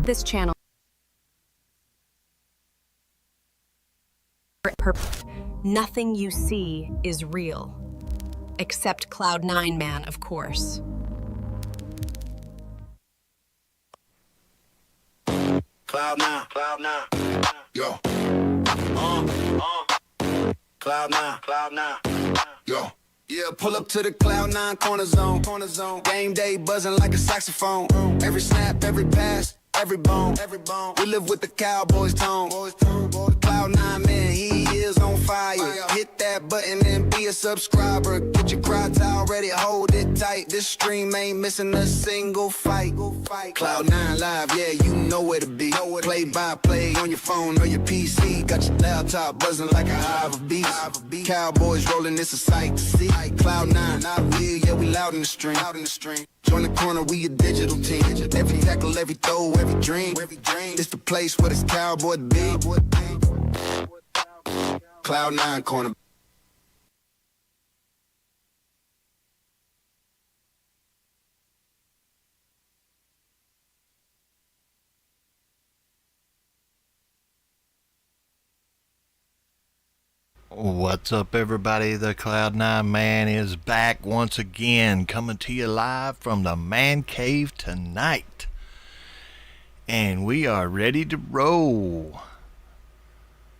this channel. Nothing you see is real. Except Cloud9 Man, of course. Cloud9, yo. Cloud9, yo. Yeah, pull up to the Cloud9 corner zone. Game day buzzing like a saxophone. Every snap, every pass, every bone. We live with the Cowboys tone. Cloud9 man, he is on fire. Hit that button and be a subscriber. Get your crowd towel ready, hold it tight. This stream ain't missing a single fight. Cloud9 live, yeah, you know where to be. Play by play on your phone or your PC. Got your laptop buzzing like a hive of bees. Cowboys rolling, it's a sight to see. Cloud9 out here, yeah, we loud in the stream. Join the corner, we a digital team. Every tackle, every throw, every dream. It's the place where this cowboy be. Cloud9 corner. What's up, everybody? The Cloud9 Man is back once again, coming to you live from the man cave tonight, and we are ready to roll.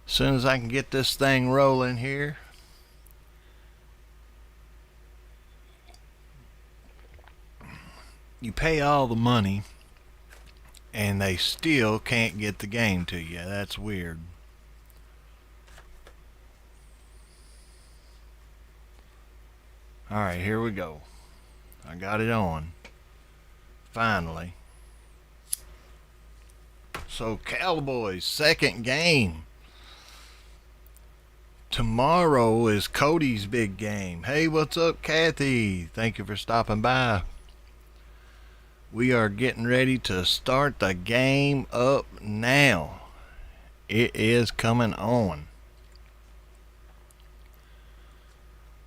As soon as I can get this thing rolling here. You pay all the money and they still can't get the game to you. That's weird. Alright, here we go. I got it on. Finally. So, Cowboys, second game. Tomorrow is Cody's big game. Hey, what's up, Kathy? Thank you for stopping by. We are getting ready to start the game up now. It is coming on.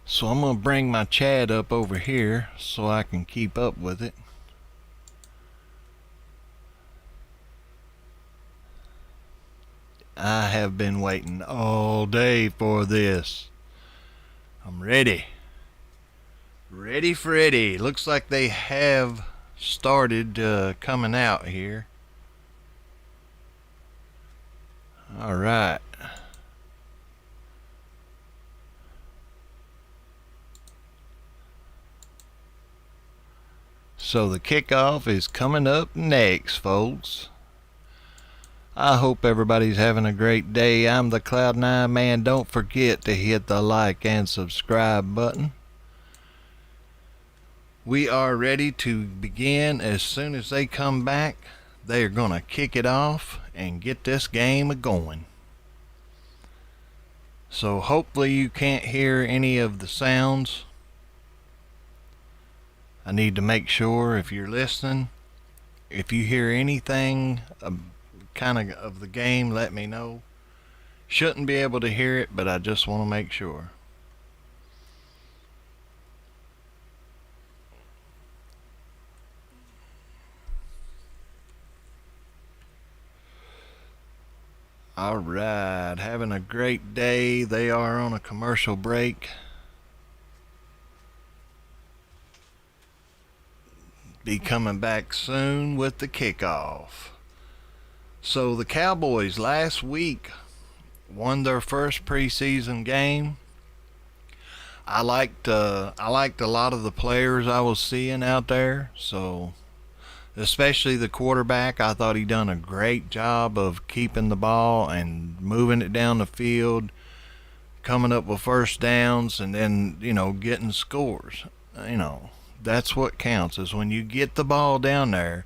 So I'm going to bring my chat up over here so I can keep up with it. I have been waiting all day for this. I'm ready. Ready, Freddy. Looks like they have started coming out here. All right. So the kickoff is coming up next, folks. I hope everybody's having a great day. I'm the Cloud9 Man. Don't forget to hit the like and subscribe button. We are ready to begin. As soon as they come back, they are going to kick it off and get this game going. So hopefully you can't hear any of the sounds. I need to make sure, if you're listening, if you hear anything kind of the game, let me know. Shouldn't be able to hear it, but I just want to make sure. Alright, having a great day. They are on a commercial break. Be coming back soon with the kickoff. So the Cowboys last week won their first preseason game. I liked a lot of the players I was seeing out there. So especially the quarterback, I thought he done a great job of keeping the ball and moving it down the field, coming up with first downs, and then, you know, getting scores. You know, that's what counts, is when you get the ball down there,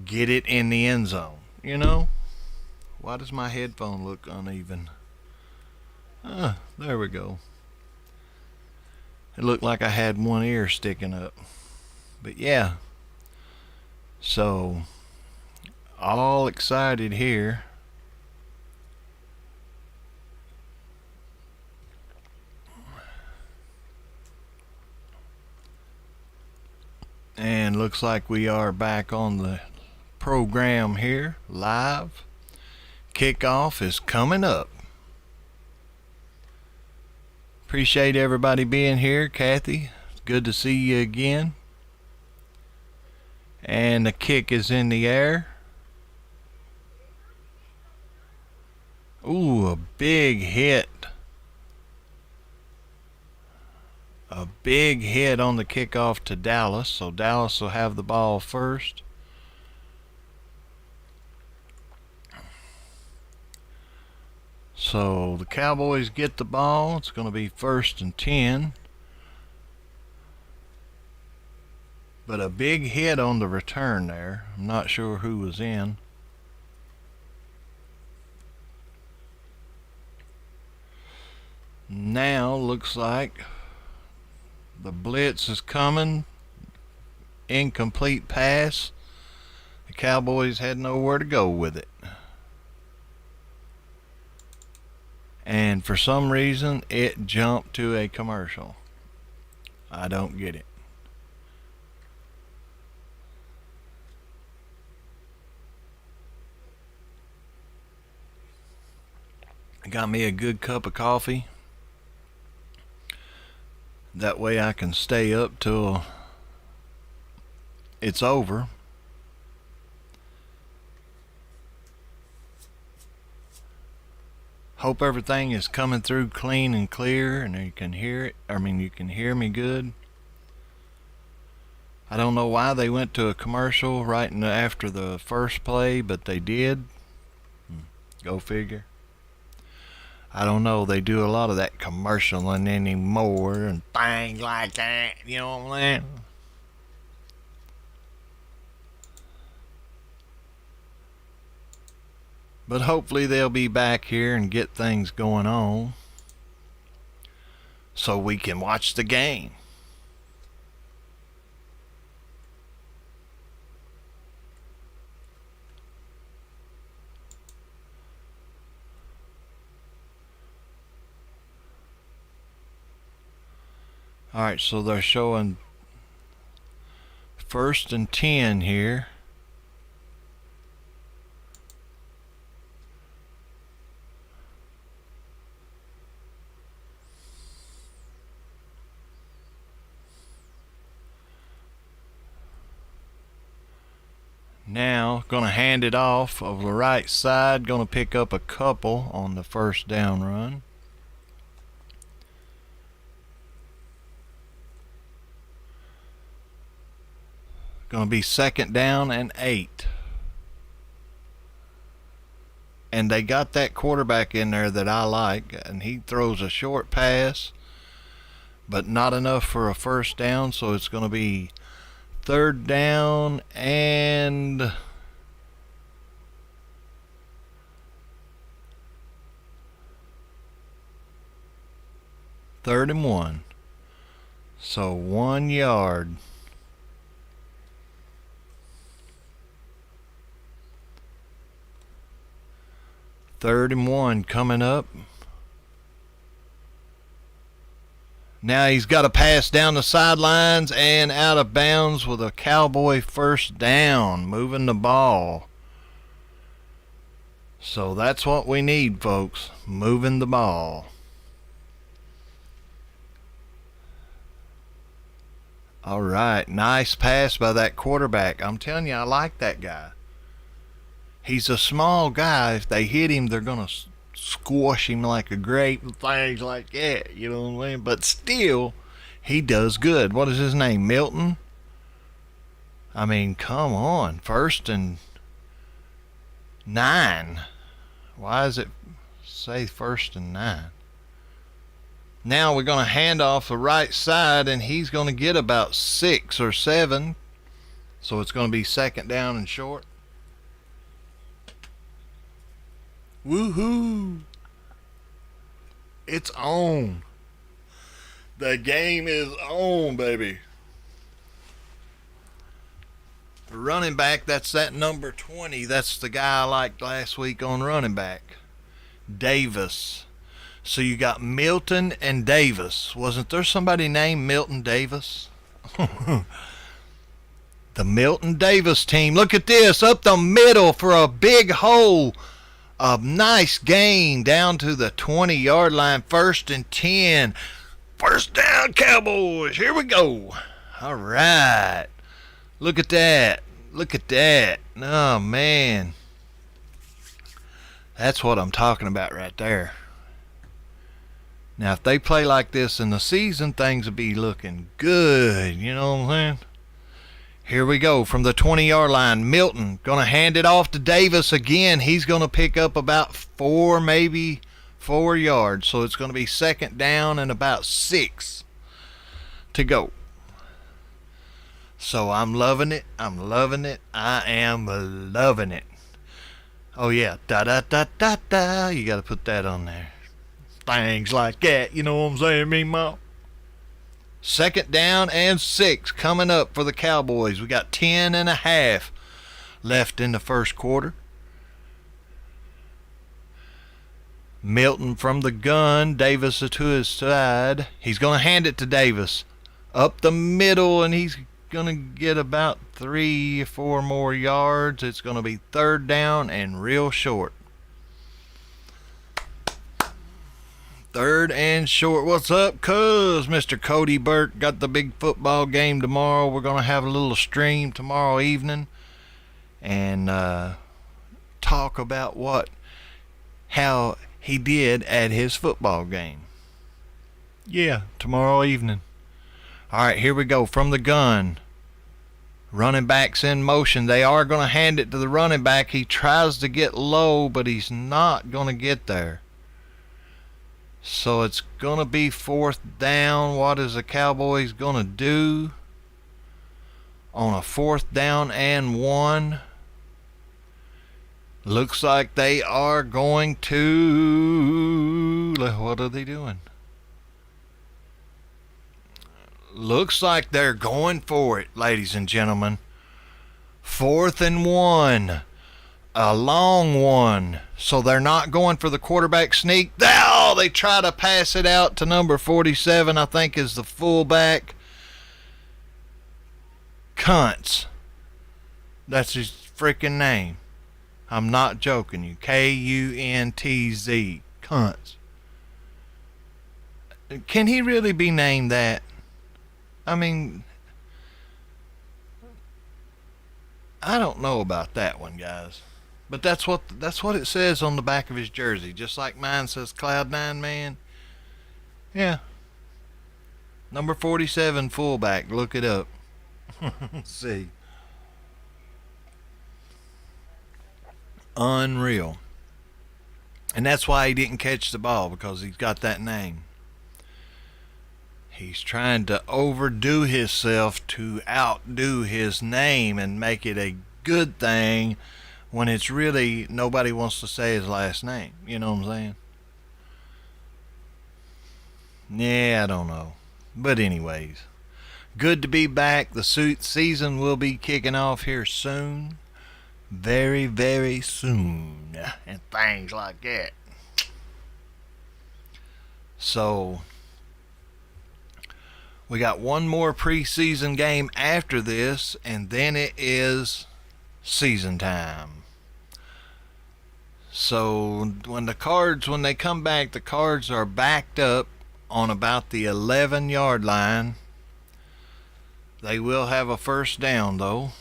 get it in the end zone. You know? Why does my headphone look uneven? There we go. It looked like I had one ear sticking up. But yeah. So, all excited here. And looks like we are back on the program here live. Kickoff is coming up. Appreciate everybody being here. Kathy, it's good to see you again. And the kick is in the air. Ooh, a big hit. A big hit on the kickoff to Dallas. So Dallas will have the ball first. So the Cowboys get the ball. It's going to be 1st and 10. But a big hit on the return there. I'm not sure who was in. Now looks like the blitz is coming. Incomplete pass. The Cowboys had nowhere to go with it. And for some reason it jumped to a commercial. I don't get it. I got me a good cup of coffee. That way I can stay up till it's over. Hope everything is coming through clean and clear and you can hear it. You can hear me good. I don't know why they went to a commercial right after the first play, but they did. Go figure. I don't know. They do a lot of that commercialing anymore and things like that. You know what I'm saying? But hopefully they'll be back here and get things going on so we can watch the game. Alright, so they're showing 1st and 10 here. Now, going to hand it off of the right side. Going to pick up a couple on the 1st down run. Going to be 2nd down and 8. And they got that quarterback in there that I like. And he throws a short pass, but not enough for a 1st down. So it's going to be 3rd down and 3rd and 1. So 1 yard. Third and 1 coming up. Now he's got a pass down the sidelines and out of bounds with a Cowboy 1st down, moving the ball. So that's what we need, folks, moving the ball. All right, nice pass by that quarterback. I'm telling you, I like that guy. He's a small guy. If they hit him, they're going to squash him like a grape and things like that. You know what I mean? But still, he does good. What is his name? Milton? I mean, come on. 1st and 9. Why does it say 1st and 9? Now we're going to hand off the right side, and he's going to get about 6 or 7. So it's going to be 2nd down and short. Woohoo! It's on. The game is on, baby. The running back, that's that number 20. That's the guy I liked last week on running back. Davis. So you got Milton and Davis. Wasn't there somebody named Milton Davis? The Milton Davis team. Look at this. Up the middle for a big hole. A nice gain down to the 20-yard line. 1st and 10. First down, Cowboys. Here we go. All right. Look at that. Look at that. Oh, man. That's what I'm talking about right there. Now, if they play like this in the season, things will be looking good. You know what I'm saying? Here we go from the 20-yard line. Milton going to hand it off to Davis again. He's going to pick up about 4, maybe 4 yards. So it's going to be 2nd down and about 6 to go. So I'm loving it. I'm loving it. I am loving it. Oh, yeah. Da-da-da-da-da. You got to put that on there. Things like that. You know what I'm saying, me, Mom? 2nd down and 6 coming up for the Cowboys. We got 10 and a half left in the first quarter. Milton from the gun. Davis to his side. He's going to hand it to Davis. Up the middle, and he's going to get about 3 or 4 more yards. It's going to be 3rd down and real short. 3rd and short. What's up, cuz? Mr. Cody Burke got the big football game tomorrow. We're going to have a little stream tomorrow evening and talk about how he did at his football game. Yeah, tomorrow evening. All right, here we go from the gun. Running back's in motion. They are going to hand it to the running back. He tries to get low, but he's not going to get there. So it's going to be 4th down. What is the Cowboys going to do on a 4th down and 1? Looks like they are going to... What are they doing? Looks like they're going for it, ladies and gentlemen. 4th and 1. A long one. So they're not going for the quarterback sneak. Oh, they try to pass it out to number 47, I think is the fullback. Kuntz. That's his freaking name. I'm not joking you. Kuntz. Kuntz. Can he really be named that? I mean, I don't know about that one, guys. But that's what it says on the back of his jersey, just like mine says Cloud9 Man. Yeah. Number 47 fullback. Look it up. Let's see. Unreal. And that's why he didn't catch the ball, because he's got that name. He's trying to overdo himself to outdo his name and make it a good thing when it's really nobody wants to say his last name. You know what I'm saying? Yeah, I don't know. But anyways, good to be back. The season will be kicking off here soon. Very, very soon. And things like that. So, we got one more preseason game after this, and then it is season time. So when they come back, the Cards are backed up on about the 11-yard line. They will have a 1st down though.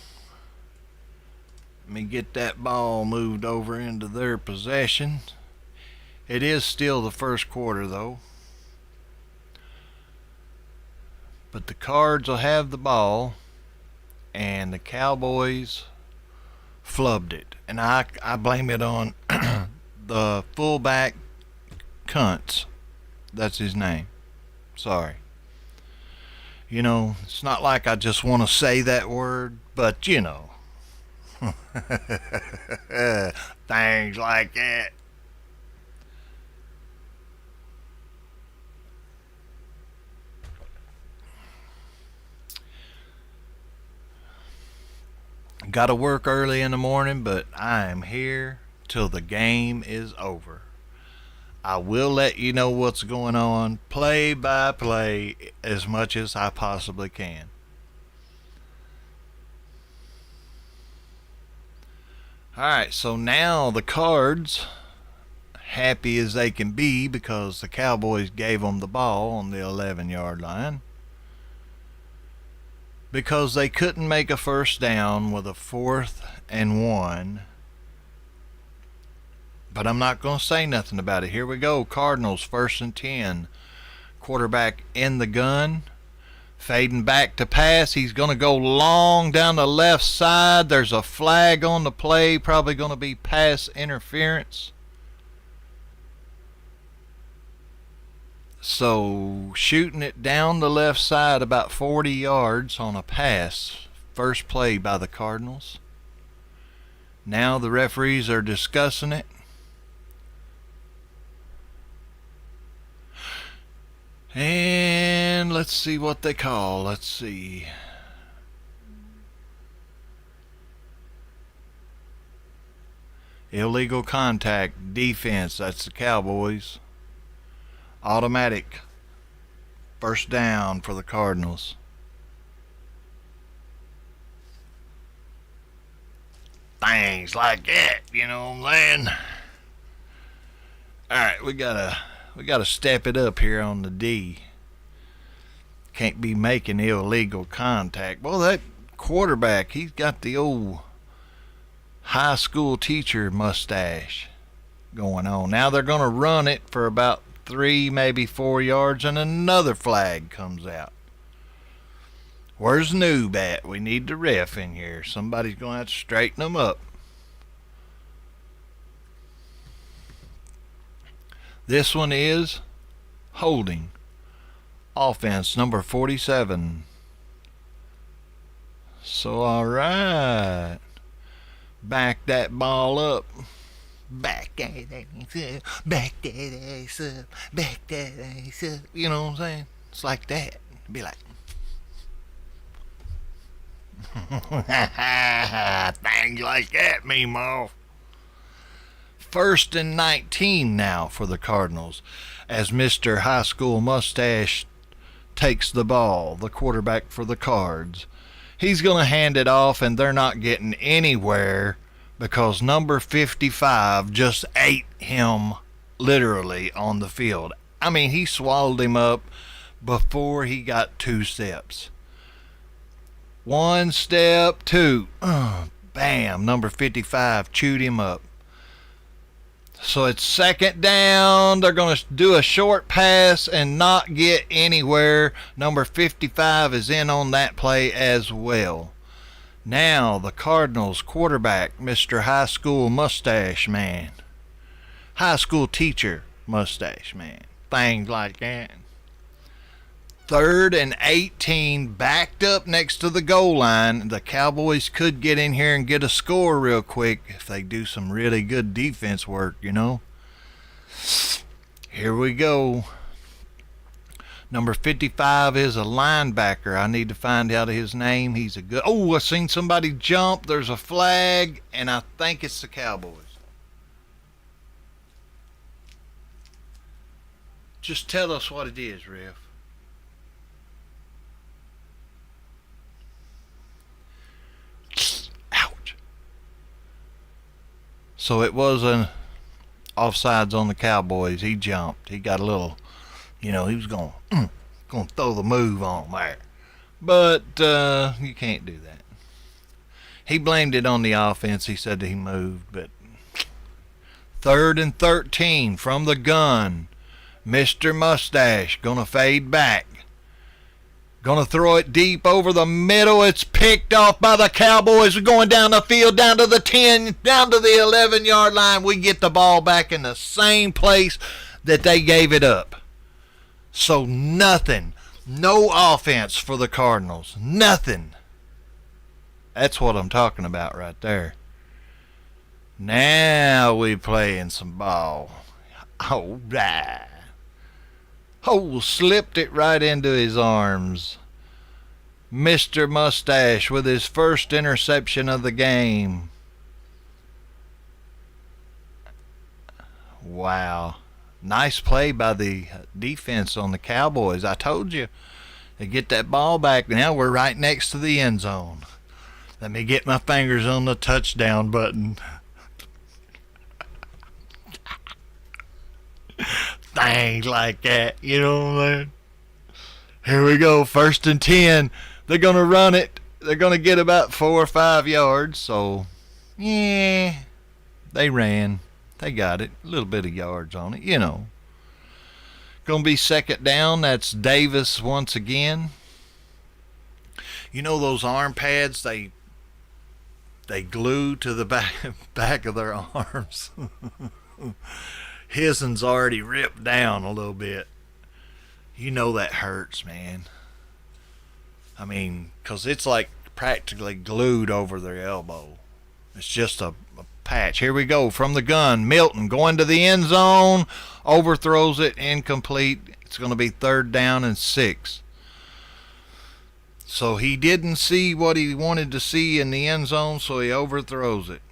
Let me get that ball moved over into their possession. It is still the first quarter though. But the Cards will have the ball, and the Cowboys flubbed it. And I blame it on the fullback Kuntz. That's his name. Sorry. You know, it's not like I just want to say that word, but you know. Things like that. Got to work early in the morning, but I am here till the game is over. I will let you know what's going on play by play as much as I possibly can. Alright, so now the Cards, happy as they can be because the Cowboys gave them the ball on the 11-yard line, because they couldn't make a first down with a 4th and 1. But I'm not going to say nothing about it. Here we go. Cardinals 1st and 10. Quarterback in the gun. Fading back to pass. He's going to go long down the left side. There's a flag on the play. Probably going to be pass interference. So shooting it down the left side about 40 yards on a pass. First play by the Cardinals. Now the referees are discussing it. And let's see what they call. Let's see. Illegal contact, defense. That's the Cowboys. Automatic. First down for the Cardinals. Things like that, you know what I'm saying? Alright, we gotta step it up here on the D. Can't be making illegal contact. Well, that quarterback, he's got the old high school teacher mustache going on. Now they're going to run it for about 3, maybe 4 yards, and another flag comes out. Where's Noob at? We need the ref in here. Somebody's going to have to straighten them up. This one is holding. Offense number 47. So, alright. Back that ball up. Back that ass up. Back that ass up. Back that ass up. You know what I'm saying? It's like that. Be like. Things like that, Meemaw. 1st and 19 now for the Cardinals, as Mr. High School Mustache takes the ball, the quarterback for the Cards. He's going to hand it off, and they're not getting anywhere because number 55 just ate him literally on the field. I mean, he swallowed him up before he got 2 steps. 1 step, 2. Bam, number 55 chewed him up. So it's 2nd down. They're going to do a short pass and not get anywhere. Number 55 is in on that play as well. Now the Cardinals quarterback, Mr. High School Mustache Man. High school teacher Mustache Man. Things like that. 3rd and 18, backed up next to the goal line. The Cowboys could get in here and get a score real quick if they do some really good defense work, you know. Here we go. Number 55 is a linebacker. I need to find out his name. He's a good... Oh, I seen somebody jump. There's a flag, and I think it's the Cowboys. Just tell us what it is, Ref. Ouch. So it was an offsides on the Cowboys. He jumped. He got a little, he was going to throw the move on there. But you can't do that. He blamed it on the offense. He said that he moved. But 3rd and 13 from the gun. Mr. Mustache going to fade back. Going to throw it deep over the middle. It's picked off by the Cowboys. We're going down the field, down to the 10, down to the 11-yard line. We get the ball back in the same place that they gave it up. So nothing. No offense for the Cardinals. Nothing. That's what I'm talking about right there. Now we playing some ball. All right. Oh, slipped it right into his arms. Mr. Mustache with his first interception of the game. Wow. Nice play by the defense on the Cowboys. I told you. They get that ball back. Now we're right next to the end zone. Let me get my fingers on the touchdown button. Things like that, you know what I mean? Here we go, 1st and 10. They're going to run it. They're going to get about 4 or 5 yards. So, yeah, they ran. They got it. A little bit of yards on it, you know. Going to be 2nd down. That's Davis once again. You know those arm pads they glue to the back of their arms? His one's already ripped down a little bit. You know that hurts, man. I mean, 'cause it's like practically glued over their elbow. It's just a patch. Here we go from the gun. Milton going to the end zone. Overthrows it. Incomplete. It's going to be 3rd down and 6. So he didn't see what he wanted to see in the end zone, so he overthrows it.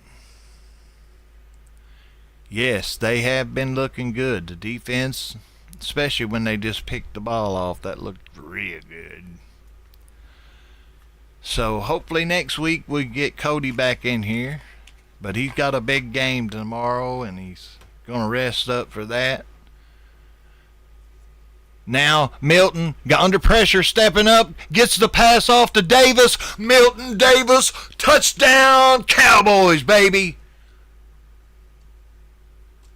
Yes, they have been looking good. The defense, especially when they just picked the ball off, that looked real good. So hopefully next week we get Cody back in here. But he's got a big game tomorrow, and he's going to rest up for that. Now Milton got under pressure, stepping up, gets the pass off to Davis. Milton Davis, touchdown, Cowboys, baby.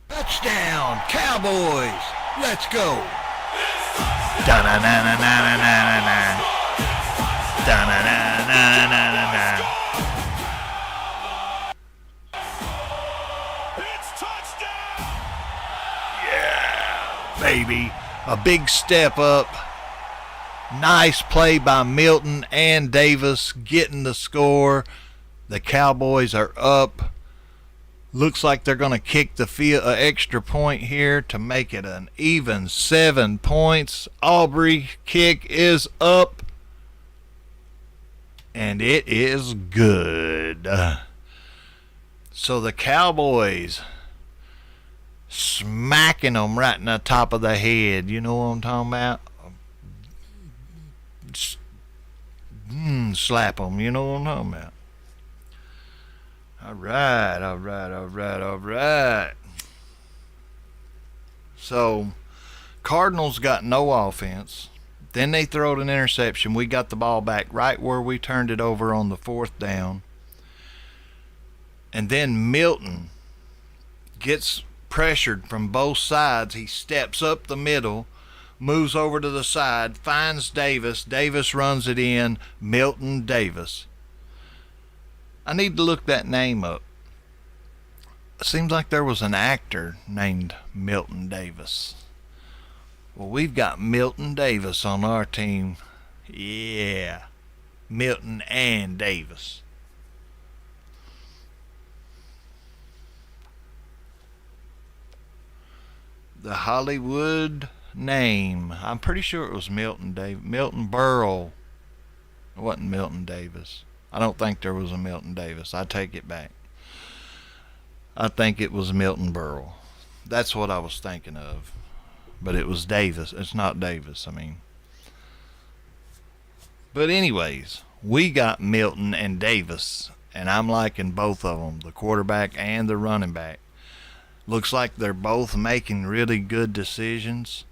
Touchdown, Cowboys. Let's go. Da-na-na-na-na-na-na-na. Da-na-na-na-na-na-na. It's touchdown! Yeah, baby. A big step up. Nice play by Milton and Davis getting the score. The Cowboys are up. Looks like they're going to kick the extra point here to make it an even 7 points. Aubrey kick is up. And it is good. So the Cowboys smacking them right in the top of the head. You know what I'm talking about? Slap them. You know what I'm talking about? All right. So, Cardinals got no offense. Then they throw an interception. We got the ball back right where we turned it over on the 4th down. And then Milton gets pressured from both sides. He steps up the middle, moves over to the side, finds Davis. Davis runs it in. Milton Davis. I need to look that name up. It seems like there was an actor named Milton Davis. Well, we've got Milton Davis on our team. Yeah. Milton and Davis. The Hollywood name. I'm pretty sure it was Milton Berle. It wasn't Milton Davis. I don't think there was a Milton Davis. I take it back. I think it was Milton Berle. That's what I was thinking of. But it was Davis. It's not Davis, I mean. But anyways, we got Milton and Davis, and I'm liking both of them, the quarterback and the running back. Looks like they're both making really good decisions.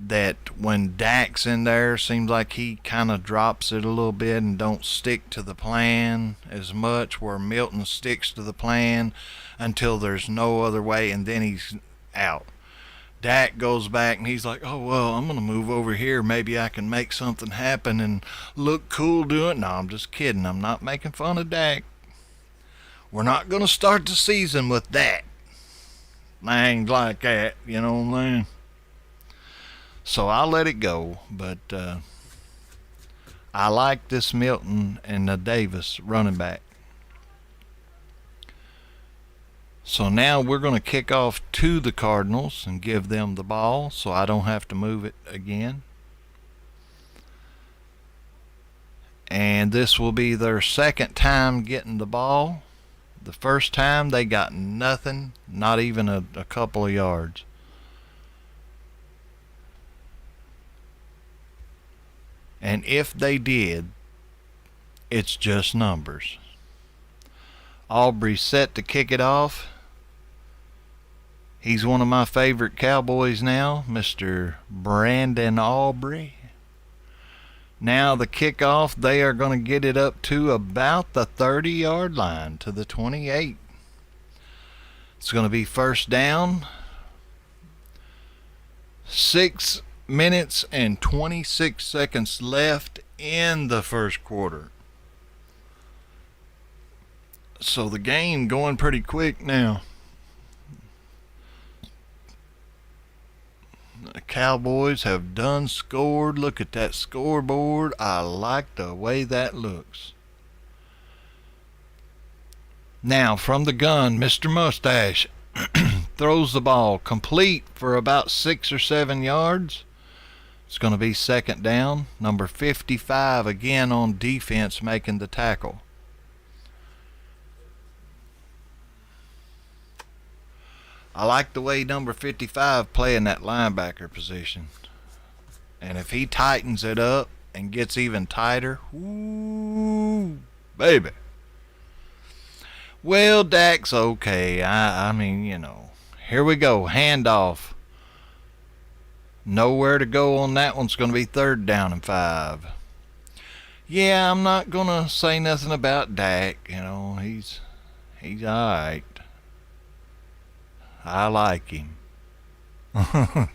That when Dak's in there, seems like he kind of drops it a little bit and don't stick to the plan as much, where Milton sticks to the plan until there's no other way, and then he's out. Dak goes back and he's like, oh, well, I'm going to move over here. Maybe I can make something happen and look cool doing it. No, I'm just kidding. I'm not making fun of Dak. We're not going to start the season with that. Things like that, you know what I mean? So I'll let it go, but I like this Milton and the Davis running back. So now we're going to kick off to the Cardinals and give them the ball so I don't have to move it again. And this will be their second time getting the ball. The first time they got nothing, not even a couple of yards. And if they did, it's just numbers. Aubrey set to kick it off. He's one of my favorite Cowboys now, Mr. Brandon Aubrey. Now the kickoff, they are going to get it up to about the 30-yard line to the 28. It's going to be first down. 6 minutes and 26 seconds left in the first quarter. So the game going pretty quick now. The Cowboys have done scored. Look at that scoreboard. I like the way that looks. Now from the gun, Mr. Mustache throws the ball complete for about 6 or 7 yards. It's going to be second down. Number 55 again on defense making the tackle. I like the way number 55 playing that linebacker position. And if he tightens it up and gets even tighter, ooh, baby. Well, Dak's okay. I mean, you know. Here we go. Handoff. Nowhere to go on that one's going to be third down and 5. Yeah, I'm not going to say nothing about Dak. You know, he's all right. I like him. I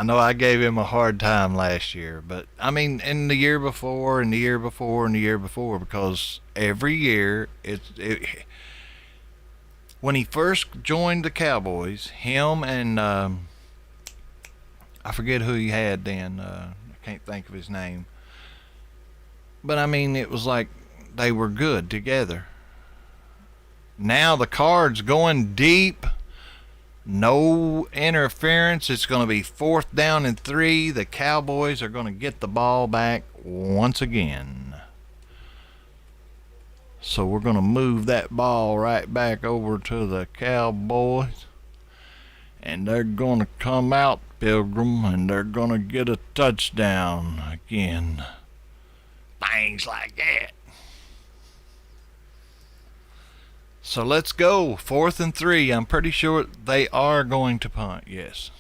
know I gave him a hard time last year, but I mean, in the year before, and the year before, and the year before, because every year when he first joined the Cowboys, him and I forget who he had then. I can't think of his name, but I mean, it was like they were good together. Now the Cards going deep. No interference. It's going to be fourth down and 3. The Cowboys are going to get the ball back once again. So we're going to move that ball right back over to the Cowboys. And they're going to come out, Pilgrim, and they're going to get a touchdown again. Things like that. So let's go. 4th and 3. I'm pretty sure they are going to punt. Yes.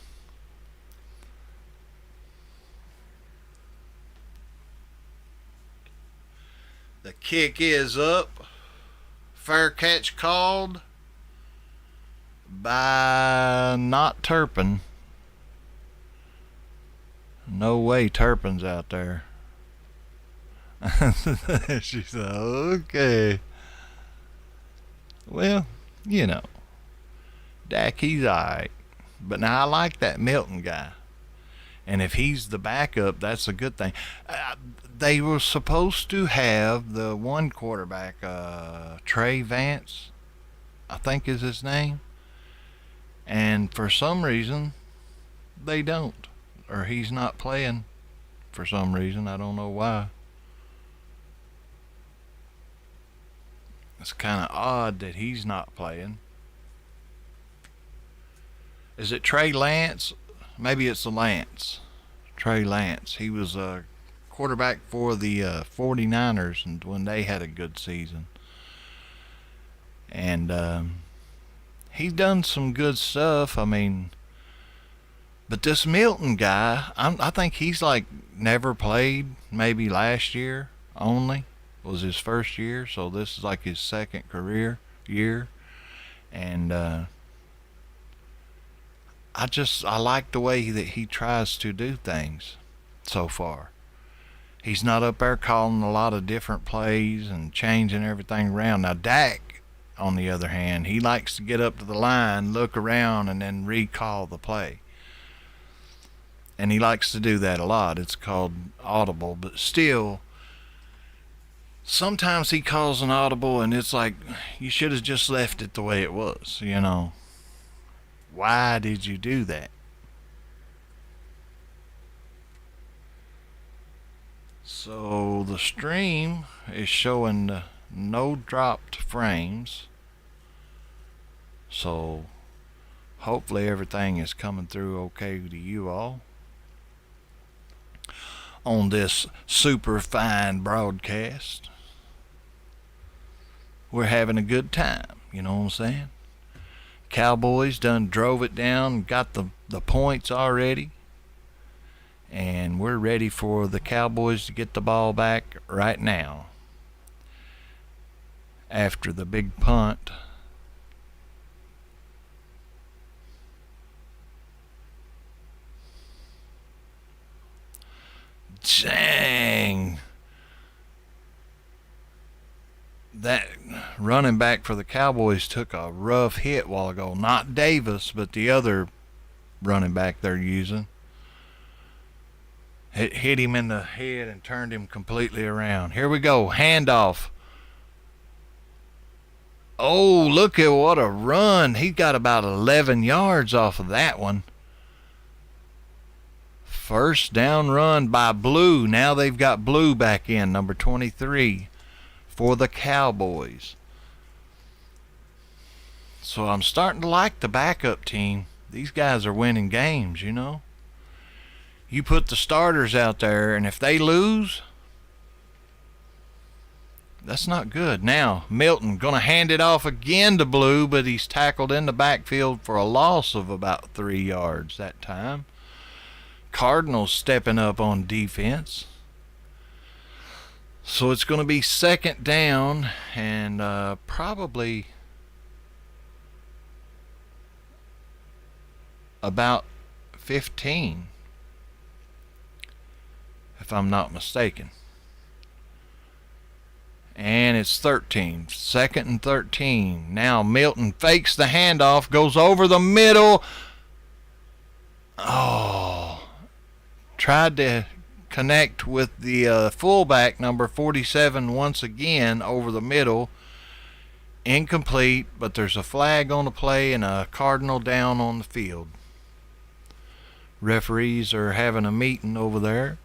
The kick is up. Fair catch called by not Turpin. No way Turpin's out there. She said, okay. Well, you know, Dak, he's alright. But now I like that Milton guy. And if he's the backup, that's a good thing. They were supposed to have the one quarterback, Trey Vance, I think is his name. And for some reason, they don't. Or he's not playing for some reason. I don't know why. It's kind of odd that he's not playing. Is it Trey Lance? Maybe it's the Lance. Trey Lance. He was a quarterback for the 49ers and when they had a good season. And he's done some good stuff. I mean, but this Milton guy, I think he's like never played. Maybe last year only was his first year, so this is like his second career year. And I like the way that he tries to do things so far. He's not up there calling a lot of different plays and changing everything around. Now Dak, on the other hand, he likes to get up to the line, look around, and then recall the play. And he likes to do that a lot. It's called audible, but still, sometimes he calls an audible and it's like, you should have just left it the way it was, you know. Why did you do that? So the stream is showing no dropped frames. So hopefully everything is coming through okay to you all on this super fine broadcast. We're having a good time, you know what I'm saying? Cowboys done drove it down, got the points already. And we're ready for the Cowboys to get the ball back right now. After the big punt. Dang. That running back for the Cowboys took a rough hit a while ago. Not Davis, but the other running back they're using. It hit him in the head and turned him completely around. Here we go. Handoff. Oh, look at what a run. He got about 11 yards off of that one. First down run by Blue. Now they've got Blue back in, number 23, for the Cowboys. So I'm starting to like the backup team. These guys are winning games, you know. You put the starters out there, and if they lose, that's not good. Now, Milton going to hand it off again to Blue, but he's tackled in the backfield for a loss of about 3 yards that time. Cardinals stepping up on defense. So it's going to be second down and probably about 15. If I'm not mistaken. And it's 13. Second and 13. Now Milton fakes the handoff, goes over the middle. Oh. Tried to connect with the fullback, number 47, once again over the middle. Incomplete, but there's a flag on the play and a Cardinal down on the field. Referees are having a meeting over there.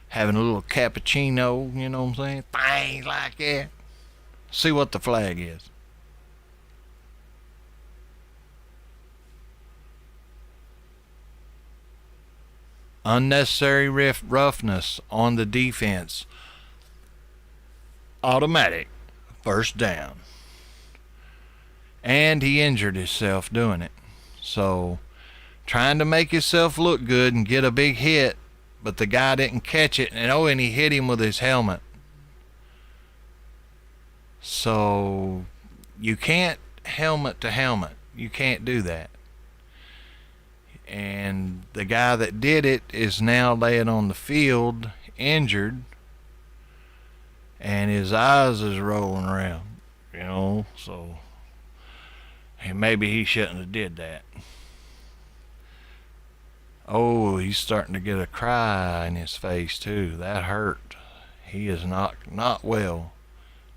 Having a little cappuccino, you know what I'm saying? Things like that. See what the flag is. Unnecessary roughness on the defense. Automatic. First down. And he injured himself doing it. So, trying to make himself look good and get a big hit. But the guy didn't catch it, and he hit him with his helmet. So you can't helmet to helmet. You can't do that. And the guy that did it is now laying on the field, injured, and his eyes is rolling around, you know. So maybe he shouldn't have did that. Oh, he's starting to get a cry in his face too. That hurt. He is not well.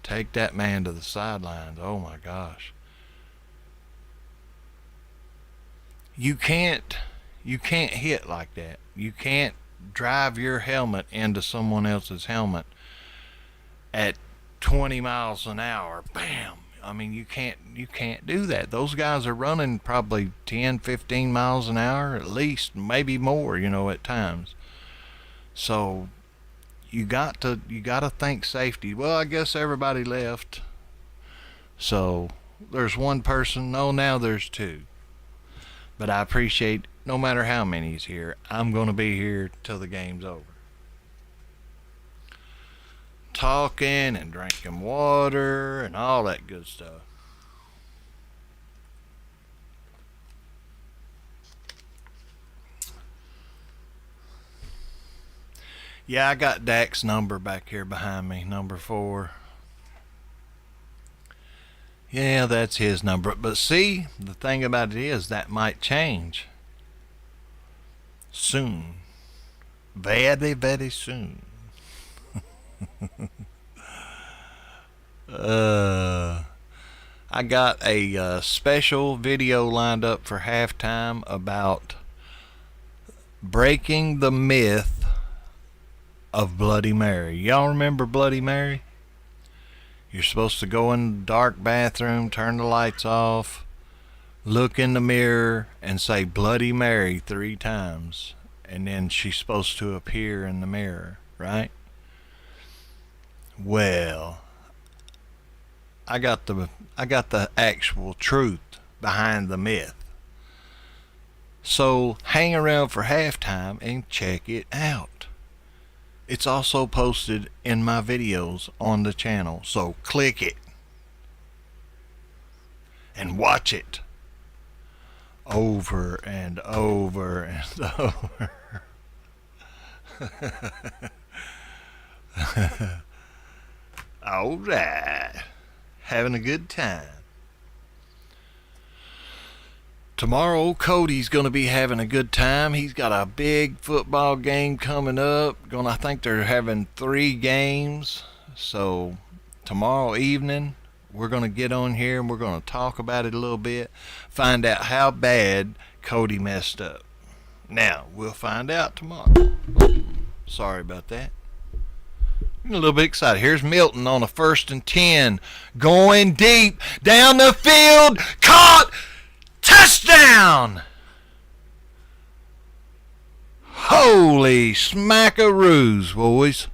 Take that man to the sidelines. Oh my gosh. You can't hit like that. You can't drive your helmet into someone else's helmet at 20 miles an hour. Bam. I mean, you can't do that. Those guys are running probably 10, 15 miles an hour at least, maybe more, you know, at times. So you got to think safety. Well, I guess everybody left. So there's one person. No, now there's two. But I appreciate no matter how many's here, I'm going to be here till the game's over. Talking and drinking water and all that good stuff. Yeah, I got Dak's number back here behind me, number 4. Yeah, that's his number. But see, the thing about it is that might change soon. Very, very soon. I got a special video lined up for halftime about breaking the myth of Bloody Mary. Y'all remember Bloody Mary? You're supposed to go in the dark bathroom, turn the lights off, look in the mirror, and say Bloody Mary 3 times. And then she's supposed to appear in the mirror, right? Well, I got the actual truth behind the myth. So hang around for halftime and check it out. It's also posted in my videos on the channel, so click it and watch it over and over and over. All right, having a good time. Tomorrow, Cody's going to be having a good time. He's got a big football game coming up. I think they're having 3 games. So tomorrow evening, we're going to get on here and we're going to talk about it a little bit. Find out how bad Cody messed up. Now, we'll find out tomorrow. Sorry about that. I'm a little bit excited. Here's Milton on a 1st and 10. Going deep. Down the field. Caught. Touchdown! Holy smackaroos, boys.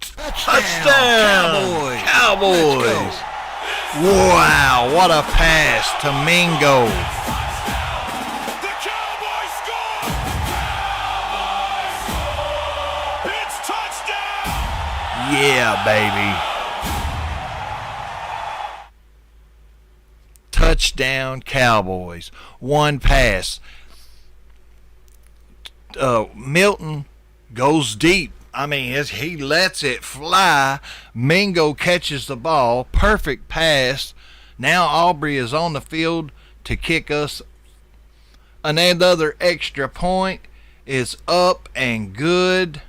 Touchdown! Cowboys! Wow, what a pass to Mingo. The Cowboys score! It's touchdown! Yeah, baby. Touchdown Cowboys. One pass. Milton goes deep. I mean, he lets it fly. Mingo catches the ball. Perfect pass. Now Aubrey is on the field to kick us. Another extra point is up and good.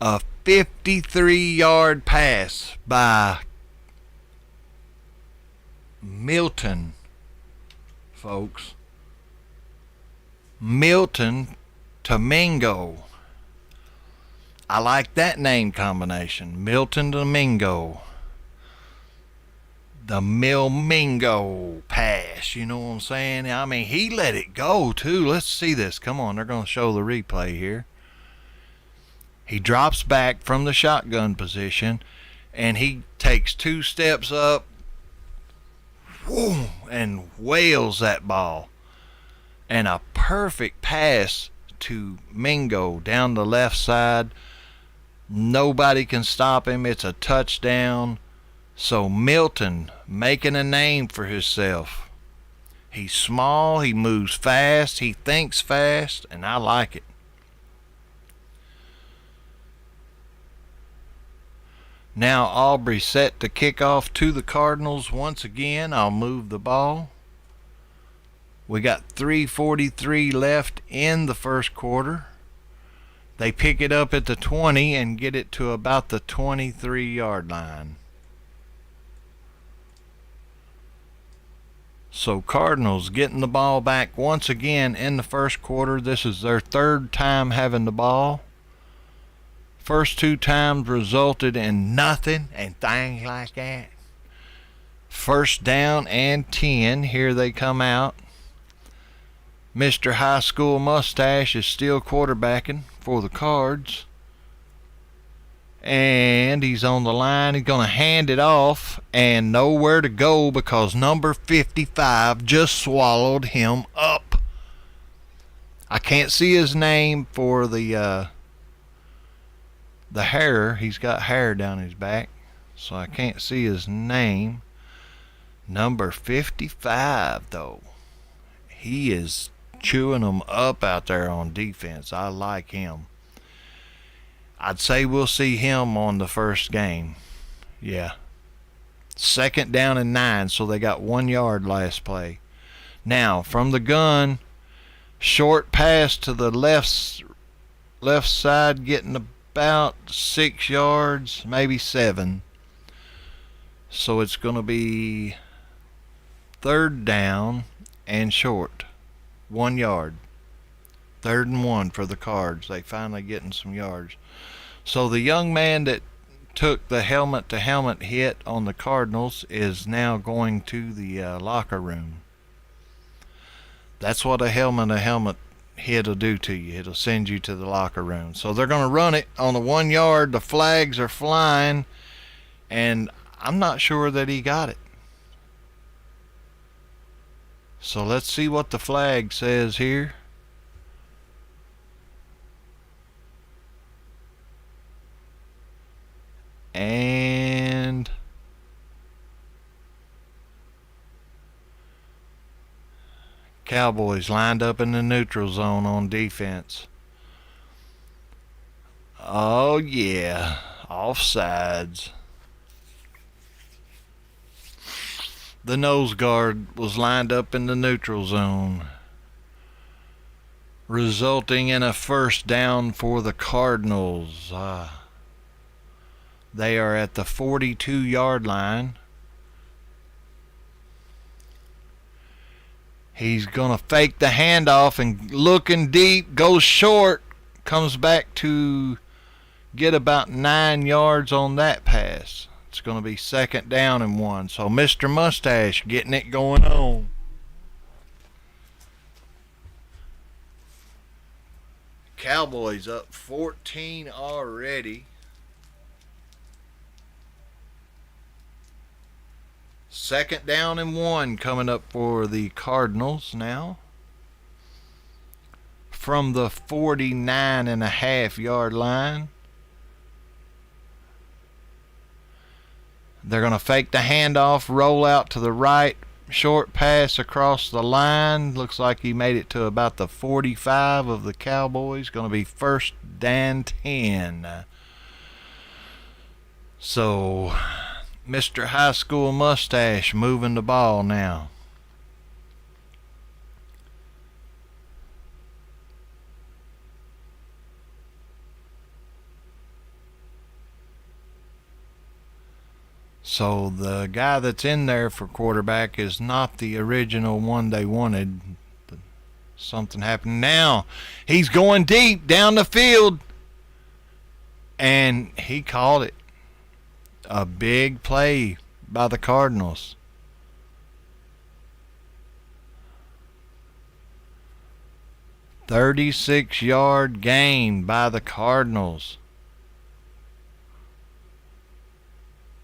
A 53-yard pass by Milton, folks. Milton to Mingo. I like that name combination. Milton to Mingo. The Mingo pass. You know what I'm saying? I mean, he let it go, too. Let's see this. Come on. They're going to show the replay here. He drops back from the shotgun position, and he takes 2 steps up, and wails that ball. And a perfect pass to Mingo down the left side. Nobody can stop him. It's a touchdown. So Milton making a name for himself. He's small, he moves fast, he thinks fast, and I like it. Now Aubrey set to kick off to the Cardinals once again. I'll move the ball. We got 3:43 left in the first quarter. They pick it up at the 20 and get it to about the 23-yard line. So Cardinals getting the ball back once again in the first quarter. This is their 3rd time having the ball. First 2 times resulted in nothing and things like that. 1st down and 10. Here they come out. Mr. High School Mustache is still quarterbacking for the Cards. And he's on the line. He's going to hand it off and nowhere to go because number 55 just swallowed him up. I can't see his name for the hair. He's got hair down his back, so I can't see his name. Number 55, though. He is chewing them up out there on defense. I like him. I'd say we'll see him on the first game. Yeah. 2nd down and 9, so they got 1 yard last play. Now, from the gun, short pass to the left side, getting about 6 yards, maybe 7. So it's going to be 3rd down and short. 1 yard. 3rd and 1 for the Cards. They finally getting some yards. So the young man that took the helmet-to-helmet hit on the Cardinals is now going to the locker room. That's what a helmet-to-helmet hit will do to you. It'll send you to the locker room. So they're going to run it on the 1 yard. The flags are flying. and I'm not sure that he got it. So let's see what the flag says here. And Cowboys lined up in the neutral zone on defense. Oh yeah, offsides. The nose guard was lined up in the neutral zone, resulting in a first down for the Cardinals. They are at the 42-yard line. He's going to fake the handoff and looking deep, goes short, comes back to get about 9 yards on that pass. It's going to be 2nd down and 1. So Mr. Mustache getting it going on. Cowboys up 14 already. 2nd down and 1 coming up for the Cardinals now. From the 49.5-yard line. They're going to fake the handoff, roll out to the right, short pass across the line. Looks like he made it to about the 45 of the Cowboys. Going to be 1st down 10. So Mr. High School Mustache moving the ball now. So the guy that's in there for quarterback is not the original one they wanted. Something happened now. He's going deep down the field. And he called it. A big play by the Cardinals. "36-yard gain by the Cardinals.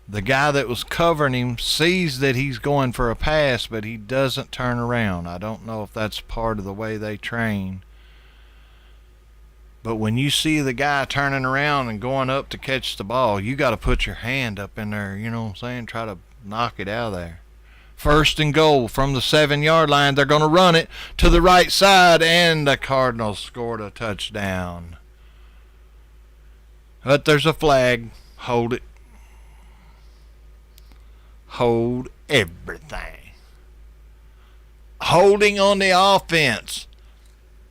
The guy that was covering him sees that he's going for a pass, but he doesn't turn around. I don't know if that's part of the way they train. But when you see the guy turning around and going up to catch the ball, you got to put your hand up in there, you know what I'm saying? Try to knock it out of there. 1st and goal from the 7-yard line. They're going to run it to the right side, and the Cardinals scored a touchdown. But there's a flag. Hold it. Hold everything. Holding on the offense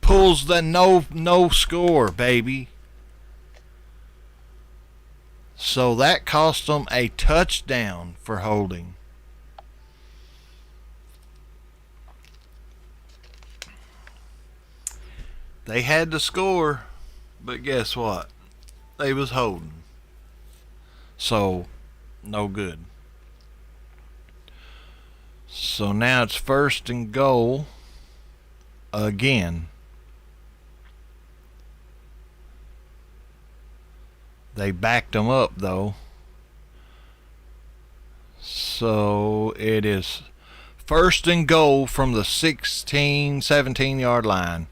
pulls the no score, baby. So that cost them a touchdown for holding. They had to score, but guess what? They was holding. So no good. So now it's 1st and goal again. They backed them up though. So it is 1st and goal from the 17-yard line.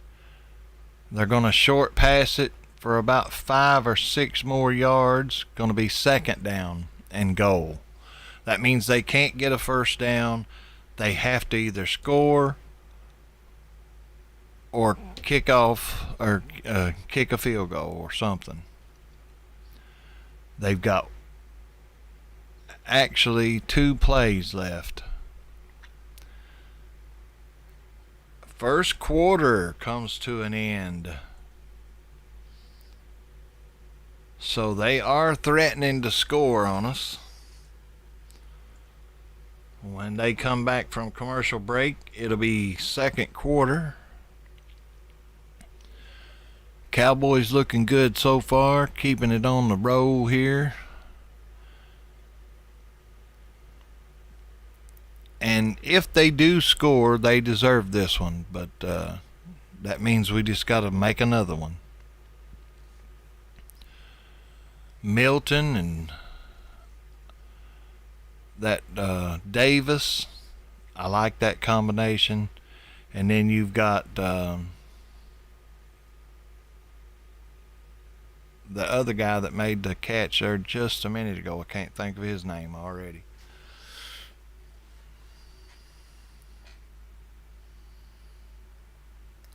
They're going to short pass it for about 5 or 6 more yards. Going to be 2nd down and goal. That means they can't get a 1st down. They have to either score or kick off or kick a field goal or something. They've got actually 2 plays left. First quarter comes to an end. So they are threatening to score on us. When they come back from commercial break, it'll be 2nd quarter. Cowboys looking good so far, keeping it on the roll here. And if they do score, they deserve this one, but that means we just got to make another one. Milton and Davis. I like that combination. And then you've got the other guy that made the catch there just a minute ago. I can't think of his name already.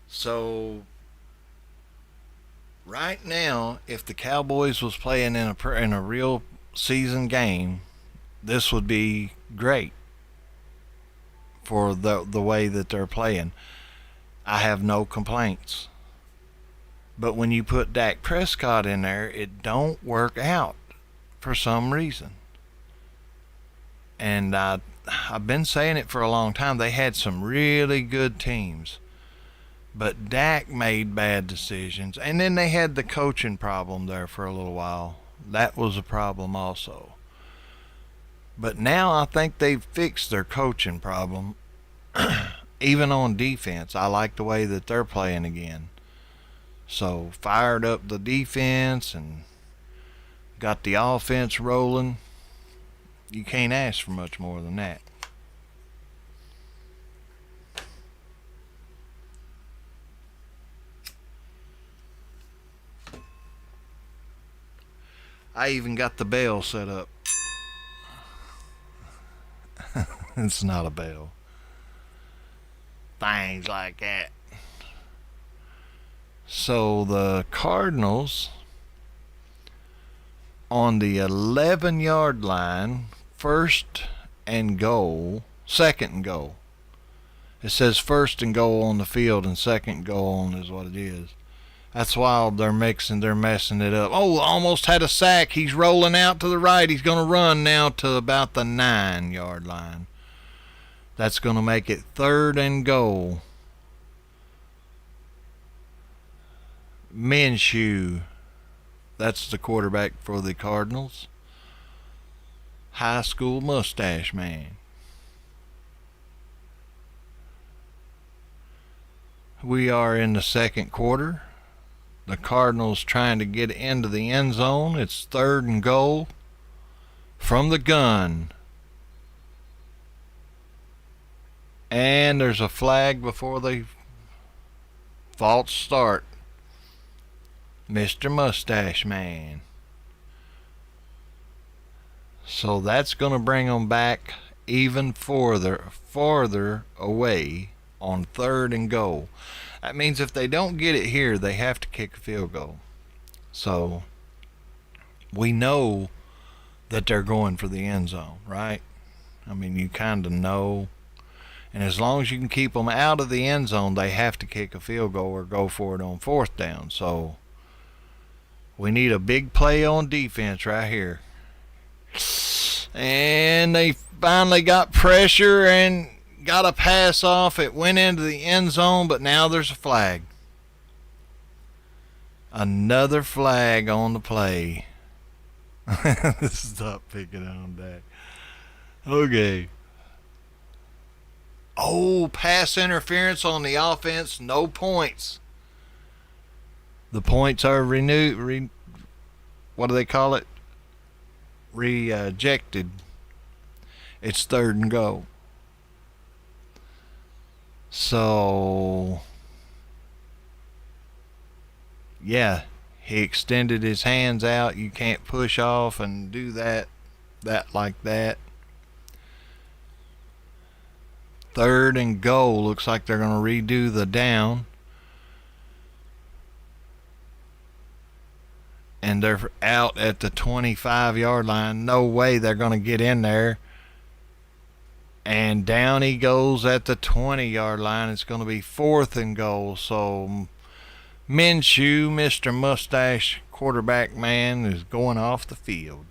So right now, if the Cowboys was playing in a real season game, this would be great for the way that they're playing. I have no complaints. But when you put Dak Prescott in there, it don't work out for some reason. And I've been saying it for a long time. They had some really good teams. But Dak made bad decisions. And then they had the coaching problem there for a little while. That was a problem also. But now I think they've fixed their coaching problem. Even on defense, I like the way that they're playing again. So fired up the defense and got the offense rolling. You can't ask for much more than that. I even got the bell set up. It's not a bell. Things like that. So the Cardinals on the 11-yard line, second and goal. It says first and goal on the field and second goal on is what it is. That's wild. They're messing it up. Oh, almost had a sack. He's rolling out to the right. He's going to run now to about the 9-yard line. That's going to make it third and goal. Minshew, that's the quarterback for the Cardinals. High school mustache man. We are in the second quarter. The Cardinals trying to get into the end zone. It's third and goal from the gun. And there's a flag before the false start. Mr. Mustache Man. So that's going to bring them back even farther away on third and goal. That means if they don't get it here, they have to kick a field goal. So we know that they're going for the end zone, right? I mean, you kind of know. And as long as you can keep them out of the end zone, they have to kick a field goal or go for it on fourth down. So we need a big play on defense right here. And they finally got pressure and got a pass off. It went into the end zone, but now there's a flag. Another flag on the play. Stop picking on that. Okay. Oh, pass interference on the offense. No points. The points are renewed. What do they call it? Rejected. It's third and goal. So, yeah, he extended his hands out. You can't push off and do that like that. Third and goal. Looks like they're going to redo the down. And they're out at the 25-yard line. No way they're going to get in there. And down he goes at the 20-yard line. It's going to be fourth and goal. So Minshew, Mr. Mustache quarterback man, is going off the field.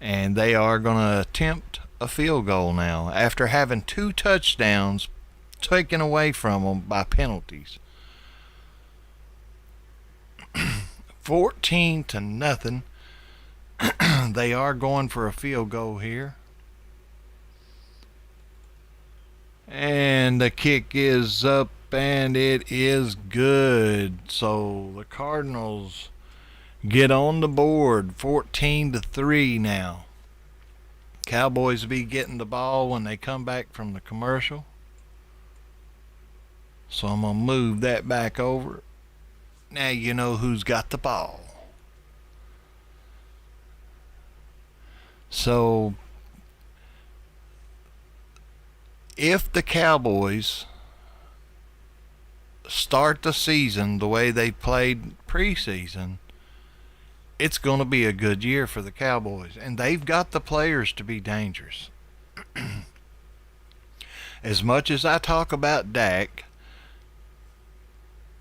And they are going to attempt a field goal now after having 2 touchdowns taken away from them by penalties. 14-0. They are going for a field goal here. And the kick is up and it is good. So the Cardinals get on the board. 14-3 now. Cowboys will be getting the ball when they come back from the commercial. So I'm going to move that back over. Now you know who's got the ball. So if the Cowboys start the season the way they played preseason, it's going to be a good year for the Cowboys. And they've got the players to be dangerous. As much as I talk about Dak,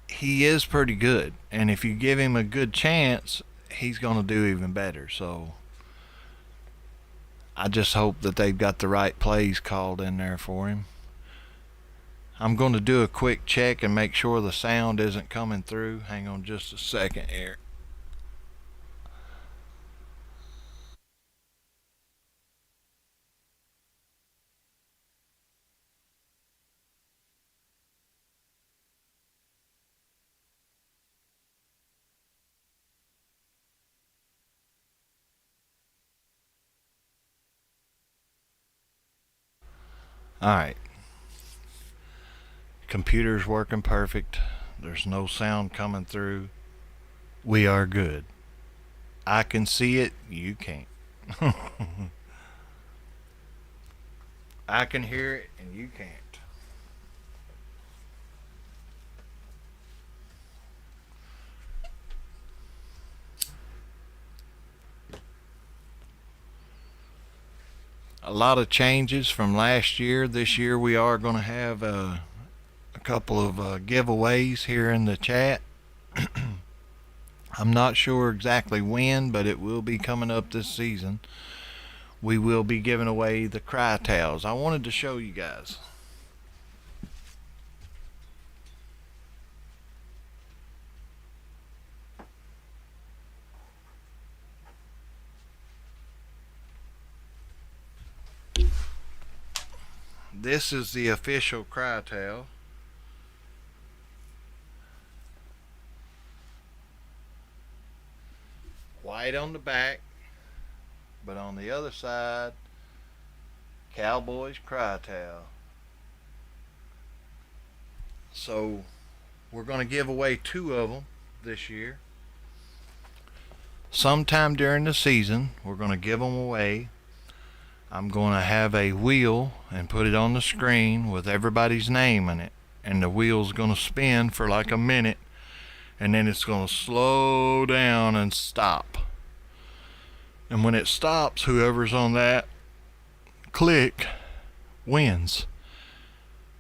he is pretty good. And if you give him a good chance, he's going to do even better. So I just hope that they've got the right plays called in there for him. I'm going to do a quick check and make sure the sound isn't coming through. Hang on just a second here. Alright. Computer's working perfect. There's no sound coming through. We are good. I can see it. You can't. I can hear it and you can't. A lot of changes from last year. This year we are going to have a couple of giveaways here in the chat. I'm not sure exactly when, but it will be coming up this season. We will be giving away the cry towels. I wanted to show you guys. This is the official cry towel. White on the back, but on the other side, Cowboys cry towel. So we're going to give away 2 of them this year. Sometime during the season, we're going to give them away. I'm going to have a wheel and put it on the screen with everybody's name in it. And the wheel's going to spin for like a minute. And then it's going to slow down and stop. And when it stops, whoever's on that click wins.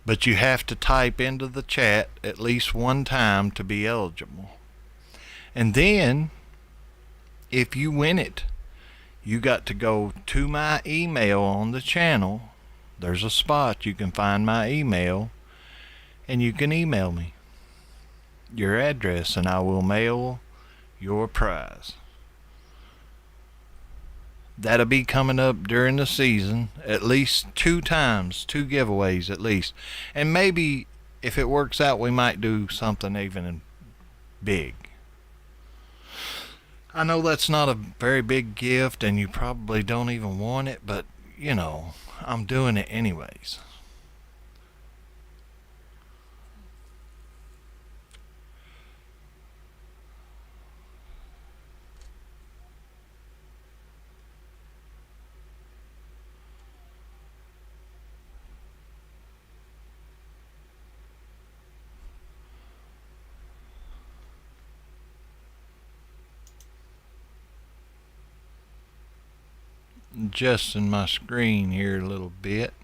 But you have to type into the chat at least 1 time to be eligible. And then, if you win it, you got to go to my email on the channel. There's a spot you can find my email, and you can email me your address and I will mail your prize. That'll be coming up during the season, at least 2 times, 2 giveaways at least. And maybe if it works out, we might do something even big. I know that's not a very big gift and you probably don't even want it, but you know, I'm doing it anyways. Adjusting my screen here a little bit.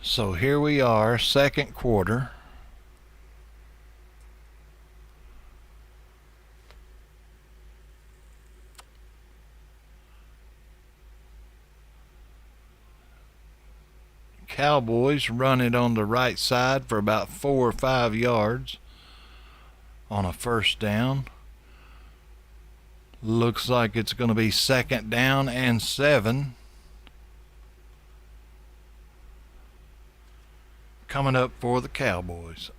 So here we are, second quarter. Cowboys run it on the right side for about 4 or 5 yards on a first down. Looks like it's going to be 2nd down and 7. coming up for the Cowboys.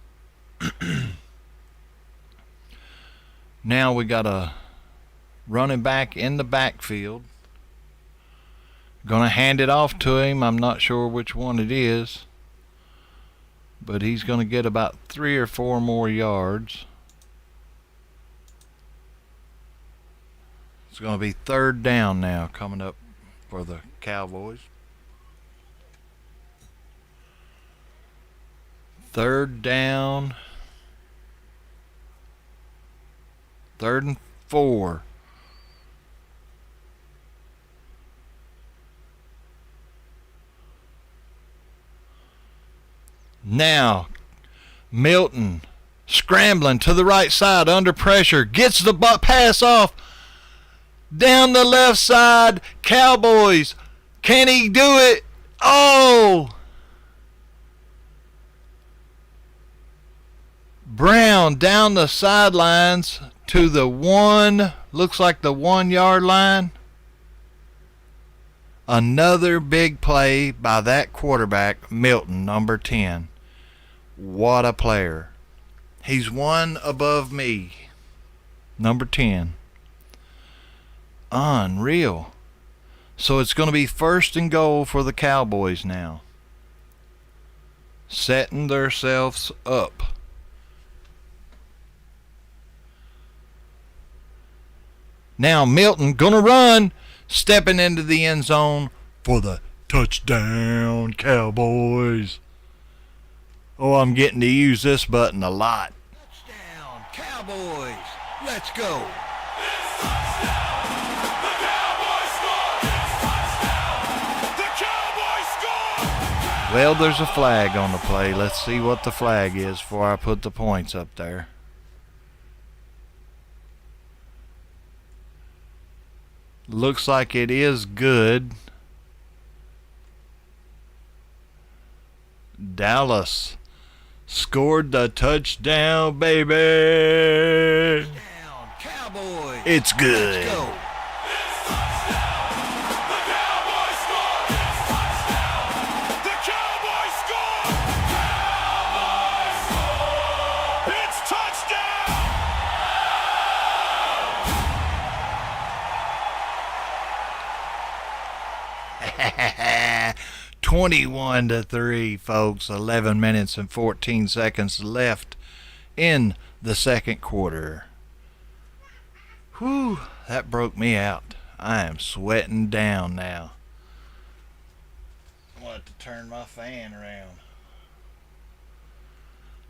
Now we got a running back in the backfield. Gonna hand it off to him. I'm not sure which one it is, but he's gonna get about 3 or 4 more yards. It's gonna be 3rd down now coming up for the Cowboys. 3rd down. 3rd and 4. Now, Milton scrambling to the right side under pressure. Gets the pass off. Down the left side. Cowboys. Can he do it? Oh! Brown down the sidelines to the looks like the 1 yard line. Another big play by that quarterback, Milton, number 10. What a player. He's one above me. Number 10. Unreal. So it's going to be 1st and goal for the Cowboys now. Setting themselves up. Now Milton gonna run, stepping into the end zone for the touchdown, Cowboys. Oh, I'm getting to use this button a lot. Touchdown, Cowboys. Let's go. It's touchdown. The Cowboys score. It's touchdown. The Cowboys score. Well, there's a flag on the play. Let's see what the flag is before I put the points up there. Looks like it is good. Dallas scored the touchdown, baby. Touchdown, Cowboys. It's good. Let's go. It's touchdown. The Cowboys score. It's touchdown. The Cowboys score. Cowboys score. It's touchdown. 21-3, folks. 11 minutes and 14 seconds left in the second quarter. Whew, that broke me out. I am sweating down now. I want to turn my fan around.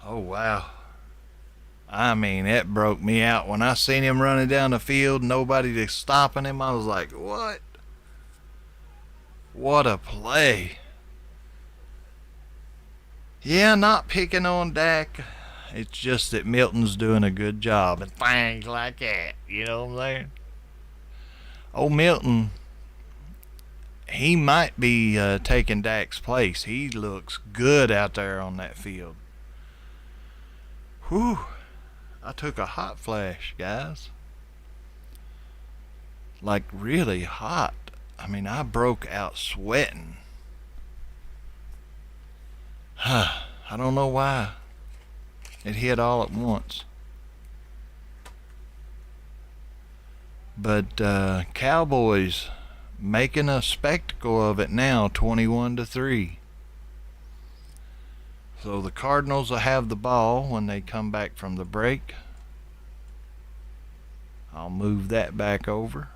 Oh, wow. I mean, it broke me out. When I seen him running down the field, nobody just stopping him, I was like, what? What a play. Yeah, not picking on Dak. It's just that Milton's doing a good job and things like that. You know what I'm saying? Old Milton, he might be taking Dak's place. He looks good out there on that field. Whew. I took a hot flash, guys. Like really hot. I mean, I broke out sweating. I don't know why. It hit all at once. But Cowboys making a spectacle of it now, 21-3. So the Cardinals will have the ball when they come back from the break. I'll move that back over.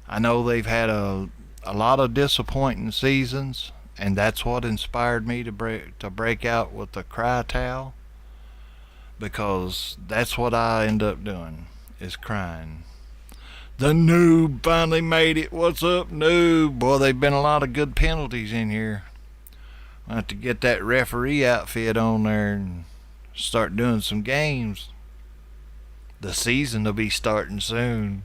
I know they've had a lot of disappointing seasons, and that's what inspired me to break out with the cry towel, because that's what I end up doing, is crying. The noob finally made it. What's up, noob? Boy, they've been a lot of good penalties in here. I'll have to get that referee outfit on there and start doing some games. The season will be starting soon.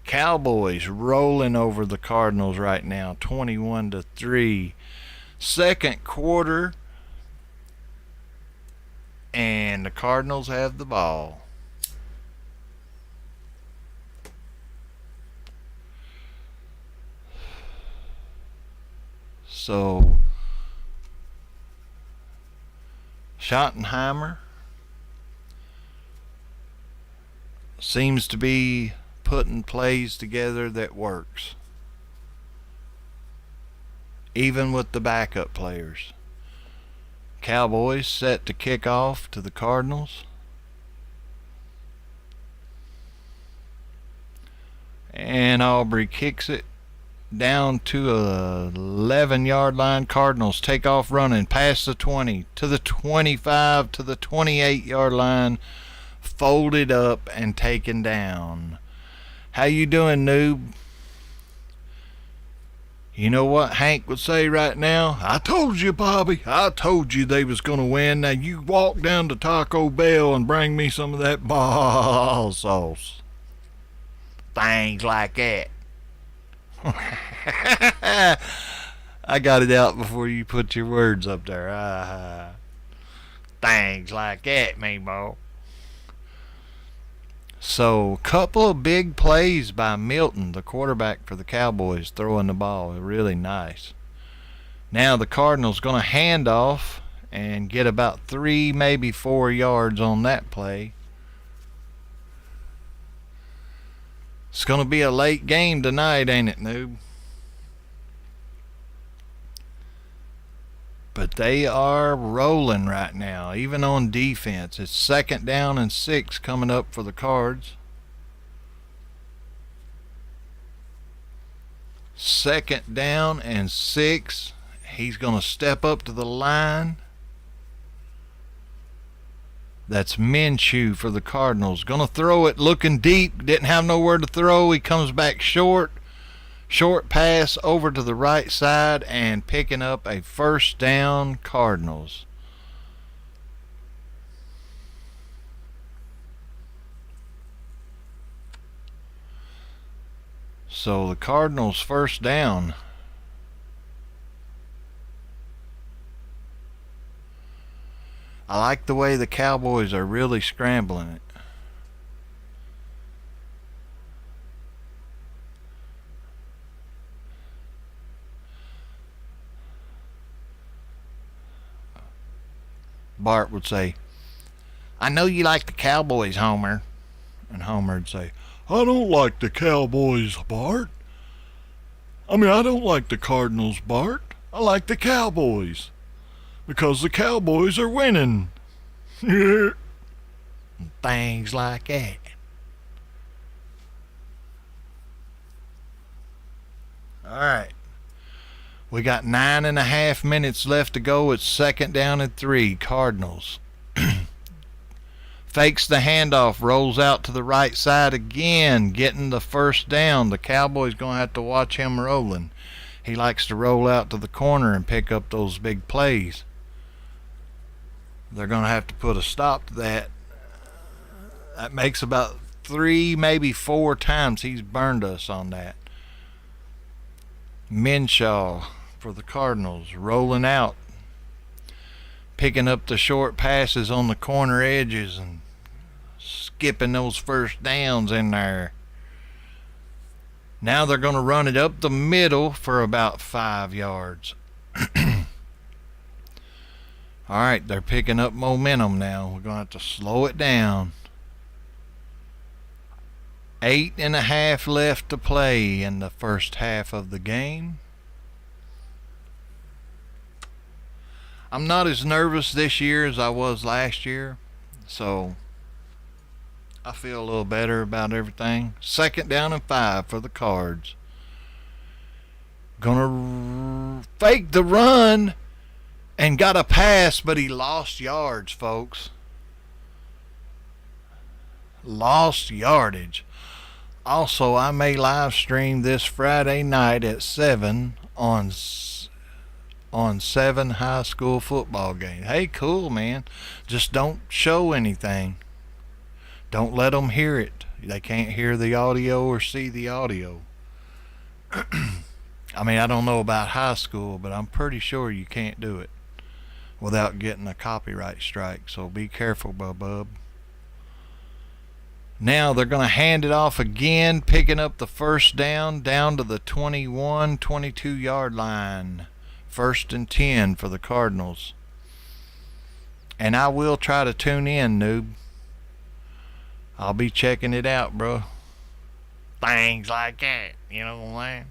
Cowboys rolling over the Cardinals right now, 21-3. Second quarter, and the Cardinals have the ball. So Schottenheimer seems to be putting plays together that works, even with the backup players. Cowboys set to kick off to the Cardinals. And Aubrey kicks it down to a 11-yard line. Cardinals take off running past the 20 to the 25 to the 28-yard line, folded up and taken down. How you doing, noob? You know what Hank would say right now? I told you, Bobby. I told you they was going to win. Now you walk down to Taco Bell and bring me some of that ball sauce. Things like that. I got it out before you put your words up there. Things like that, me boy. So, couple of big plays by Milton, the quarterback for the Cowboys, throwing the ball. Really nice. Now the Cardinals going to hand off and get about 3, maybe 4 yards on that play. It's going to be a late game tonight, ain't it, noob? But they are rolling right now, even on defense. It's 2nd down and 6 coming up for the Cards. 2nd down and 6. He's going to step up to the line. That's Minshew for the Cardinals. Going to throw it, looking deep. Didn't have nowhere to throw. He comes back short. Short pass over to the right side and picking up a 1st down, Cardinals. So the Cardinals 1st down. I like the way the Cowboys are really scrambling it. Bart would say, I know you like the Cowboys, Homer. And Homer would say, I don't like the Cowboys, Bart. I don't like the Cardinals, Bart. I like the Cowboys. Because the Cowboys are winning. Things like that. Alright. We got 9.5 minutes left to go. It's 2nd down and 3. Cardinals. Fakes the handoff. Rolls out to the right side again. Getting the 1st down. The Cowboys going to have to watch him rolling. He likes to roll out to the corner and pick up those big plays. They're going to have to put a stop to that. That makes about 3, maybe 4 times he's burned us on that. Minshew for the Cardinals, rolling out, picking up the short passes on the corner edges and skipping those 1st downs in there. Now they're going to run it up the middle for about 5 yards. Alright, they're picking up momentum now. We're going to have to slow it down. 8.5 left to play in the 1st half of the game. I'm not as nervous this year as I was last year, so I feel a little better about everything. 2nd down and 5 for the Cards. Gonna fake the run and got a pass, but he lost yards, folks. Lost yardage. Also, I may live stream this Friday night at 7 on 7 high school football games. Hey, cool, man. Just don't show anything. Don't let them hear it. They can't hear the audio or see the audio. I don't know about high school, but I'm pretty sure you can't do it without getting a copyright strike. So be careful, bub. Now they're going to hand it off again, picking up the 1st down to the 21, 22 yard line. 1st and 10 for the Cardinals. And I will try to tune in, noob. I'll be checking it out, bro. Things like that, you know what I'm saying?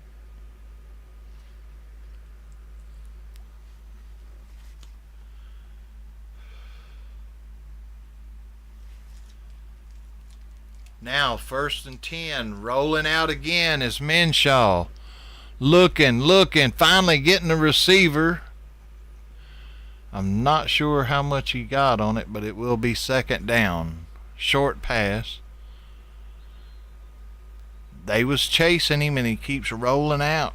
Now, 1st and 10, rolling out again is Minshaw. Looking, finally getting the receiver. I'm not sure how much he got on it, but it will be 2nd down. Short pass. They was chasing him and he keeps rolling out.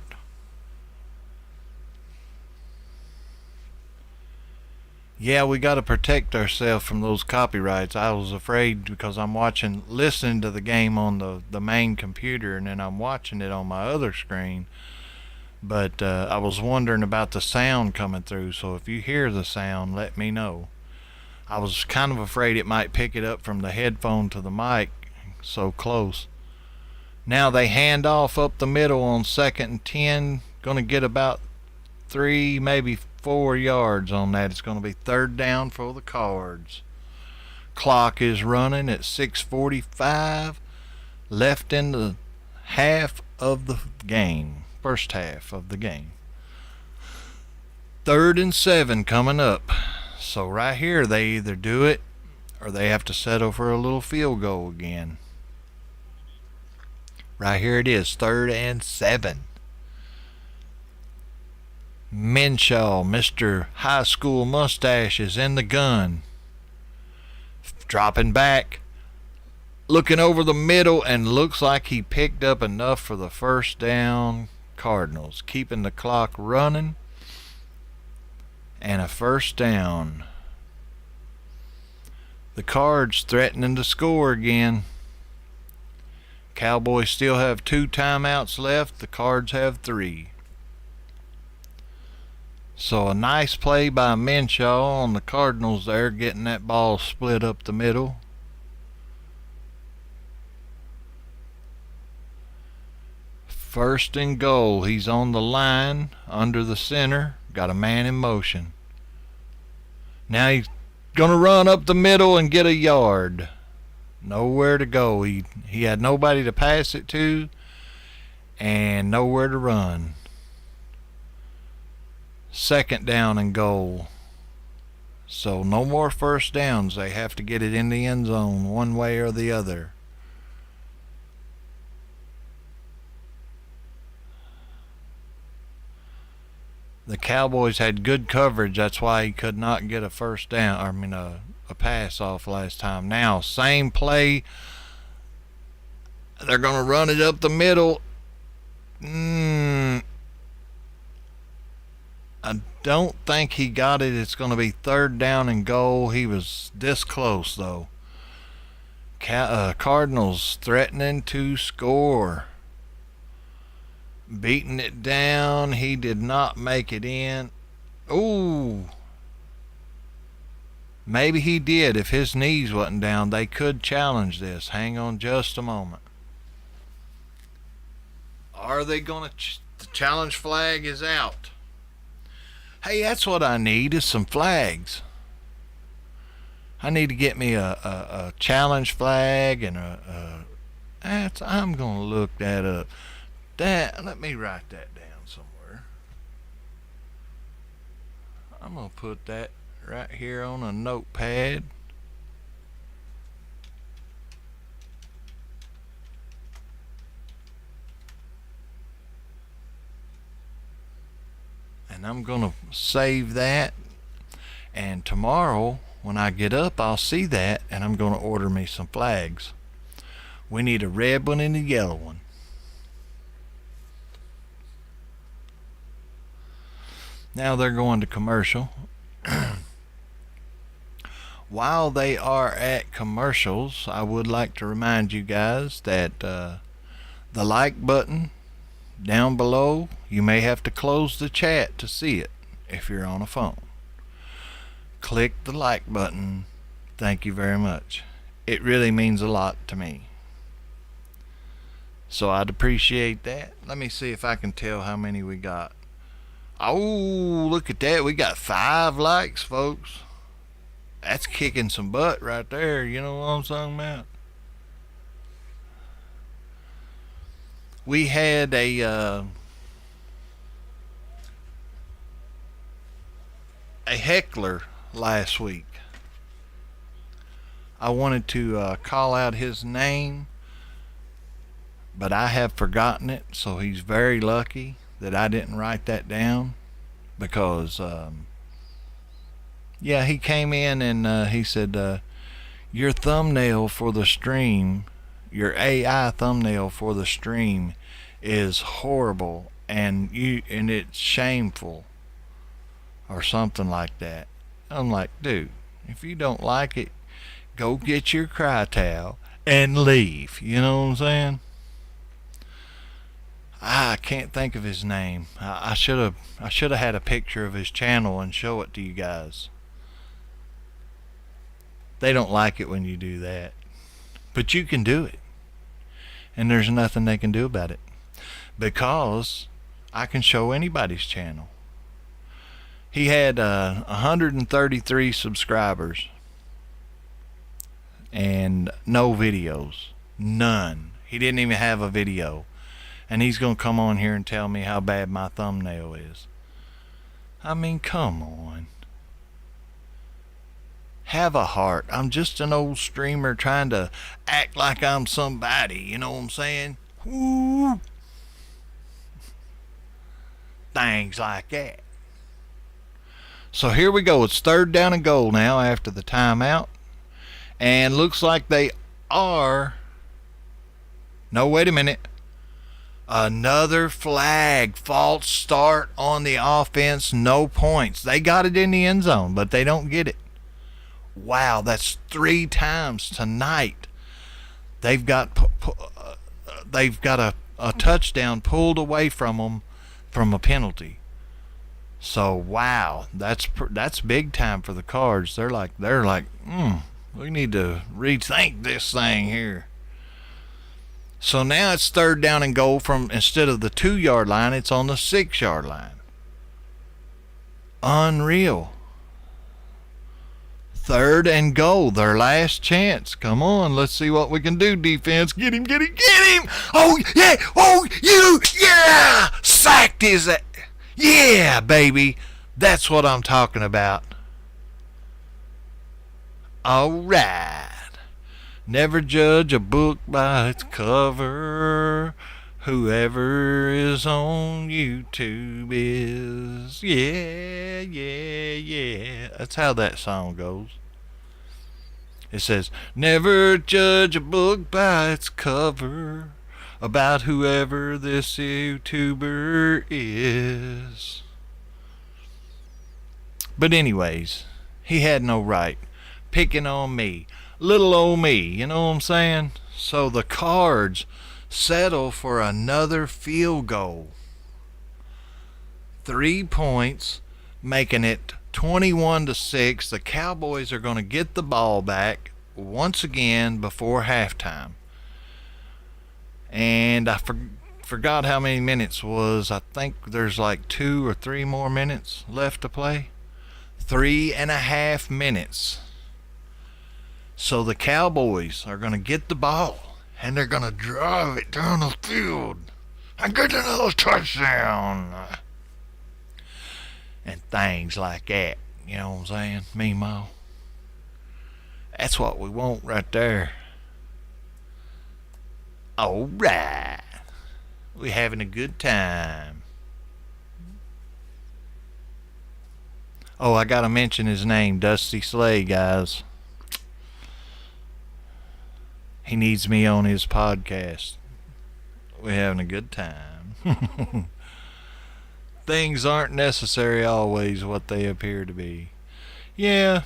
Yeah, we got to protect ourselves from those copyrights. I was afraid because I'm listening to the game on the main computer, and then I'm watching it on my other screen. But I was wondering about the sound coming through, so if you hear the sound, let me know. I was kind of afraid it might pick it up from the headphone to the mic, so close. Now they hand off up the middle on 2nd and 10. Going to get about 3, maybe 4 yards on that. It's going to be 3rd down for the Cards. Clock is running at 6:45. Left in the half of the game. First half of the game. 3rd and 7 coming up. So right here they either do it or they have to settle for a little field goal again. Right here it is, 3rd and 7. Minshaw, Mr. High School Mustache, is in the gun. Dropping back. Looking over the middle, and looks like he picked up enough for the 1st down. Cardinals keeping the clock running. And a 1st down. The Cards threatening to score again. Cowboys still have 2 timeouts left. The Cards have 3. So a nice play by Minshaw on the Cardinals there, getting that ball split up the middle. First and goal. He's on the line under the center. Got a man in motion. Now he's going to run up the middle and get a yard. Nowhere to go. He had nobody to pass it to and nowhere to run. 2nd down and goal. So no more 1st downs. They have to get it in the end zone one way or the other. The Cowboys had good coverage. That's why he could not get a 1st down. A pass off last time. Now, same play. They're going to run it up the middle. I don't think he got it. It's going to be 3rd down and goal. He was this close, though. Cardinals threatening to score. Beating it down. He did not make it in. Ooh. Maybe he did. If his knees wasn't down, they could challenge this. Hang on just a moment. Are they going to... the challenge flag is out. Hey, that's what I need, is some flags. I need to get me a challenge flag and I'm going to look that up. Let me write that down somewhere. I'm going to put that right here on a notepad. And I'm going to save that. And tomorrow, when I get up, I'll see that, and I'm going to order me some flags. We need a red one and a yellow one. Now they're going to commercial. While they are at commercials, I would like to remind you guys that the like button down below, you may have to close the chat to see it if you're on a phone. Click the like button. Thank you very much. It really means a lot to me. So I'd appreciate that. Let me see if I can tell how many we got. Oh, look at that. We got 5 likes, folks. That's kicking some butt right there. You know what I'm talking about? We had a heckler last week. I wanted to call out his name, but I have forgotten it, so he's very lucky that I didn't write that down, because yeah, he came in and he said, your thumbnail for the stream, your AI thumbnail for the stream is horrible, and it's shameful, or something like that. I'm like, dude, if you don't like it, go get your cry towel and leave. You know what I'm saying? I can't think of his name. I should have had a picture of his channel and show it to you guys. They don't like it when you do that, but you can do it, and there's nothing they can do about it, because I can show anybody's channel. He had 133 subscribers and no videos, none. He didn't even have a video, and he's gonna come on here and tell me how bad my thumbnail is. I mean, come on. Have a heart. I'm just an old streamer trying to act like I'm somebody, you know what I'm saying? Woo. Things like that. So here we go. It's 3rd down and goal now after the timeout. And looks like they are... No, wait a minute. Another flag. False start on the offense. No points. They got it in the end zone, but they don't get it. Wow, that's 3 times tonight. They've got a touchdown pulled away from them from a penalty. So wow, that's big time for the Cards. They're like, we need to rethink this thing here. So now it's 3rd down and goal from, instead of the 2-yard line, it's on the 6-yard line. Unreal. 3rd and goal, their last chance. Come on, let's see what we can do, defense. Get him, get him, get him! Oh, yeah! Oh, yeah! Sacked his... Yeah, baby! That's what I'm talking about. Alright. Never judge a book by its cover. Whoever is on YouTube is... Yeah, yeah, yeah. That's how that song goes. It says, never judge a book by its cover, about whoever this YouTuber is. But anyways, he had no right picking on me. Little old me, you know what I'm saying? So the Cards settle for another field goal. 3 points, making it 21-6. The Cowboys are going to get the ball back once again before halftime. And I forgot how many minutes was. I think there's like 2 or 3 more minutes left to play. 3.5 minutes. So the Cowboys are going to get the ball, and they're going to drive it down the field and get another touchdown. And things like that. You know what I'm saying? Meemaw. That's what we want right there. Alright. We're having a good time. Oh, I gotta mention his name, Dusty Slay, guys. He needs me on his podcast. We're having a good time. Things aren't necessarily always what they appear to be. Yeah,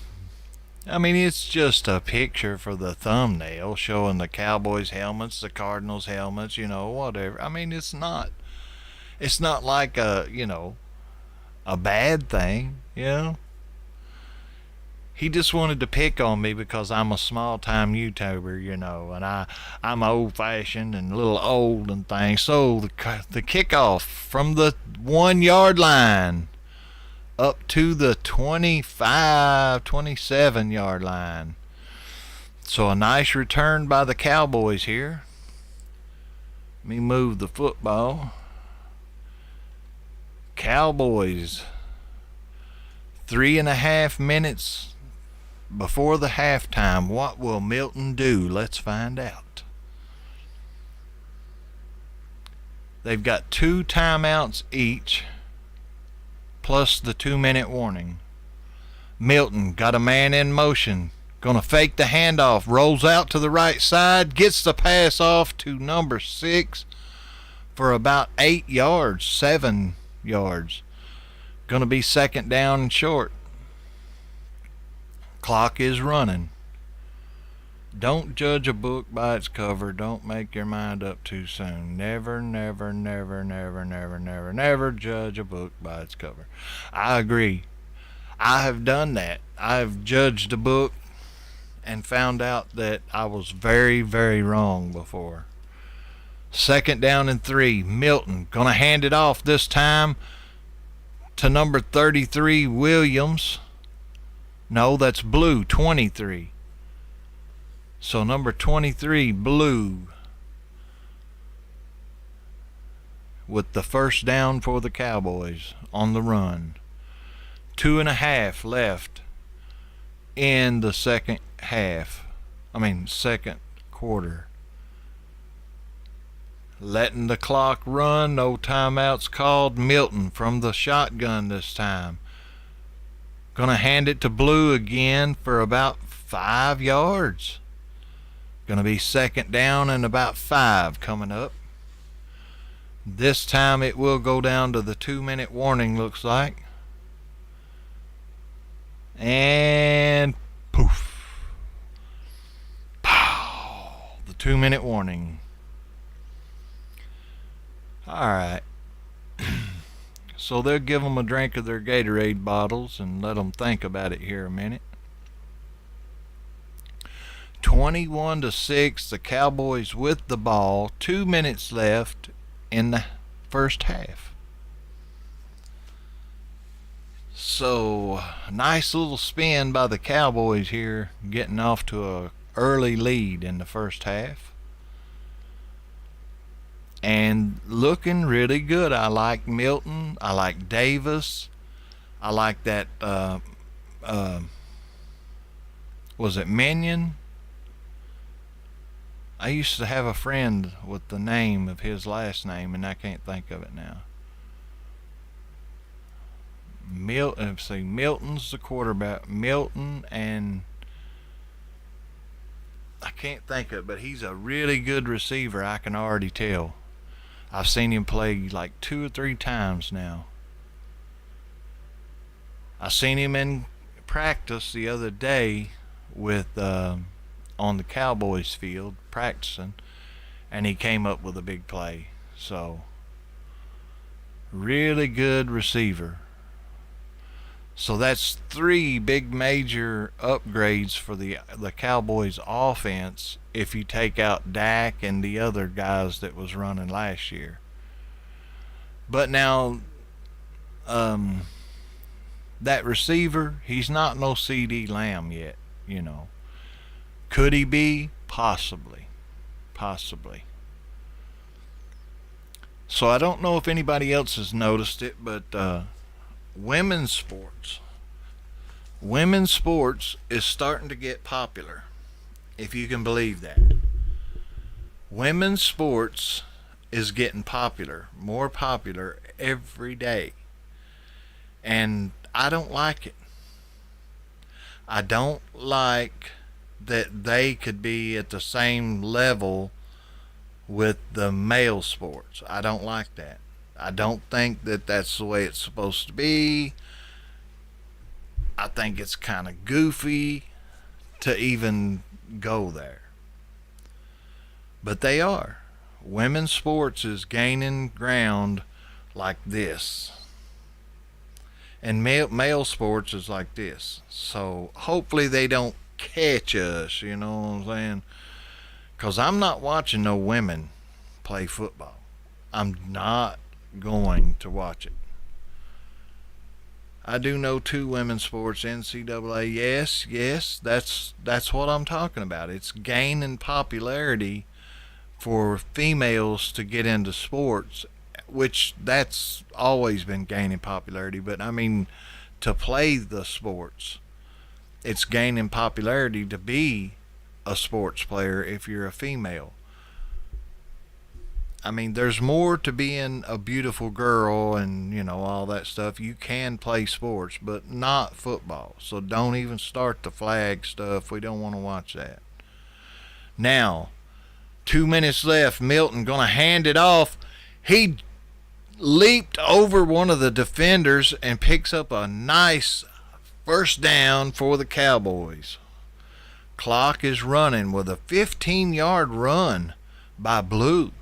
I mean, it's just a picture for the thumbnail showing the Cowboys helmets, the Cardinals helmets, you know, whatever. I mean, it's not like a, you know, a bad thing, you know. he just wanted to pick on me because I'm a small time YouTuber, you know, and I'm old fashioned and a little old and things. So the kickoff from the 1 yard line up to the 25, 27 yard line. So a nice return by the Cowboys here. Let me move the football. Cowboys, 3.5 minutes before the halftime. What will Milton do? Let's find out. They've got 2 timeouts each, plus the 2-minute warning. Milton got a man in motion. Gonna fake the handoff. Rolls out to the right side. Gets the pass off to number 6 for about 8 yards, 7 yards. Gonna be second down and short. Clock is running. Don't judge a book by its cover. Don't make your mind up too soon. Never, never, never, never, never, never, never judge a book by its cover. I agree. I have done that. I've judged a book and found out that I was very, very wrong before. Second down and 3. Milton gonna hand it off this time to number 33, Williams. No, that's Blue, 23. So number 23, Blue, with the first down for the Cowboys on the run. 2.5 left in the second quarter. Letting the clock run, no timeouts called. Milton from the shotgun this time. Gonna hand it to Blue again for about 5 yards. Gonna be second down and about 5 coming up. This time it will go down to the 2-minute warning, looks like. And poof. Pow. The 2-minute warning. Alright. So they'll give them a drink of their Gatorade bottles and let them think about it here a minute. 21-6, the Cowboys with the ball. 2 minutes left in the first half. So, nice little spin by the Cowboys here, getting off to a early lead in the first half. And looking really good. I like Milton. I like Davis. I like that, was it Minion? I used to have a friend with the name of his last name, and I can't think of it now. Milton's the quarterback. Milton, and I can't think of it, but he's a really good receiver, I can already tell. I've seen him play like 2 or 3 times now. I seen him in practice the other day with on the Cowboys field practicing, and he came up with a big play. So really good receiver. So that's 3 big major upgrades for the Cowboys offense if you take out Dak and the other guys that was running last year. But now that receiver, he's not no CD Lamb yet, you know. Could he be? Possibly. So I don't know if anybody else has noticed it, but women's sports is starting to get popular, if you can believe that. Women's sports is getting more popular every day, and I don't like it. I don't like that they could be at the same level with the male sports. I don't like that. I don't think that that's the way it's supposed to be. I think it's kind of goofy to even go there. But they are. Women's sports is gaining ground like this. And male sports is like this. So hopefully they don't catch us, you know what I'm saying? Because I'm not watching no women play football. I'm not going to watch it. I do know 2 women's sports, NCAA. Yes, that's what I'm talking about. It's gaining popularity for females to get into sports, which that's always been gaining popularity. But I mean, to play the sports, it's gaining popularity to be a sports player if you're a female. I mean, there's more to being a beautiful girl and, you know, all that stuff. You can play sports, but not football. So don't even start the flag stuff. We don't want to watch that. Now, 2 minutes left. Milton going to hand it off. He leaped over one of the defenders and picks up a nice first down for the Cowboys. Clock is running with a 15-yard run by Blue.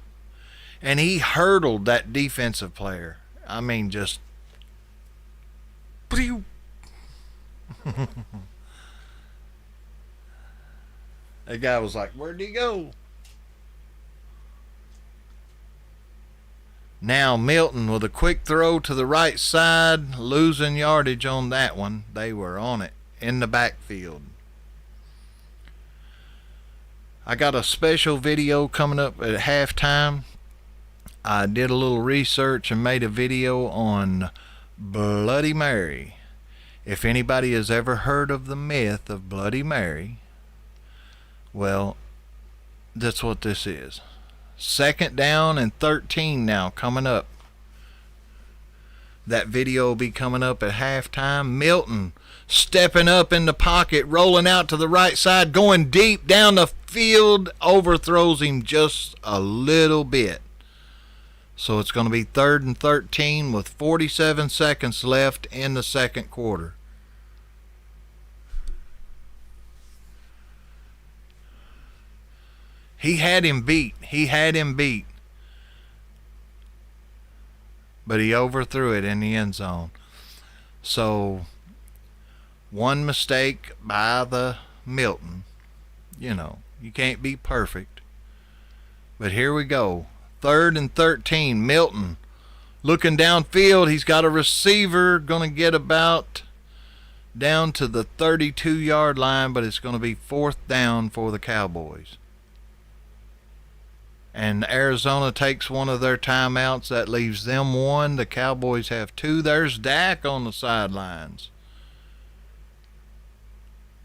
And he hurdled that defensive player. I mean, just... that guy was like, where'd he go? Now Milton with a quick throw to the right side, losing yardage on that one. They were on it in the backfield. I got a special video coming up at halftime. I did a little research and made a video on Bloody Mary. If anybody has ever heard of the myth of Bloody Mary, well, that's what this is. 2nd down and 13 now coming up. That video will be coming up at halftime. Milton stepping up in the pocket, rolling out to the right side, going deep down the field, overthrows him just a little bit. So it's going to be 3rd and 13 with 47 seconds left in the second quarter. He had him beat. But he overthrew it in the end zone. So, one mistake by the Milton. You know, you can't be perfect. But here we go. 3rd and 13. Milton looking downfield. He's got a receiver. Going to get about down to the 32-yard line, but it's going to be 4th down for the Cowboys. And Arizona takes one of their timeouts. That leaves them 1. The Cowboys have 2. There's Dak on the sidelines.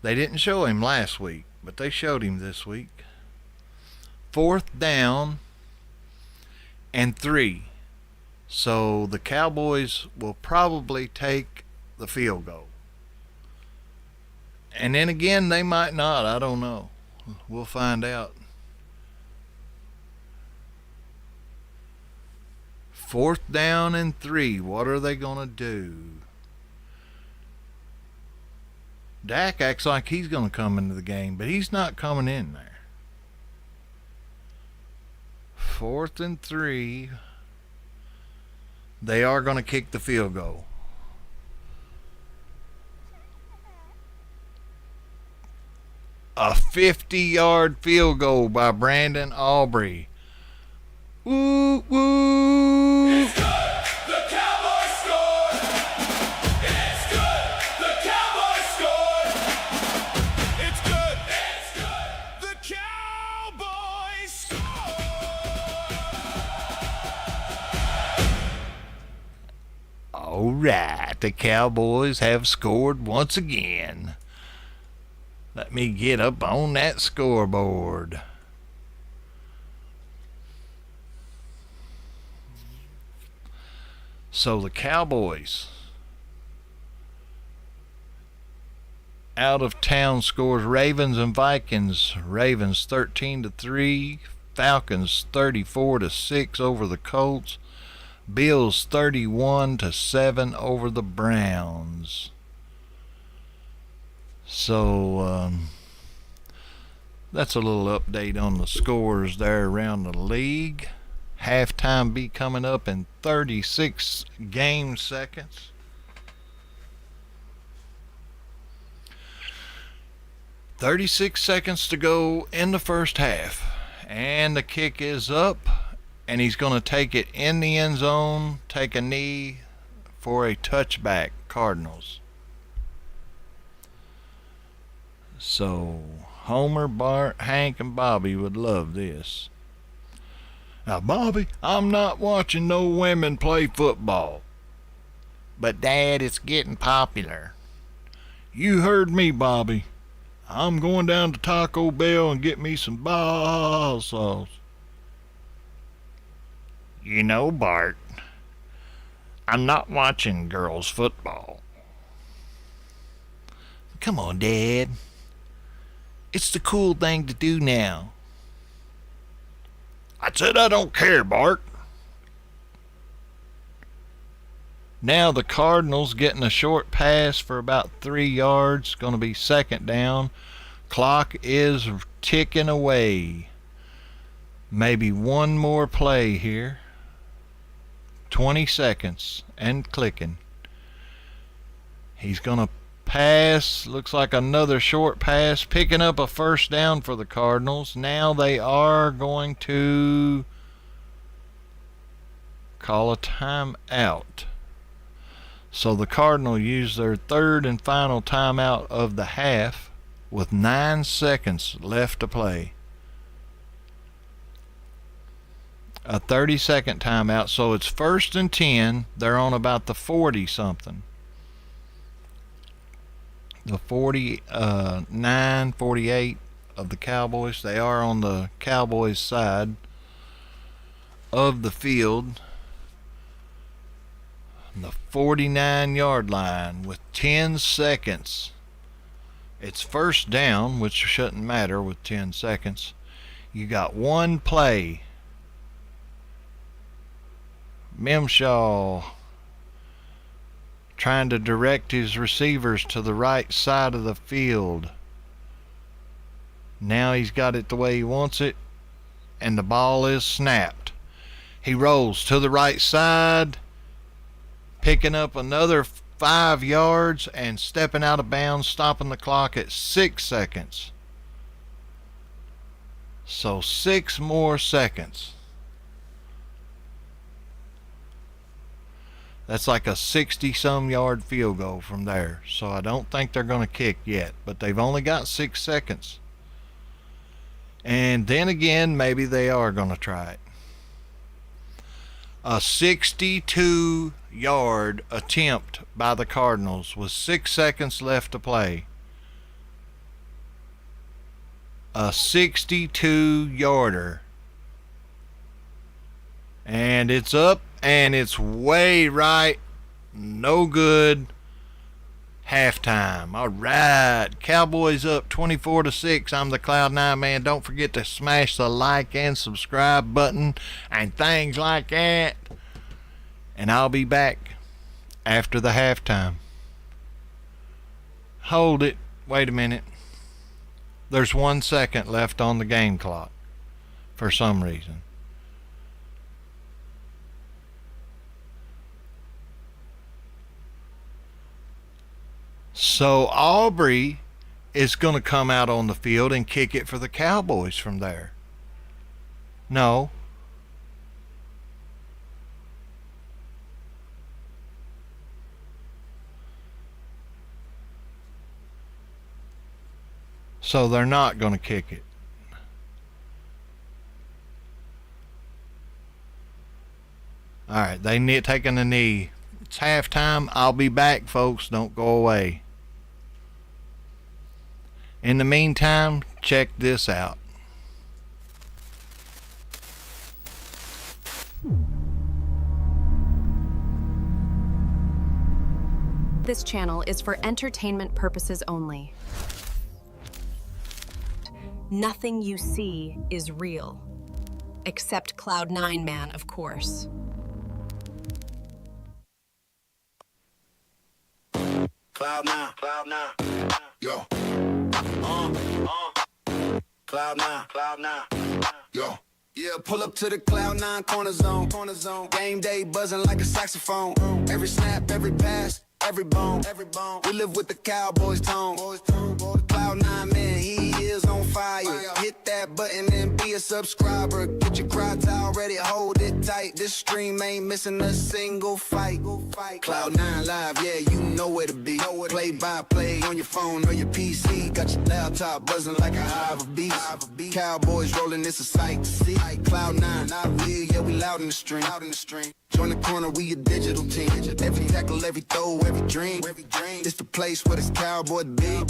They didn't show him last week, but they showed him this week. 4th down and 3. So the Cowboys will probably take the field goal. And then again, they might not. I don't know. We'll find out. 4th down and 3. What are they going to do? Dak acts like he's going to come into the game, but he's not coming in there. 4th and 3. They are going to kick the field goal. A 50-yard field goal by Brandon Aubrey. Woo, woo. It's good. The Cowboys scored. It's good. The Cowboys scored. It's good. It's good. The Cowboys scored. All right, the Cowboys have scored once again. Let me get up on that scoreboard. So the Cowboys out of town scores Ravens and Vikings. Ravens 13-3, Falcons 34-6 over the Colts, Bills 31-7 over the Browns. So that's a little update on the scores there around the league. Halftime be coming up in 36 game seconds. 36 seconds to go in the first half. And the kick is up, and he's going to take it in the end zone, take a knee for a touchback, Cardinals. So Homer, Bart, Hank, and Bobby would love this. Now, Bobby, I'm not watching no women play football. But, Dad, it's getting popular. You heard me, Bobby. I'm going down to Taco Bell and get me some ball sauce. You know, Bart, I'm not watching girls' football. Come on, Dad. It's the cool thing to do now. I said I don't care, Bart. Now the Cardinals getting a short pass for about 3 yards. Going to be second down. Clock is ticking away. Maybe one more play here. 20 seconds and clicking. He's going to pass. Looks like another short pass. Picking up a first down for the Cardinals. Now they are going to call a timeout. So the Cardinals use their third and final timeout of the half with 9 seconds left to play. A 30-second timeout, so it's 1st and 10. They're on about the 40-something. The 49, 48 of the Cowboys. They are on the Cowboys side of the field. The 49-yard line with 10 seconds. It's first down, which shouldn't matter with 10 seconds. You got one play. Memshaw trying to direct his receivers to the right side of the field. Now he's got it the way he wants it, and the ball is snapped. He rolls to the right side, picking up another 5 yards and stepping out of bounds, stopping the clock at 6 seconds. So 6 more seconds. That's like a 60-some yard field goal from there. So I don't think they're going to kick yet, but they've only got 6 seconds. And then again, maybe they are going to try it. A 62-yard attempt by the Cardinals with 6 seconds left to play. A 62-yarder. And it's up, and it's way right. No good. Halftime. All right. Cowboys up 24-6. I'm the Cloud9 Man. Don't forget to smash the like and subscribe button and things like that. And I'll be back after the halftime. Hold it. Wait a minute. There's 1 second left on the game clock for some reason. So Aubrey is going to come out on the field and kick it for the Cowboys from there. No. So they're not going to kick it. All right, they need taking a knee. It's halftime. I'll be back, folks. Don't go away. In the meantime, check this out. This channel is for entertainment purposes only. Nothing you see is real, except Cloud9 Man, of course. Cloud9, Cloud9, yo. Cloud9, yo. Yeah, pull up to the Cloud9 corner zone. Game day buzzing like a saxophone. Every snap, every pass, every bone. We live with the Cowboys tone. Cloud9 Man, he ears on fire. Hit that button and be a subscriber. Get your crowds already, hold it tight. This stream ain't missing a single fight. Cloud9 Live, yeah, you know where to be. Play by play on your phone or your PC. Got your laptop buzzing like a hive of bees. Cowboys rolling, it's a sight to see. Cloud9, out here, yeah, we loud in the stream. Join the corner, we a digital team. Every tackle, every throw, every dream. It's the place where this cowboy be.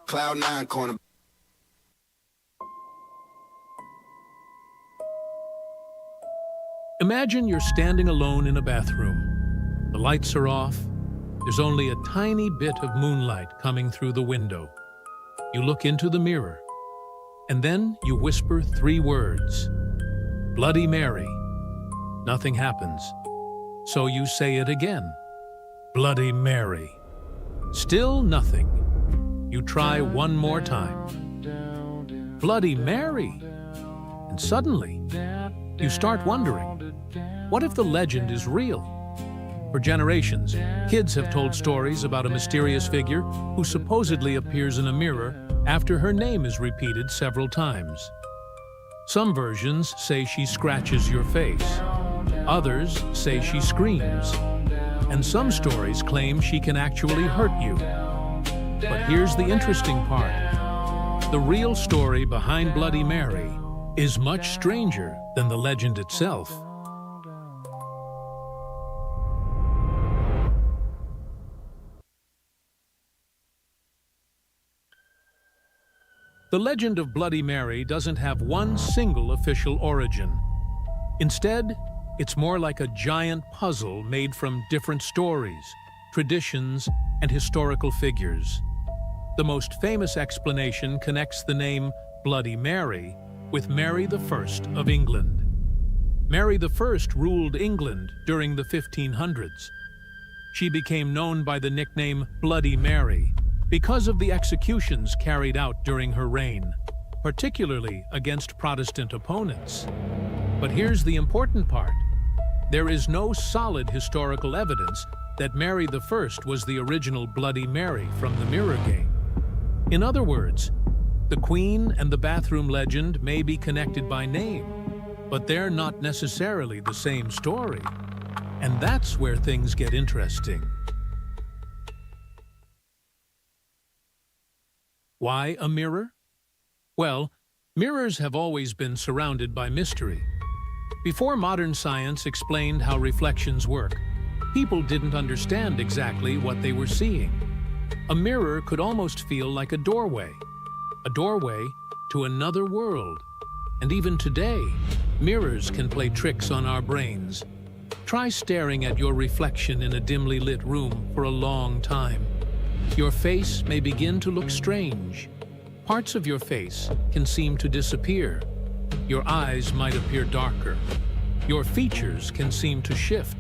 Cloud9 corner. Imagine you're standing alone in a bathroom. The lights are off. There's only a tiny bit of moonlight coming through the window. You look into the mirror, and then you whisper 3 words. Bloody Mary. Nothing happens. So you say it again. Bloody Mary. Still nothing. You try one more time. Bloody Mary. And suddenly, you start wondering, what if the legend is real? For generations, kids have told stories about a mysterious figure who supposedly appears in a mirror after her name is repeated several times. Some versions say she scratches your face. Others say she screams. And some stories claim she can actually hurt you. But here's the interesting part. The real story behind Bloody Mary is much stranger than the legend itself. The legend of Bloody Mary doesn't have one single official origin. Instead, it's more like a giant puzzle made from different stories, traditions, and historical figures. The most famous explanation connects the name Bloody Mary with Mary I of England. Mary I ruled England during the 1500s. She became known by the nickname Bloody Mary because of the executions carried out during her reign, particularly against Protestant opponents. But here's the important part. There is no solid historical evidence that Mary I was the original Bloody Mary from the mirror game. In other words, the Queen and the bathroom legend may be connected by name, but they're not necessarily the same story. And that's where things get interesting. Why a mirror? Well, mirrors have always been surrounded by mystery. Before modern science explained how reflections work, people didn't understand exactly what they were seeing. A mirror could almost feel like a doorway to another world. And even today, mirrors can play tricks on our brains. Try staring at your reflection in a dimly lit room for a long time. Your face may begin to look strange. Parts of your face can seem to disappear. Your eyes might appear darker. Your features can seem to shift.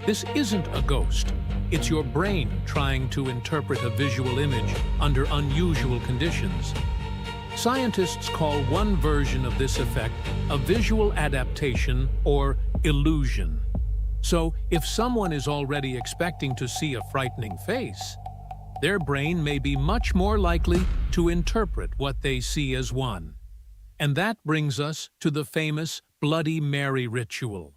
This isn't a ghost. It's your brain trying to interpret a visual image under unusual conditions. Scientists call one version of this effect a visual adaptation or illusion. So, if someone is already expecting to see a frightening face, their brain may be much more likely to interpret what they see as one. And that brings us to the famous Bloody Mary ritual.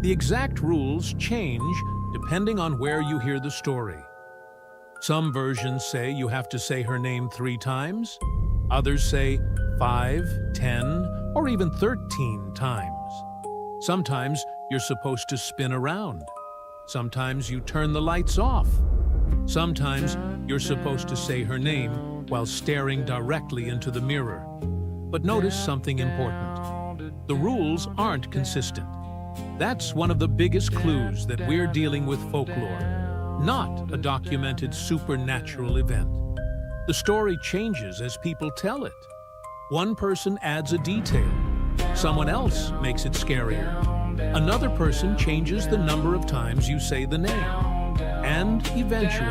The exact rules change depending on where you hear the story. Some versions say you have to say her name 3 times. Others say 5, 10, or even 13 times. Sometimes you're supposed to spin around. Sometimes you turn the lights off. Sometimes you're supposed to say her name while staring directly into the mirror. But notice something important. The rules aren't consistent. That's one of the biggest clues that we're dealing with folklore, not a documented supernatural event. The story changes as people tell it. One person adds a detail. Someone else makes it scarier. Another person changes the number of times you say the name. And eventually,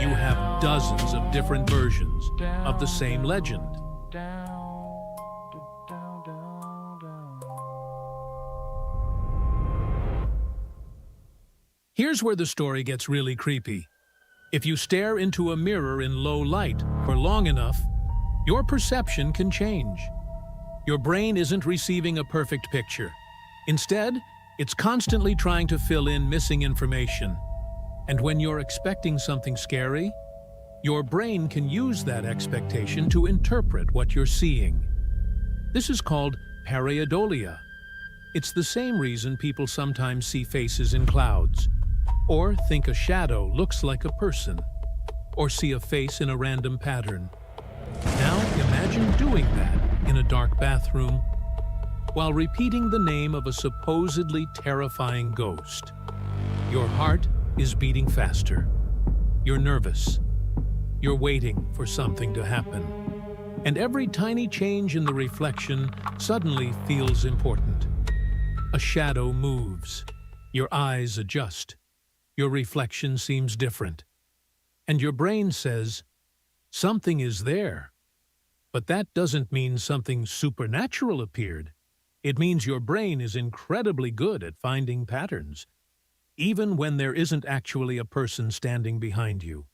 you have dozens of different versions of the same legend. Here's where the story gets really creepy. If you stare into a mirror in low light for long enough, your perception can change. Your brain isn't receiving a perfect picture. Instead, it's constantly trying to fill in missing information. And when you're expecting something scary, your brain can use that expectation to interpret what you're seeing. This is called pareidolia. It's the same reason people sometimes see faces in clouds, or think a shadow looks like a person, or see a face in a random pattern. Now imagine doing that in a dark bathroom while repeating the name of a supposedly terrifying ghost. Your heart is beating faster. You're nervous. You're waiting for something to happen. And every tiny change in the reflection suddenly feels important. A shadow moves. Your eyes adjust. Your reflection seems different. And your brain says, something is there. But that doesn't mean something supernatural appeared. It means your brain is incredibly good at finding patterns, even when there isn't actually a person standing behind you.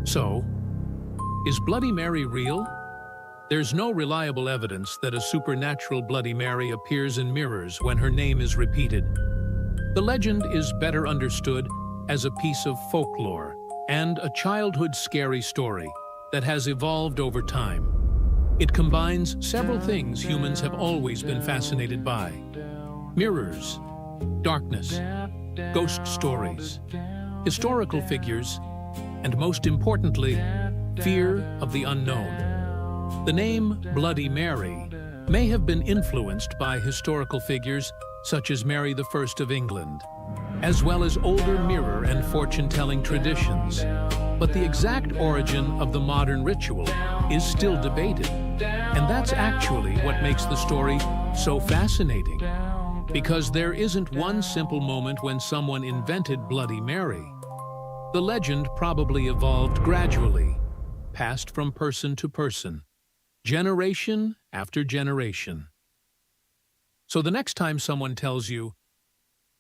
So, is Bloody Mary real? There's no reliable evidence that a supernatural Bloody Mary appears in mirrors when her name is repeated. The legend is better understood as a piece of folklore and a childhood scary story that has evolved over time. It combines several things humans have always been fascinated by: mirrors, darkness, ghost stories, historical figures, and most importantly, fear of the unknown. The name Bloody Mary may have been influenced by historical figures such as Mary I of England, as well as older mirror and fortune-telling traditions. But the exact origin of the modern ritual is still debated. And that's actually what makes the story so fascinating. Because there isn't one simple moment when someone invented Bloody Mary. The legend probably evolved gradually, passed from person to person, generation after generation. So the next time someone tells you,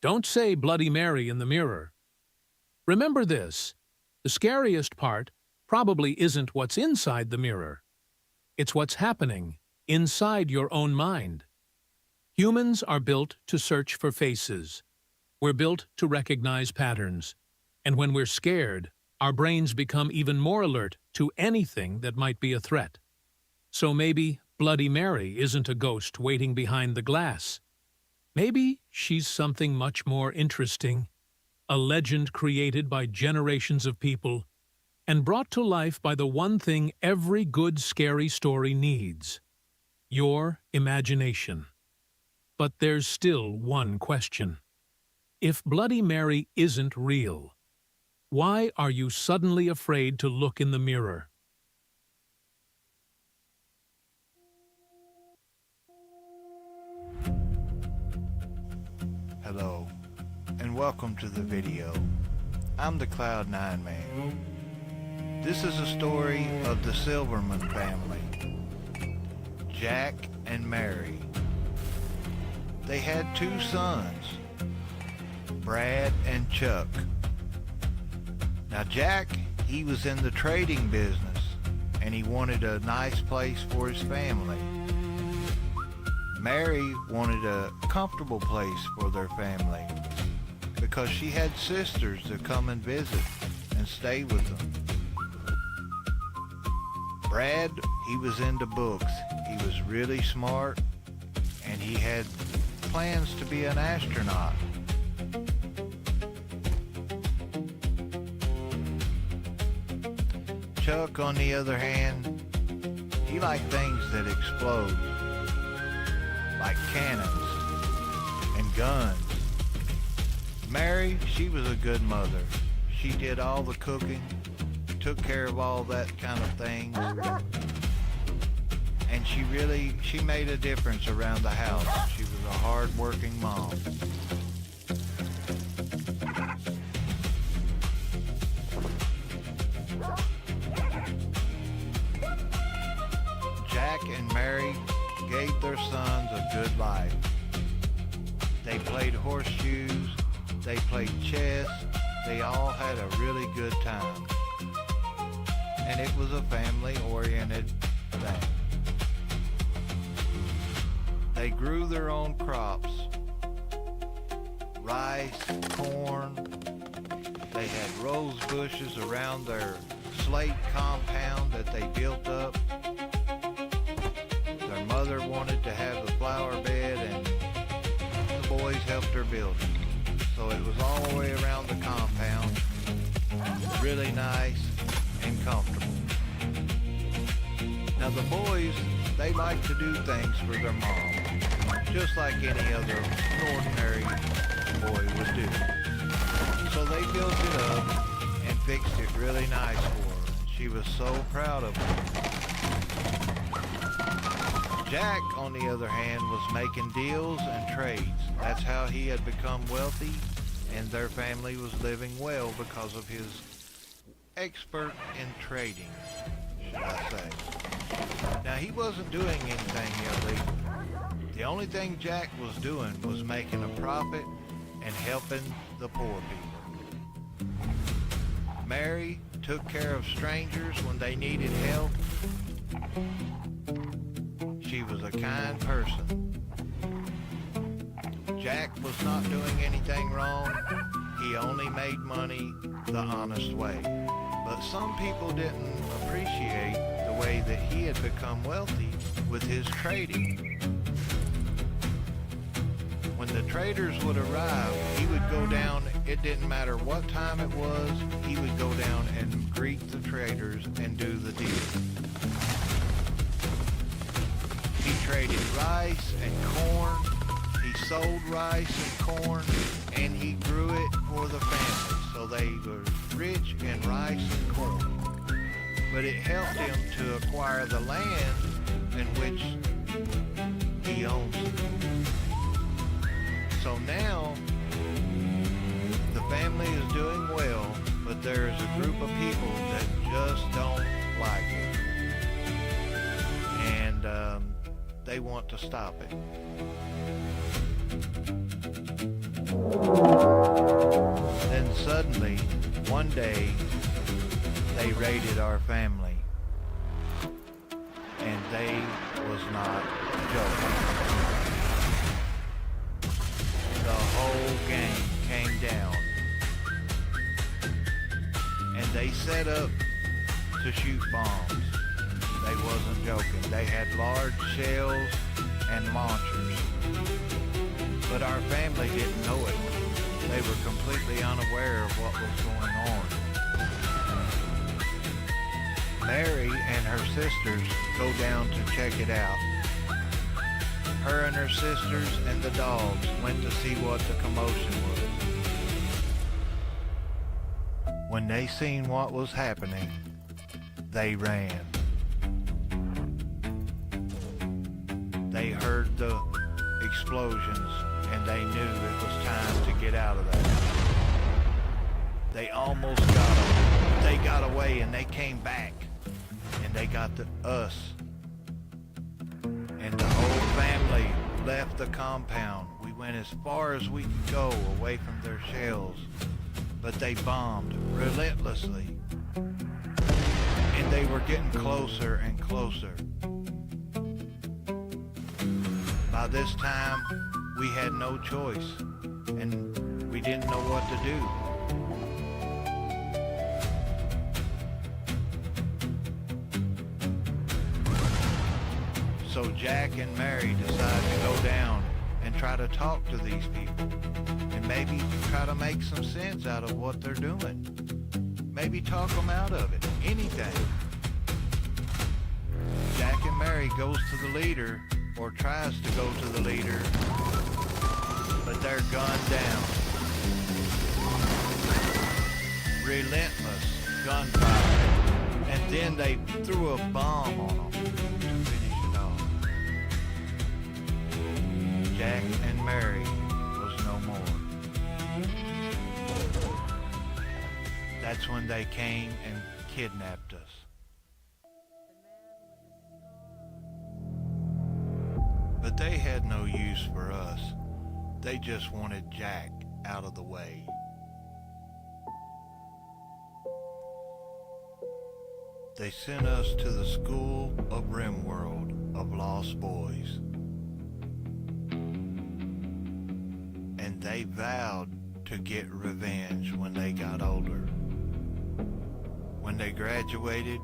"Don't say Bloody Mary in the mirror," remember this: the scariest part probably isn't what's inside the mirror. It's what's happening inside your own mind. Humans are built to search for faces. We're built to recognize patterns. And when we're scared, our brains become even more alert to anything that might be a threat. So maybe Bloody Mary isn't a ghost waiting behind the glass. Maybe she's something much more interesting, a legend created by generations of people and brought to life by the one thing every good scary story needs: your imagination. But there's still one question. If Bloody Mary isn't real, why are you suddenly afraid to look in the mirror? Hello, and welcome to the video. I'm the Cloud9 Man. This is a story of the Silverman family, Jack and Mary. They had 2 sons, Brad and Chuck. Now Jack, he was in the trading business, and he wanted a nice place for his family. Mary wanted a comfortable place for their family because she had sisters to come and visit and stay with them. Brad, he was into books. He was really smart, and he had plans to be an astronaut. Chuck, on the other hand, he liked things that explode, like cannons and guns. Mary, she was a good mother. She did all the cooking, took care of all that kind of things, and she made a difference around the house. She was a hard-working mom. Jack and Mary gave their sons a good life. They played horseshoes, they played chess, they all had a really good time. And it was a family-oriented thing. They grew their own crops, rice, corn. They had rose bushes around their slate compound that they built up. Their mother wanted to have a flower bed and the boys helped her build it. So it was all the way around the compound, really nice and comfortable. Now the boys, they like to do things for their mom, just like any other ordinary boy would do. So they built it up and fixed it really nice for her. She was so proud of them. Jack, on the other hand, was making deals and trades. That's how he had become wealthy, and their family was living well because of his expert in trading, should I say. Now, he wasn't doing anything illegal. The only thing Jack was doing was making a profit and helping the poor people. Mary took care of strangers when they needed help. She was a kind person. Jack was not doing anything wrong. He only made money the honest way. But some people didn't appreciate the way that he had become wealthy with his trading. When the traders would arrive, he would go down, it didn't matter what time it was, he would go down and greet the traders and do the deal. He traded rice and corn, he sold rice and corn, and he grew it for the family, so they were rich in rice and corn. But it helped him to acquire the land in which he owns it. So now, the family is doing well, but there is a group of people that just don't like it. And they want to stop it. Then suddenly, one day, they raided our family. And they was not joking. The whole gang came down. And they set up to shoot bombs. They wasn't joking. They had large shells and launchers. But our family didn't know it. They were completely unaware of what was going on. Mary and her sisters go down to check it out. Her and her sisters and the dogs went to see what the commotion was. When they seen what was happening, they ran. They heard the explosions and they knew it was time to get out of there. They almost got them. They got away and they came back and they got to us. And the whole family left the compound. We went as far as we could go away from their shells, but they bombed relentlessly. And they were getting closer and closer. By this time, we had no choice, and we didn't know what to do. So Jack and Mary decided to go down and try to talk to these people and maybe try to make some sense out of what they're doing. Maybe talk them out of it, anything. Jack and Mary goes to the leader, or tries to go to the leader, but they're gunned down. Relentless gunfire. And then they threw a bomb on them to finish it off. Jack and Mary was no more. That's when they came and kidnapped us. news for us. They just wanted Jack out of the way. They sent us to the school of Rimworld of Lost Boys. And they vowed to get revenge when they got older. When they graduated,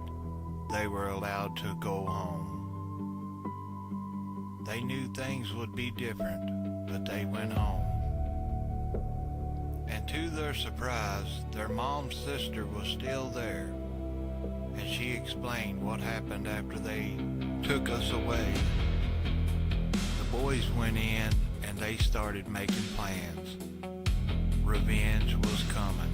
they were allowed to go home. They knew things would be different, but they went home. And to their surprise, their mom's sister was still there, and she explained what happened after they took us away. The boys went in and they started making plans. Revenge was coming.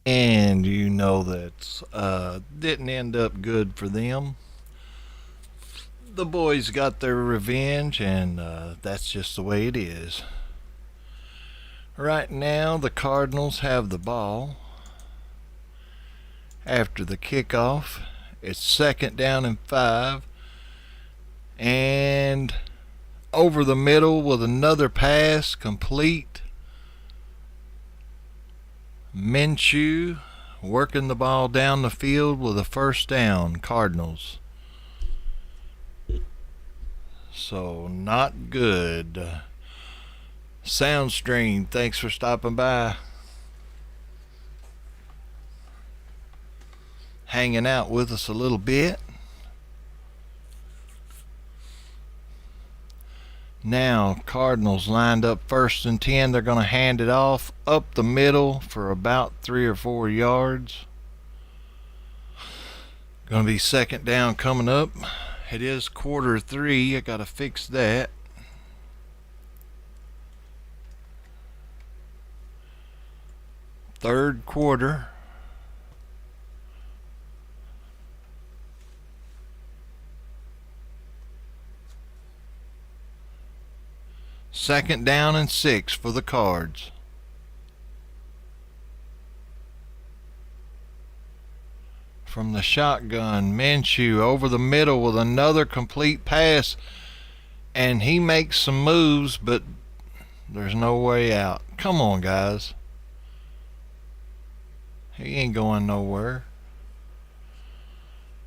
And you know that didn't end up good for them. The boys got their revenge, and that's just the way it is. Right now, the Cardinals have the ball. After the kickoff, it's 2nd down and 5. And over the middle with another pass, complete. Minshew working the ball down the field with a 1st down, Cardinals. So not good. Soundstream, thanks for stopping by. Hanging out with us a little bit. Now, Cardinals lined up 1st and 10. They're going to hand it off up the middle for about 3 or 4 yards. Going to be 2nd down coming up. It is quarter 3. I got to fix that. Third quarter. Second down and 6 for the Cards. From the shotgun, Minshew over the middle with another complete pass, and he makes some moves, but there's no way out. Come on, guys. He ain't going nowhere.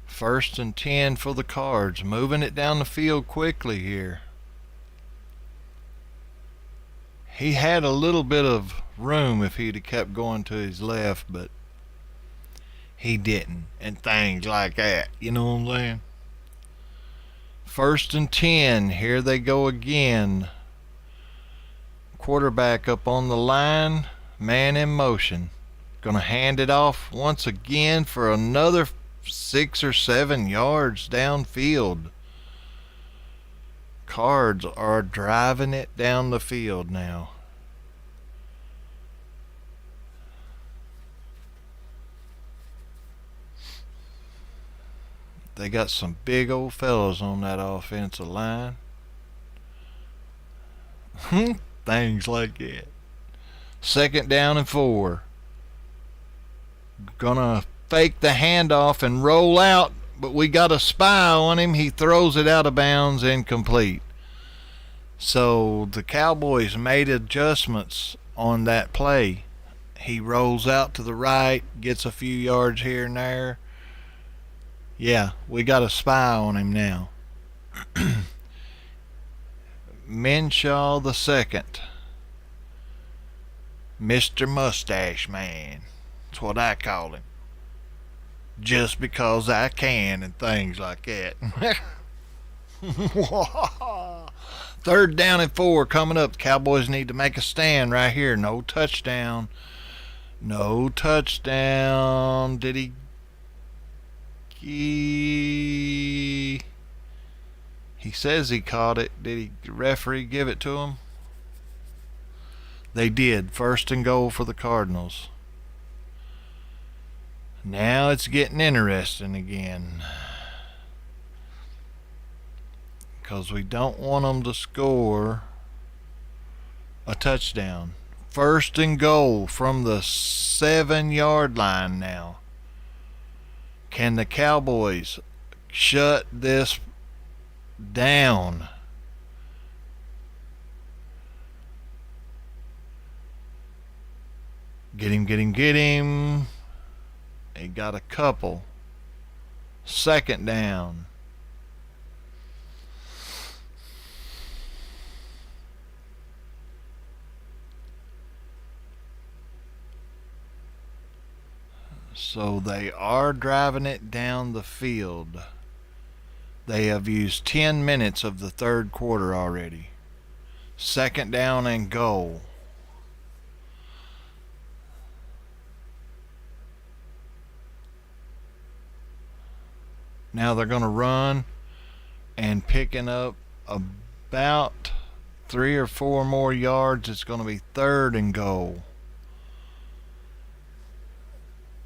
1st and 10 for the Cards, moving it down the field quickly here. He had a little bit of room if he'd have kept going to his left, but he didn't, and things like that. You know what I'm saying? 1st and 10. Here they go again. Quarterback up on the line. Man in motion. Gonna hand it off once again for another 6 or 7 yards downfield. Cards are driving it down the field now. They got some big old fellas on that offensive line. Things like that. 2nd down and 4. Gonna fake the handoff and roll out, but we got a spy on him. He throws it out of bounds, incomplete. So the Cowboys made adjustments on that play. He rolls out to the right, gets a few yards here and there. Yeah, we got a spy on him now. Minshaw the second. Mr. Mustache Man. That's what I call him. Just because I can and things like that. 3rd down and 4 coming up. The Cowboys need to make a stand right here. No touchdown. No touchdown. Did he says he caught it. Did the referee give it to him? They did. 1st and goal for the Cardinals. Now it's getting interesting again. Because we don't want them to score a touchdown. 1st and goal from the 7-yard line now. Can the Cowboys shut this down? Get him, get him, get him. They got a couple. 2nd down. So they are driving it down the field. They have used 10 minutes of the 3rd quarter already. 2nd down and goal. Now they're going to run and picking up about 3 or 4 more yards. It's going to be 3rd and goal.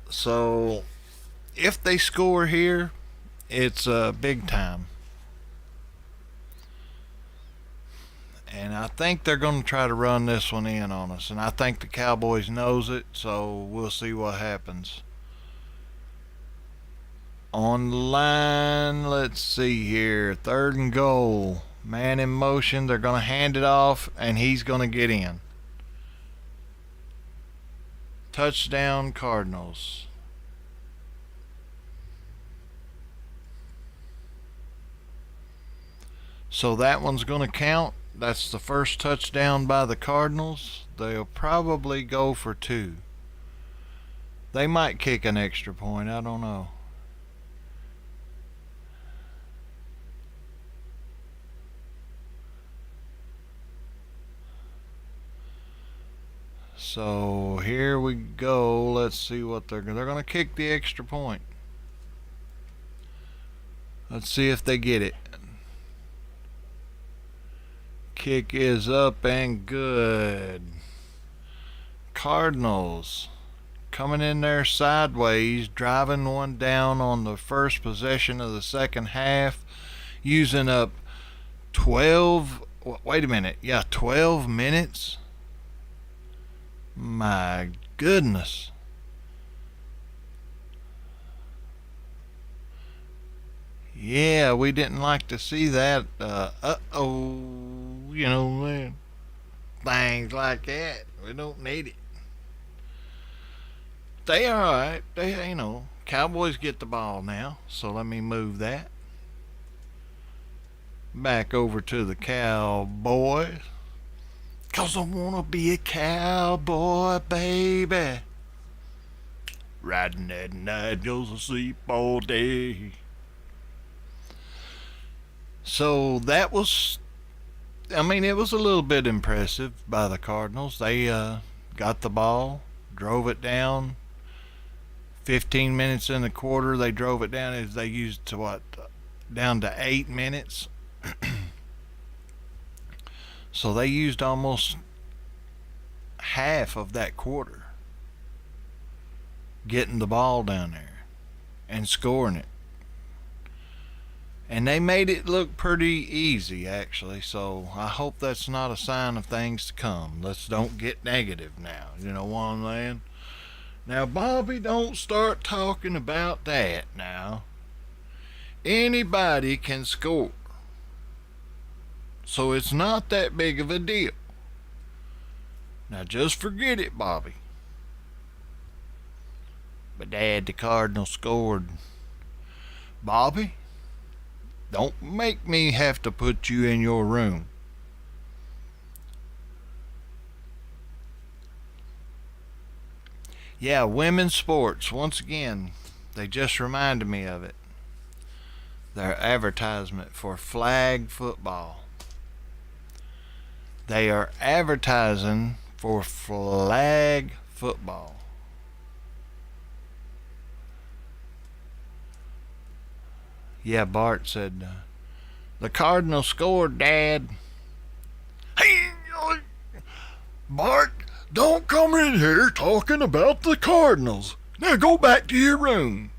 So if they score here, it's big time. And I think they're going to try to run this one in on us. And I think the Cowboys knows it, so we'll see what happens. On the line, let's see here. 3rd and goal. Man in motion. They're going to hand it off, and he's going to get in. Touchdown, Cardinals. So that one's going to count. That's the first touchdown by the Cardinals. They'll probably go for 2. They might kick an extra point. I don't know. So here we go. Let's see what they're going to kick the extra point. Let's see if they get it. Kick is up and good. Cardinals coming in there sideways, driving one down on the first possession of the second half, using up 12, wait a minute, yeah, 12 minutes. My goodness. Yeah, we didn't like to see that. You know, things like that. We don't need it. They alright. They, Cowboys get the ball now. So let me move that. Back over to the Cowboys. 'Cause I wanna be a cowboy, baby. riding that night, goes to sleep all day. So that was, I mean, it was a little bit impressive by the Cardinals. They got the ball, drove it down. 15 minutes in the quarter, they drove it down. As they used to what, down to 8 minutes. So they used almost half of that quarter getting the ball down there and scoring it. And they made it look pretty easy, actually. So I hope that's not a sign of things to come. Let's don't get negative now. You know what I'm saying? Now, Bobby, don't start talking about that now. Anybody can score. So it's not that big of a deal. Now just forget it, Bobby. But Dad, the Cardinals scored. Bobby, don't make me have to put you in your room. Yeah, women's sports. Once again, they just reminded me of it. Their advertisement for flag football. They are advertising for flag football. Yeah, Bart said, the Cardinals scored, Dad. Hey, Bart, don't come in here talking about the Cardinals. Now go back to your room.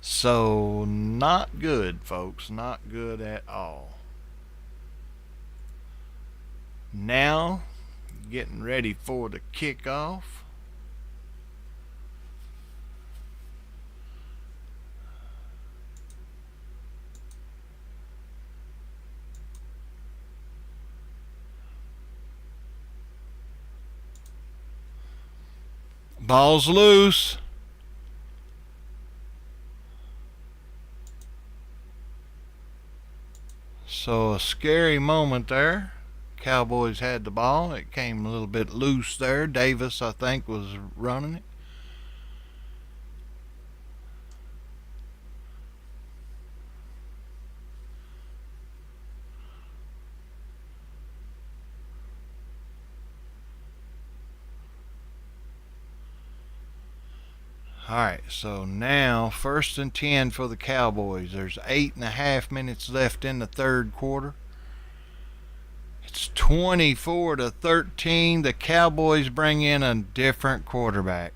So, not good, folks. Not good at all. Now, getting ready for the kickoff. Ball's loose. So a scary moment there. Cowboys had the ball. It came a little bit loose there. Davis, I think, was running it. Alright, so now 1st and 10 for the Cowboys. There's 8.5 minutes left in the third quarter. It's 24-13. The Cowboys bring in a different quarterback.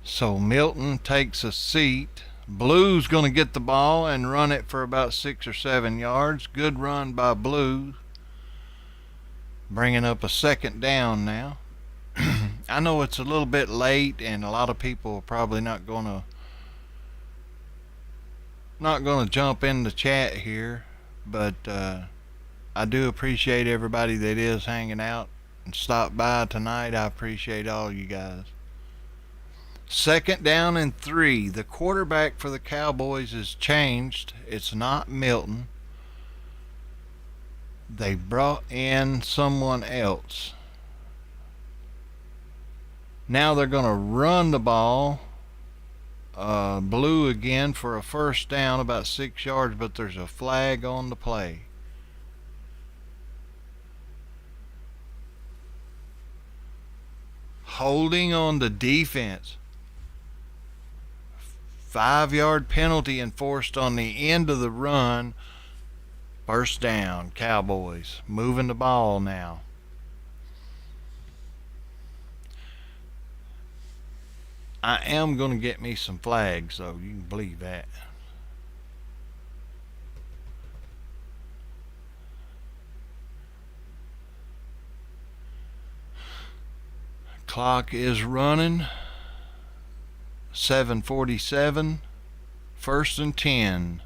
So Milton takes a seat. Blue's going to get the ball and run it for about 6 or 7 yards. Good run by Blue. Bringing up a 2nd down now. I know it's a little bit late and a lot of people are probably not gonna jump in the chat here, but I do appreciate everybody that is hanging out and stopped by tonight. I appreciate all you guys. 2nd down and 3. The quarterback for the Cowboys has changed. It's not Milton. They brought in someone else. Now they're going to run the ball. Blue again for a 1st down, about 6 yards, but there's a flag on the play. Holding on the defense. 5-yard penalty enforced on the end of the run. 1st down, Cowboys. Moving the ball now. I am going to get me some flags, so you can believe that. Clock is running. 7:47. 1st and 10.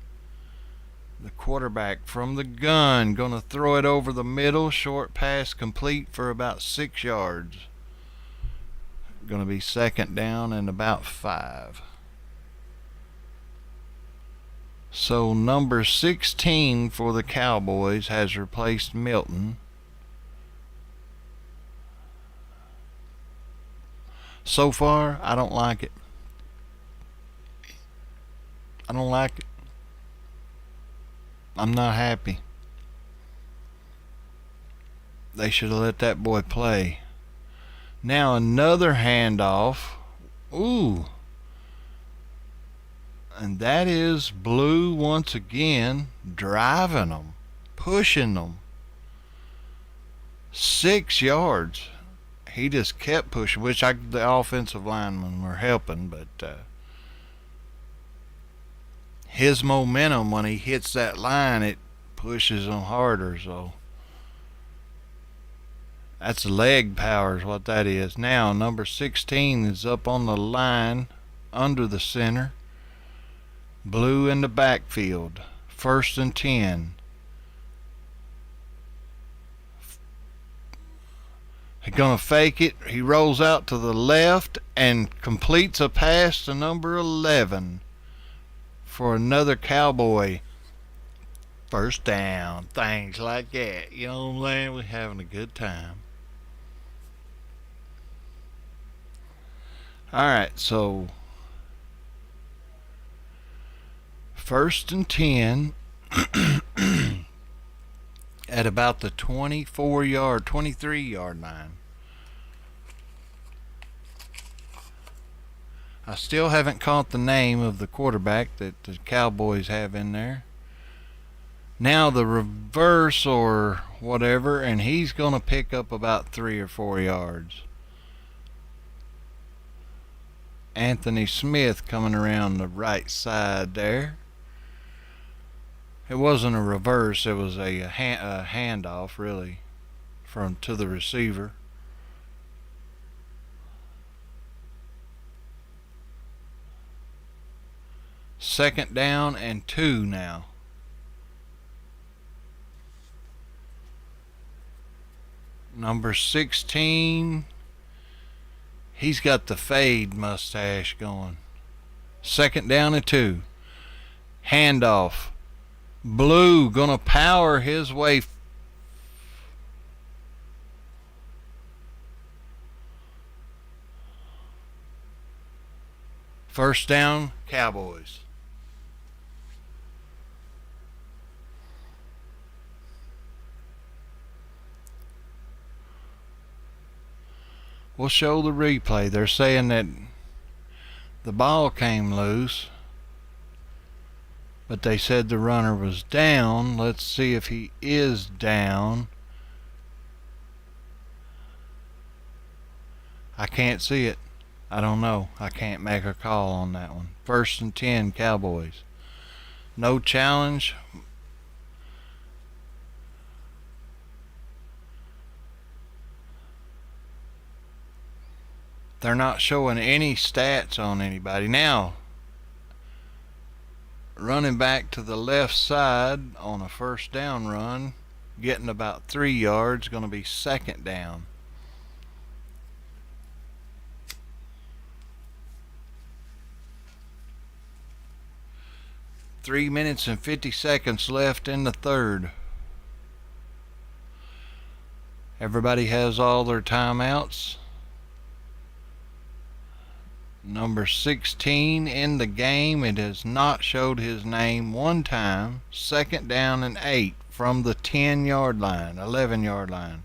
The quarterback from the gun going to throw it over the middle. Short pass complete for about 6 yards. Going to be 2nd down and about 5. So number 16 for the Cowboys has replaced Milton. So far, I don't like it. I don't like it. I'm not happy. They should have let that boy play. Now another handoff. Ooh. And that is Blue once again driving them, pushing them. 6 yards. He just kept pushing, which the offensive linemen were helping, but his momentum when he hits that line, it pushes them harder. So that's leg power is what that is. Now number 16 is up on the line under the center. Blue in the backfield. 1st and 10. He's going to fake it. He rolls out to the left and completes a pass to number 11 for another Cowboy first down. Things like that. You know what I'm saying? We're having a good time. Alright, so 1st and 10 at about the 23-yard line. I still haven't caught the name of the quarterback that the Cowboys have in there. Now the reverse or whatever, and he's going to pick up about 3 or 4 yards. Anthony Smith coming around the right side there. It wasn't a reverse, it was a handoff really to the receiver. Second down and 2 now. Number 16, he's got the fade mustache going. 2nd down and 2. Handoff. Blue gonna power his way. First down, Cowboys. We'll show the replay. They're saying that the ball came loose, but they said the runner was down. Let's see if he is down. I can't see it. I don't know. I can't make a call on that one. 1st and 10, Cowboys. No challenge. They're not showing any stats on anybody. Now, running back to the left side on a first down run, getting about 3 yards, going to be 2nd down. Three minutes and 50 seconds left in the third. Everybody has all their timeouts. Number 16 in the game. It has not showed his name one time. 2nd down and 8 from the 10-yard line, 11-yard line.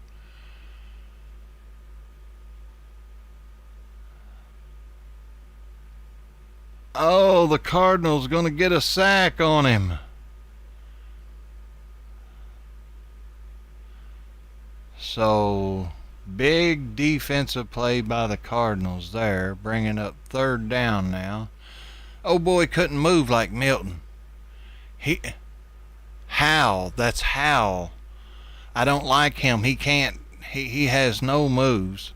Oh, the Cardinals going to get a sack on him. So, big defensive play by the Cardinals there, bringing up 3rd down now. Oh boy, couldn't move like Milton. Howell, that's Howell. I don't like him. He can't, he has no moves.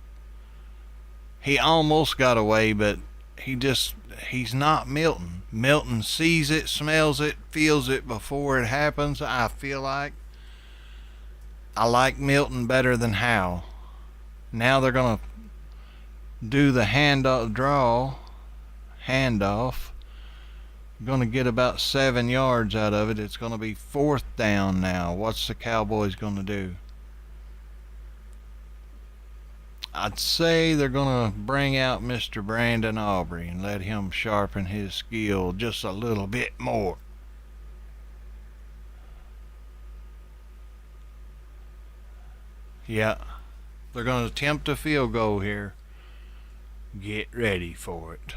He almost got away, but he's not Milton. Milton sees it, smells it, feels it before it happens. I feel like I like Milton better than Howell. Now they're going to do the handoff. Going to get about 7 yards out of it. It's going to be 4th down now. What's the Cowboys going to do? I'd say they're going to bring out Mr. Brandon Aubrey and let him sharpen his skill just a little bit more. Yeah, they're going to attempt a field goal here. Get ready for it.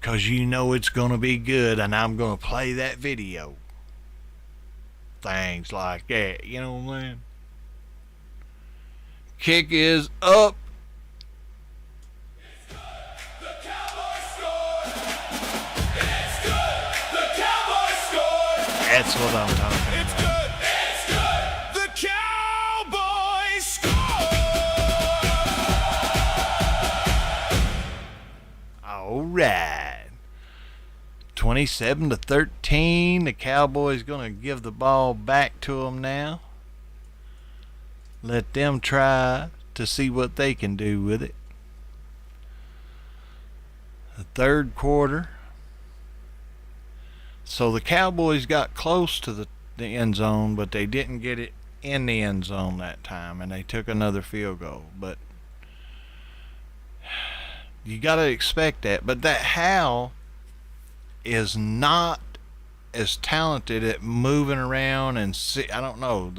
Because you know it's going to be good, and I'm going to play that video. Things like that, you know what I'm saying? Kick is up. The Cowboys scored. It's good. The Cowboys scored. That's what I'm talking It's about. good. It's good. The Cowboys scored. All right. 27-13. The Cowboys going to give the ball back to them now. Let them try to see what they can do with it. The third quarter. So the Cowboys got close to the end zone, but they didn't get it in the end zone that time, and they took another field goal. But you got to expect that. But that Hal is not as talented at moving around and I don't know.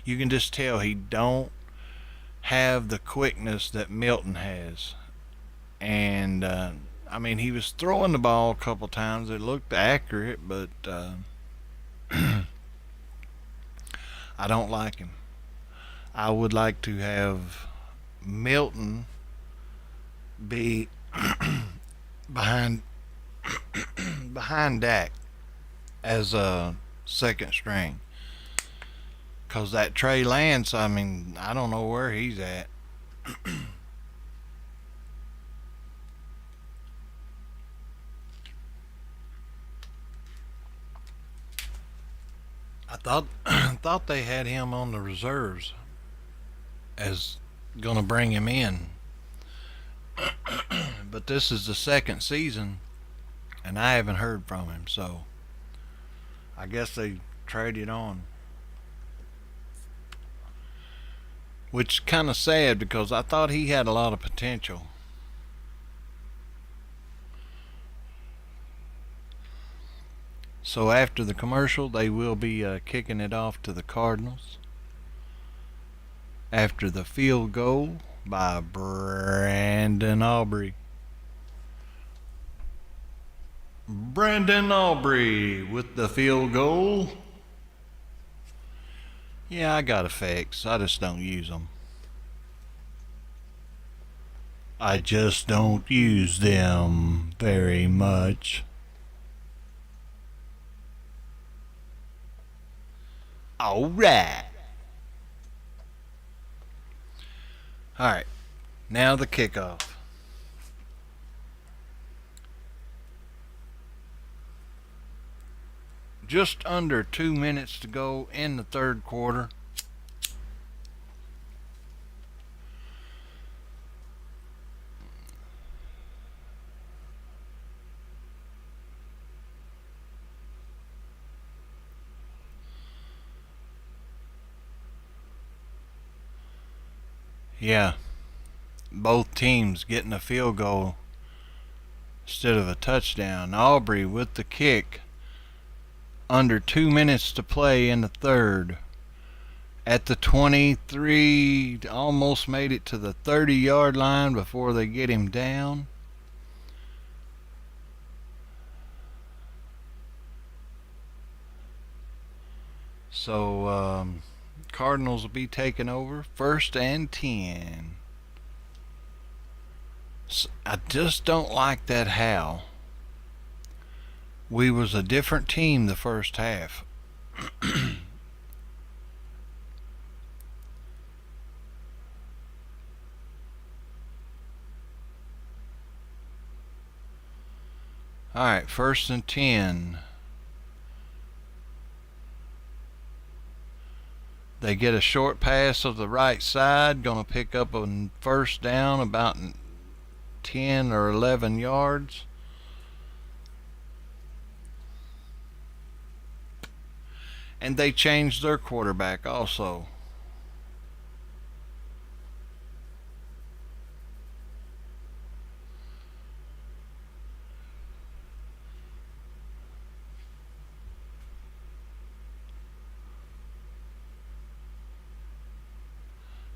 You can just tell he don't have the quickness that Milton has. And I mean, he was throwing the ball a couple times. It looked accurate, but I don't like him. I would like to have Milton be behind Dak as a second string, cause that Trey Lance, I mean, I don't know where he's at. I thought they had him on the reserves as gonna bring him in, but this is the second season and I haven't heard from him, so I guess they traded on. Which kind of sad because I thought he had a lot of potential. So after the commercial, they will be kicking it off to the Cardinals. After the field goal by Brandon Aubrey. Brandon Aubrey with the field goal. Yeah, I got effects. I just don't use them. I just don't use them very much. All right. All right. Now the kickoff. Just under 2 minutes to go in the third quarter. Yeah, both teams getting a field goal instead of a touchdown. Aubrey with the kick. Under 2 minutes to play in the third. At the 23, almost made it to the 30-yard line before they get him down. So Cardinals will be taking over 1st and 10. So I just don't like that Hal. We was a different team the first half. Alright, 1st and 10. They get a short pass of the right side. Gonna pick up a first down about 10 or 11 yards. And they changed their quarterback also.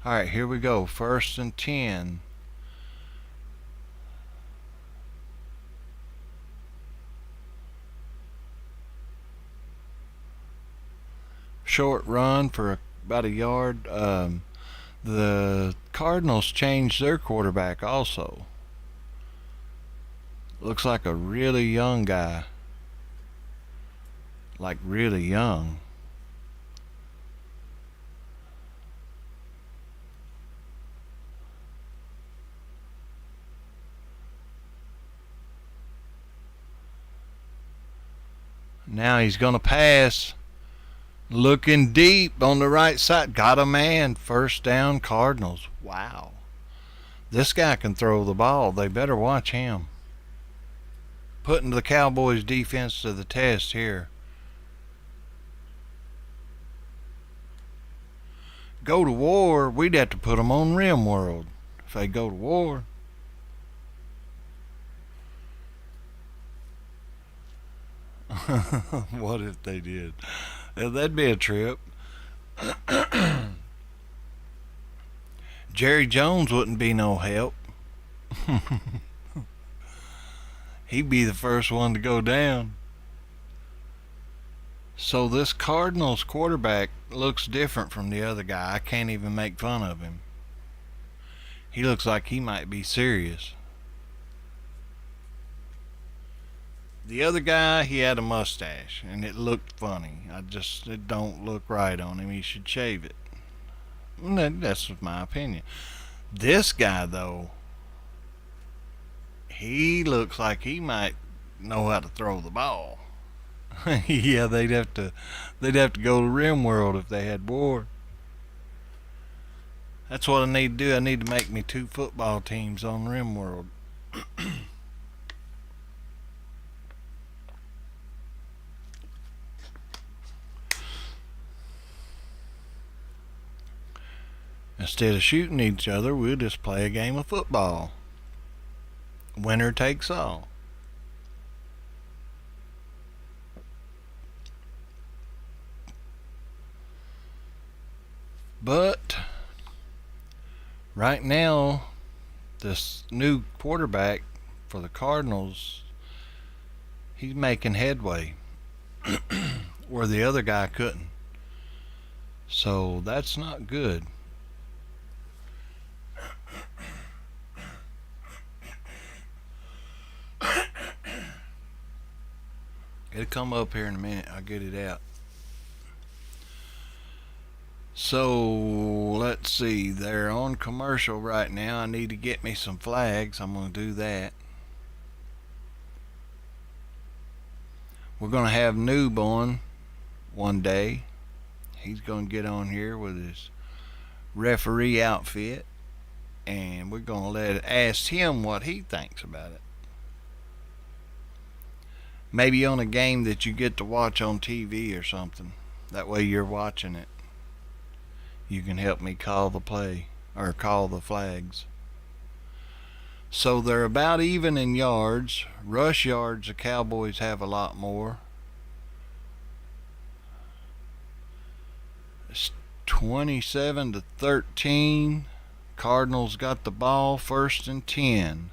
All right, here we go. 1st and 10. Short run for about a yard. The Cardinals changed their quarterback also. Looks like a really young guy. Like really young. Now he's going to pass. Looking deep on the right side. Got a man. 1st down, Cardinals. Wow. This guy can throw the ball. They better watch him. Putting the Cowboys defense to the test here. Go to war, we'd have to put them on RimWorld if they go to war. What if they did? That'd be a trip. Jerry Jones wouldn't be no help. He'd be the first one to go down. So this Cardinals quarterback looks different from the other guy. I can't even make fun of him. He looks like he might be serious. The other guy, he had a mustache, and it looked funny. It don't look right on him. He should shave it. That's my opinion. This guy, though, he looks like he might know how to throw the ball. Yeah, they'd have to go to RimWorld if they had war. That's what I need to do. I need to make me 2 football teams on RimWorld. Instead of shooting each other, we'll just play a game of football. Winner takes all. But right now, this new quarterback for the Cardinals, he's making headway where the other guy couldn't. So that's not good. It'll come up here in a minute. I'll get it out. So let's see. They're on commercial right now. I need to get me some flags. I'm going to do that. We're going to have Noob on one day. He's going to get on here with his referee outfit, and we're going to ask him what he thinks about it. Maybe on a game that you get to watch on TV or something. That way you're watching it. You can help me call the play or call the flags. So they're about even in yards. Rush yards, the Cowboys have a lot more. It's 27-13. Cardinals got the ball, 1st and 10.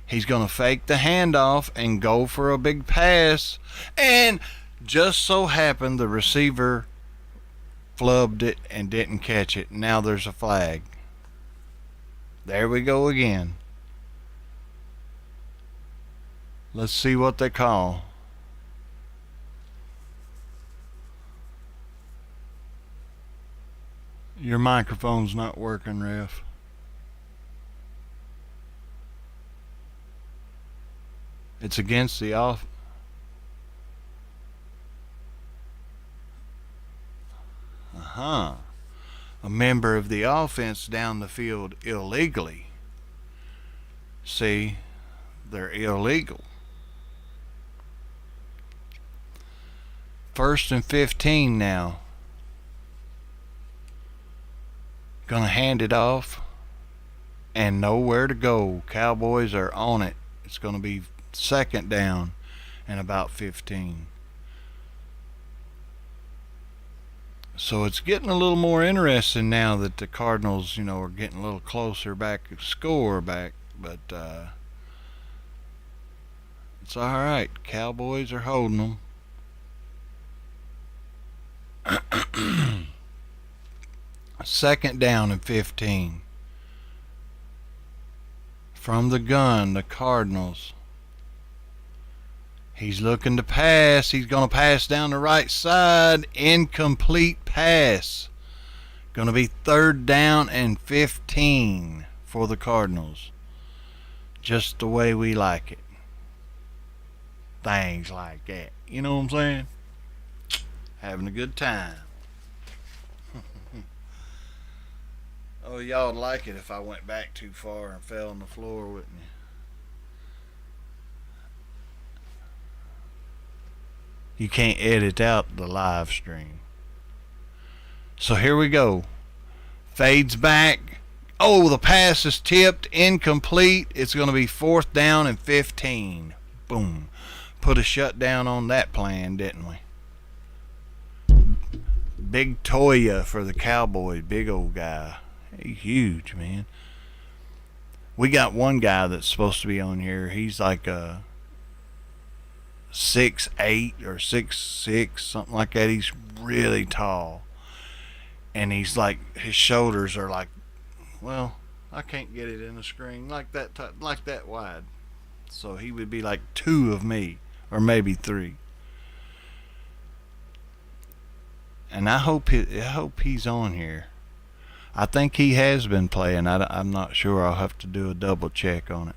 He's going to fake the handoff and go for a big pass. And just so happened the receiver flubbed it and didn't catch it. Now there's a flag. There we go again. Let's see what they call. Your microphone's not working, ref. It's against the off. A member of the offense down the field illegally. See, they're illegal. 1st and 15 now. Gonna hand it off and nowhere to go. Cowboys are on it. It's gonna be 2nd down and about 15. So it's getting a little more interesting now that the Cardinals, are getting a little closer back, score back. But it's all right. Cowboys are holding them. Second down and 15. From the gun, the Cardinals. He's looking to pass. He's going to pass down the right side. Incomplete pass. Going to be third down and 15 for the Cardinals. Just the way we like it. Things like that. You know what I'm saying? Having a good time. Oh, y'all would like it if I went back too far and fell on the floor, wouldn't you? You can't edit out the live stream. So here we go. Fades back. Oh, the pass is tipped. Incomplete. It's going to be fourth down and 15. Boom. Put a shutdown on that plan, didn't we? Big Toya for the Cowboys. Big old guy. He's huge, man. We got one guy that's supposed to be on here. He's like a 6'8" or 6'6", something like that. He's really tall. And he's like, his shoulders are like, well, I can't get it in the screen like that wide. So he would be like 2 of me, or maybe 3. And I hope he's on here. I think he has been playing. I'm not sure. I'll have to do a double check on it.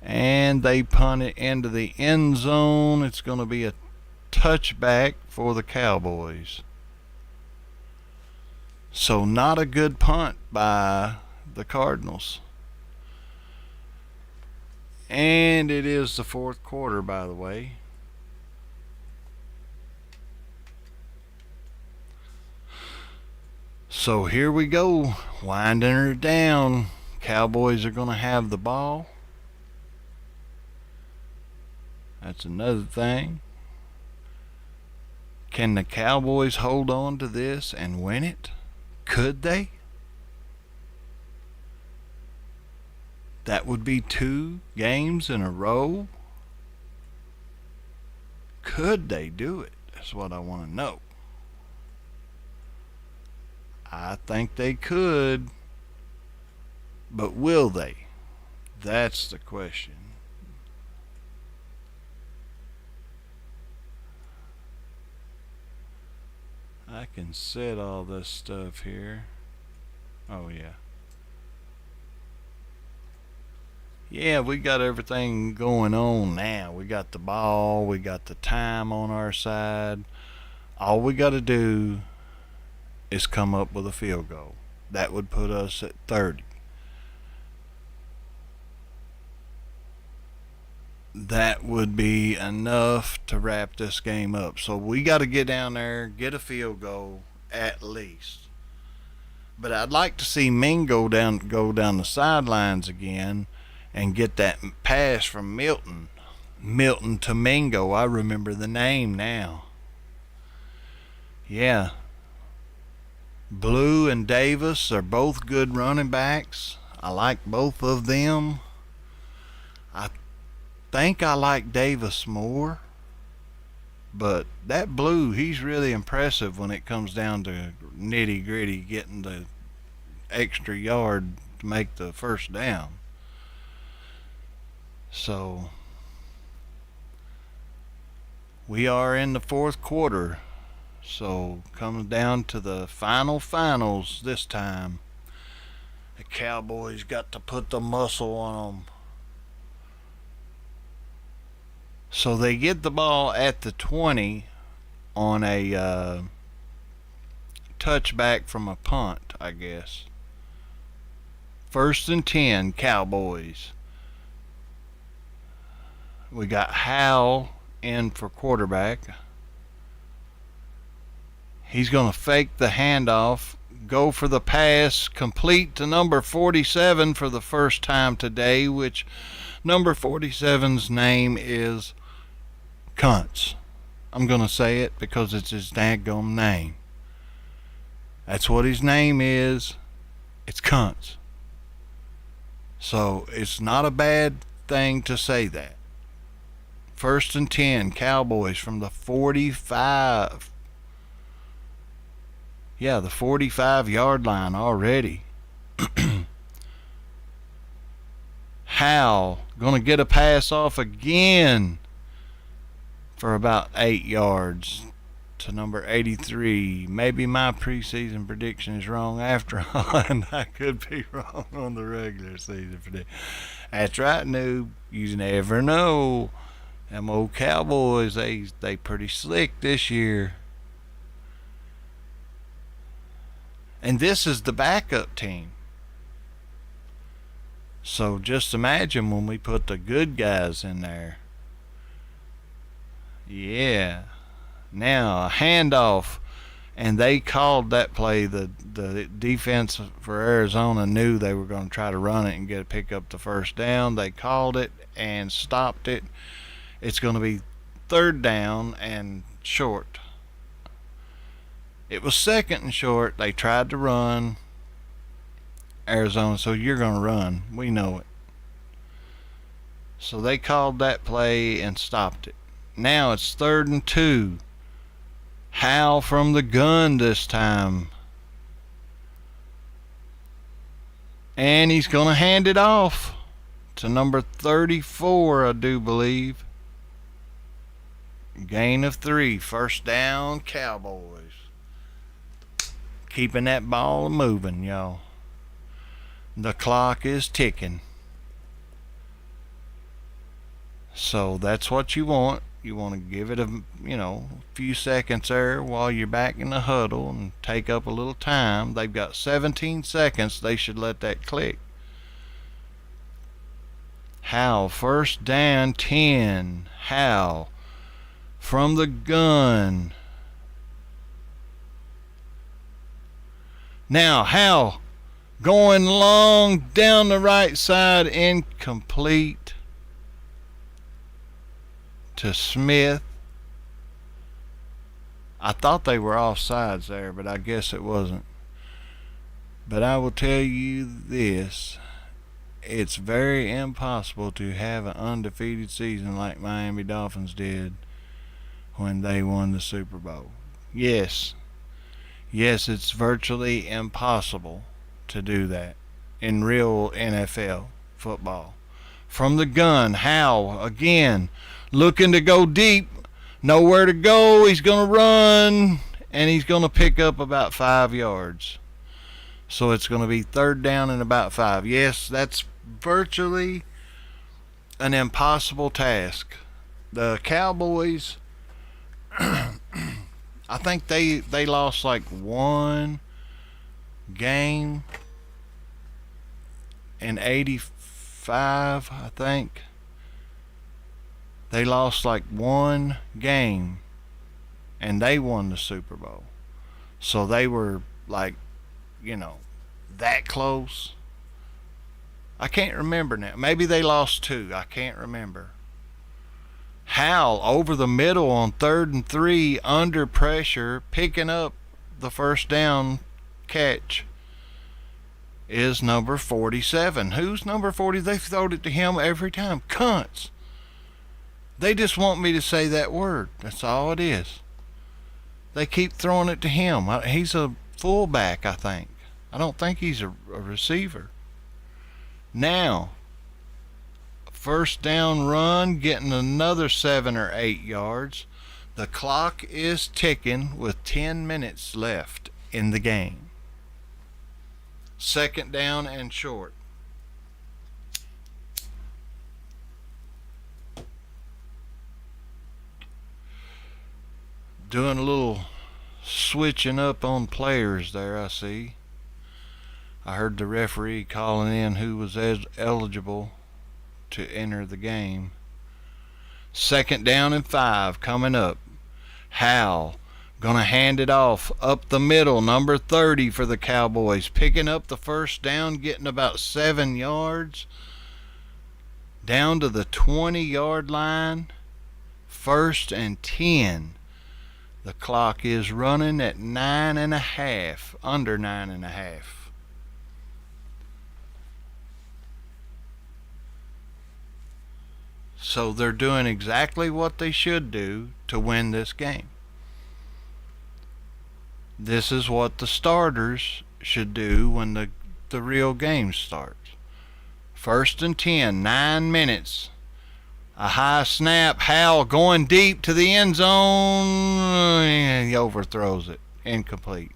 And they punt it into the end zone. It's going to be a touchback for the Cowboys. So not a good punt by the Cardinals. And it is the fourth quarter, by the way. So here we go, winding her down. Cowboys are going to have the ball. That's another thing. Can the Cowboys hold on to this and win it? Could they? That would be 2 games in a row. Could they do it? That's what I want to know. I think they could, but will they? That's the question. I can set all this stuff here. Oh yeah. Yeah, we got everything going on now. We got the ball, we got the time on our side. All we got to do is come up with a field goal. That would put us at 30. That would be enough to wrap this game up. So we got to get down there, get a field goal at least. But I'd like to see Mingo go down the sidelines again and get that pass from Milton. Milton to Mingo. I remember the name now. Yeah. Blue and Davis are both good running backs. I like both of them. I think I like Davis more. But that Blue, he's really impressive when it comes down to nitty gritty, getting the extra yard to make the first down. So we are in the fourth quarter. So coming down to the finals this time. The Cowboys got to put the muscle on them. So they get the ball at the 20 on a touchback from a punt, I guess. 1st and 10, Cowboys. We got Hal in for quarterback. He's going to fake the handoff, go for the pass, complete to number 47 for the first time today, which number 47's name is Kuntz. I'm going to say it because it's his daggum name. That's what his name is. It's Kuntz. So it's not a bad thing to say that. 1st and 10, Cowboys from the 45. Yeah, the 45-yard line already. Hal going to get a pass off again for about 8 yards to number 83. Maybe my preseason prediction is wrong after all, and I could be wrong on the regular season prediction. That's right, noob. You never know. Them old Cowboys, they pretty slick this year. And this is the backup team. So just imagine when we put the good guys in there. Yeah. Now, a handoff. And they called that play. The defense for Arizona knew they were going to try to run it and pick up the first down. They called it and stopped it. It's going to be 3rd down and short. It was 2nd and short. They tried to run. Arizona, so you're going to run. We know it. So they called that play and stopped it. Now it's 3rd and 2. Hal from the gun this time. And he's going to hand it off to number 34, I do believe. Gain of 3. 1st down, Cowboys. Keeping that ball moving, y'all. The clock is ticking. So that's what you want. You want to give it a few seconds there while you're back in the huddle and take up a little time. They've got 17 seconds. They should let that click. Hal, 1st down, 10. Hal from the gun. Now Hal going long down the right side, incomplete to Smith. I thought they were offsides there, but I guess it wasn't. But I will tell you this. It's very impossible to have an undefeated season like Miami Dolphins did when they won the Super Bowl. Yes, it's virtually impossible to do that in real NFL football. From the gun, Hal again looking to go deep, nowhere to go. He's going to run, and he's going to pick up about 5 yards. So it's going to be 3rd down and about 5. Yes, that's virtually an impossible task. The Cowboys, I think they lost like 1 game in 85, I think. They lost like 1 game and they won the Super Bowl. So they were like, that close. I can't remember now. Maybe they lost 2. I can't remember. Hal over the middle on 3rd and 3 under pressure, picking up the 1st down catch is number 47. Who's number 40? They throwed it to him every time. Kuntz. They just want me to say that word. That's all it is. They keep throwing it to him. He's a fullback, I think. I don't think he's a receiver. Now, 1st down run, getting another 7 or 8 yards. The clock is ticking with 10 minutes left in the game. 2nd down and short. Doing a little switching up on players there, I see. I heard the referee calling in who was eligible to enter the game. 2nd down and 5 coming up. Hal gonna hand it off up the middle, number 30 for the Cowboys, picking up the 1st down, getting about 7 yards down to the 20-yard line. 1st and 10. The clock is running at 9.5, under 9.5. So they're doing exactly what they should do to win this game. This is what the starters should do when the real game starts. 1st and 10, 9 minutes. A high snap, Hal going deep to the end zone. And he overthrows it. Incomplete.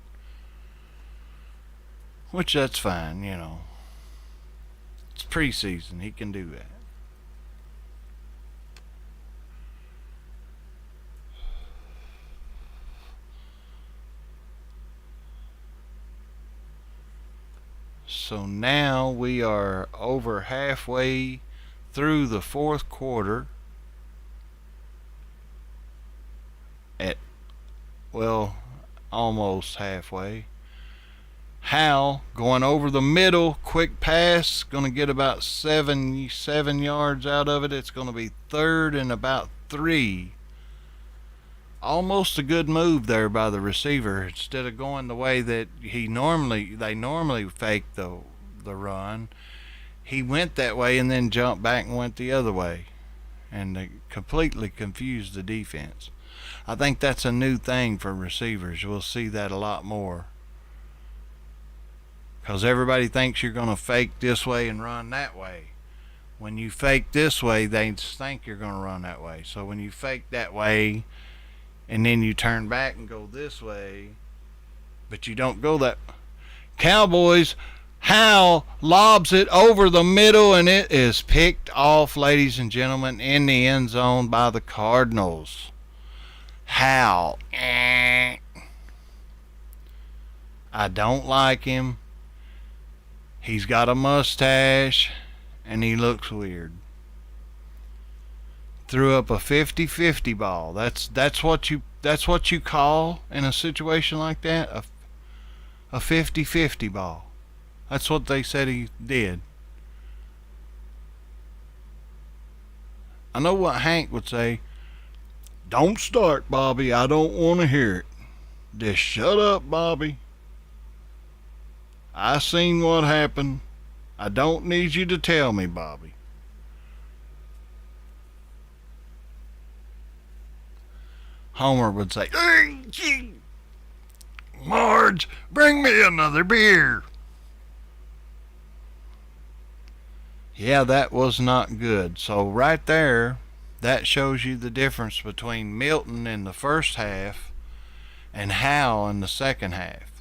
Which that's fine, you know. It's preseason. He can do that. So now we are over halfway through the 4th quarter almost halfway. Hal going over the middle, quick pass, going to get about 7 yards out of it. It's going to be 3rd and about 3. Almost a good move there by the receiver. Instead of going the way that they normally fake the run, he went that way and then jumped back and went the other way, and they completely confused the defense. I think that's a new thing for receivers. We'll see that a lot more, because everybody thinks you're going to fake this way and run that way. When you fake this way, they think you're going to run that way. So when you fake that way and then you turn back and go this way, but you don't go that. Cowboys, Hal lobs it over the middle, and it is picked off, ladies and gentlemen, in the end zone by the Cardinals. Hal, I don't like him. He's got a mustache and he looks weird. Threw up a 50-50 ball. That's what you call in a situation like that a 50-50 ball. That's what they said he did. I know what Hank would say. Don't start, Bobby. I don't want to hear it. Just shut up, Bobby. I seen what happened. I don't need you to tell me, Bobby. Homer would say, "Hey, gee, Marge, bring me another beer." Yeah, that was not good. So right there, that shows you the difference between Milton in the first half and Hal in the second half.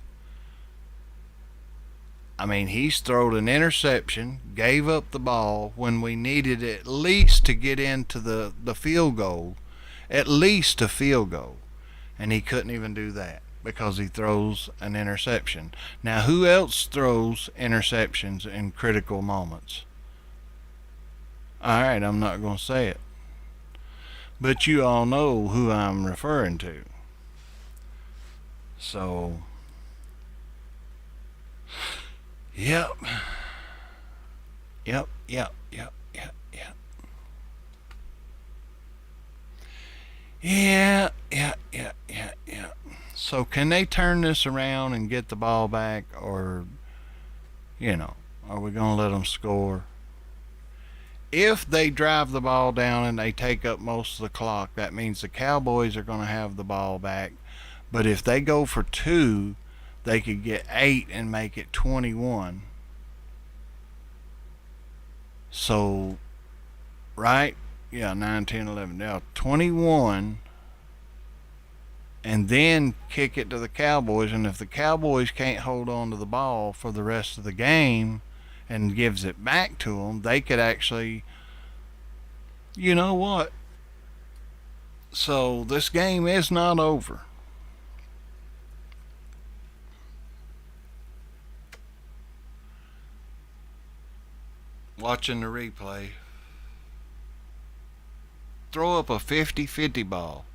I mean, he's thrown an interception, gave up the ball when we needed at least to get into the field goal. At least a field goal. And he couldn't even do that because he throws an interception. Now, who else throws interceptions in critical moments? Alright, I'm not going to say it. But you all know who I'm referring to. So, Yep. Yeah. So can they turn this around and get the ball back, or, are we going to let them score? If they drive the ball down and they take up most of the clock, that means the Cowboys are going to have the ball back. But if they go for 2, they could get 8 and make it 21. So, right? Yeah, 9, 10, 11. Now, 21. And then kick it to the Cowboys. And if the Cowboys can't hold on to the ball for the rest of the game and gives it back to them, they could actually, you know what? So, this game is not over. Watching the replay, throw up a 50-50 ball.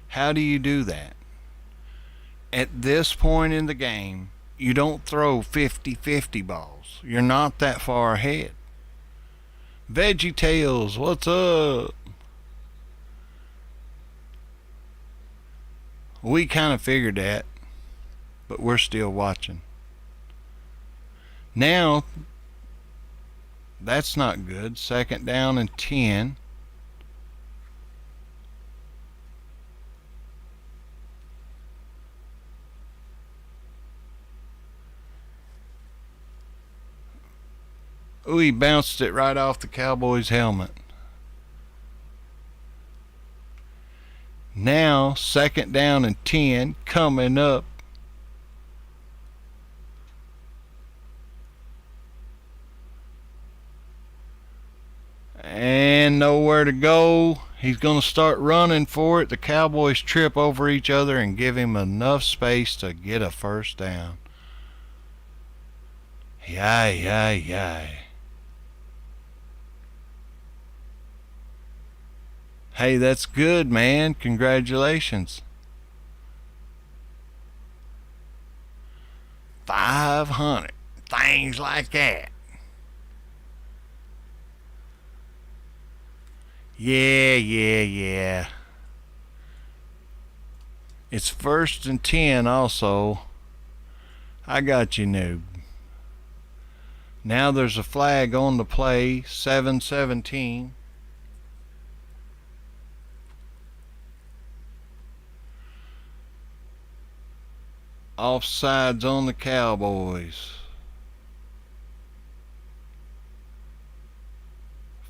How do you do that? At this point in the game, you don't throw 50-50 balls. You're not that far ahead. Veggie Tales, what's up? We kind of figured that, but we're still watching. Now, that's not good. 2nd down and 10. Ooh, he bounced it right off the Cowboys' helmet. Now, 2nd down and 10 coming up. And nowhere to go. He's going to start running for it. The Cowboys trip over each other and give him enough space to get a 1st down. Yay. Hey, that's good, man. Congratulations. 500. Things like that. Yeah. It's 1st and 10 also. I got you, noob. Now there's a flag on the play. 7-17. Offsides on the Cowboys.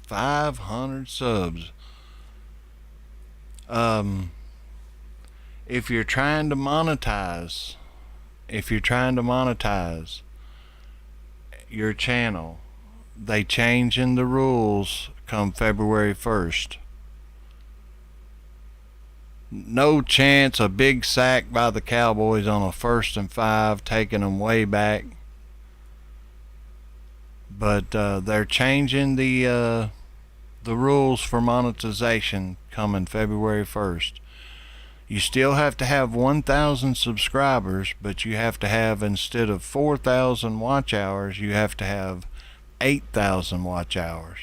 500 subs. If you're trying to monetize your channel, they changing the rules come February 1st. No chance a big sack by the Cowboys on a 1st and 5, taking them way back. But they're changing the rules for monetization coming February 1st. You still have to have 1,000 subscribers, but you have to have, instead of 4,000 watch hours, you have to have 8,000 watch hours.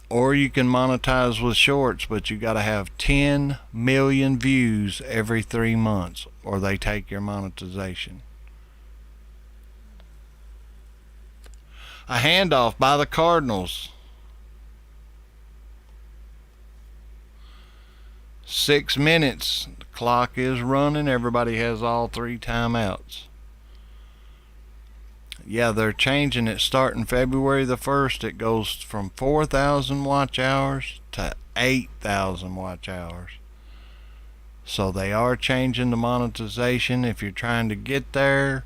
Or you can monetize with shorts, but you got to have 10 million views every 3 months, or they take your monetization. A handoff by the Cardinals. 6 minutes. The clock is running. Everybody has all 3 timeouts. Yeah, they're changing it starting February the 1st. It goes from 4,000 watch hours to 8,000 watch hours. So they are changing the monetization. If you're trying to get there,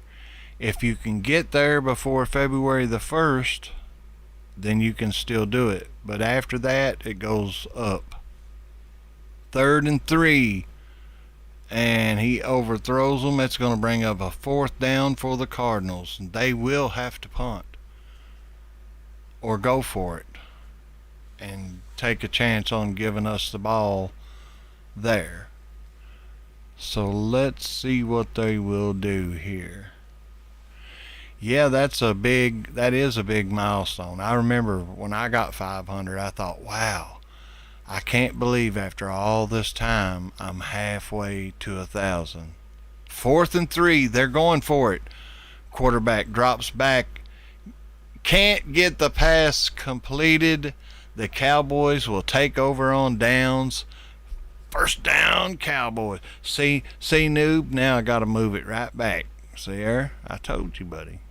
if you can get there before February the 1st, then you can still do it. But after that, it goes up. 3rd and 3. And he overthrows them. It's going to bring up a 4th down for the Cardinals. They will have to punt or go for it and take a chance on giving us the ball there. So let's see what they will do here. Yeah, that is a big milestone. I remember when I got 500, I thought, wow, I can't believe after all this time I'm halfway to 1,000. 4th and 3, they're going for it. Quarterback drops back, can't get the pass completed. The Cowboys will take over on downs. 1st down, Cowboys. See, noob, now I got to move it right back. See there? I told you, buddy.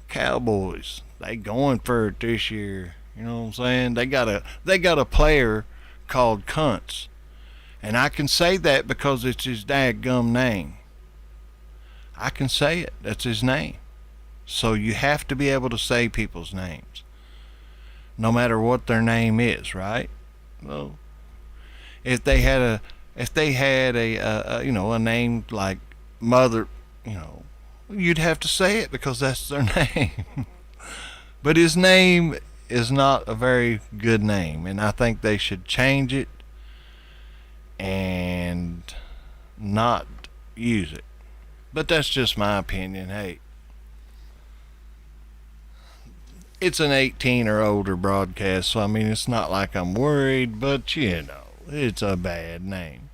Cowboys, they going for it this year. You know what I'm saying? They got a player called Kuntz. And I can say that because it's his dadgum name. I can say it. That's his name. So you have to be able to say people's names, no matter what their name is, right? Well, if they had a name like Mother, you'd have to say it because that's their name. But his name is not a very good name, and I think they should change it and not use it. But that's just my opinion. Hey, it's an 18 or older broadcast, so I mean, it's not like I'm worried, but It's a bad name.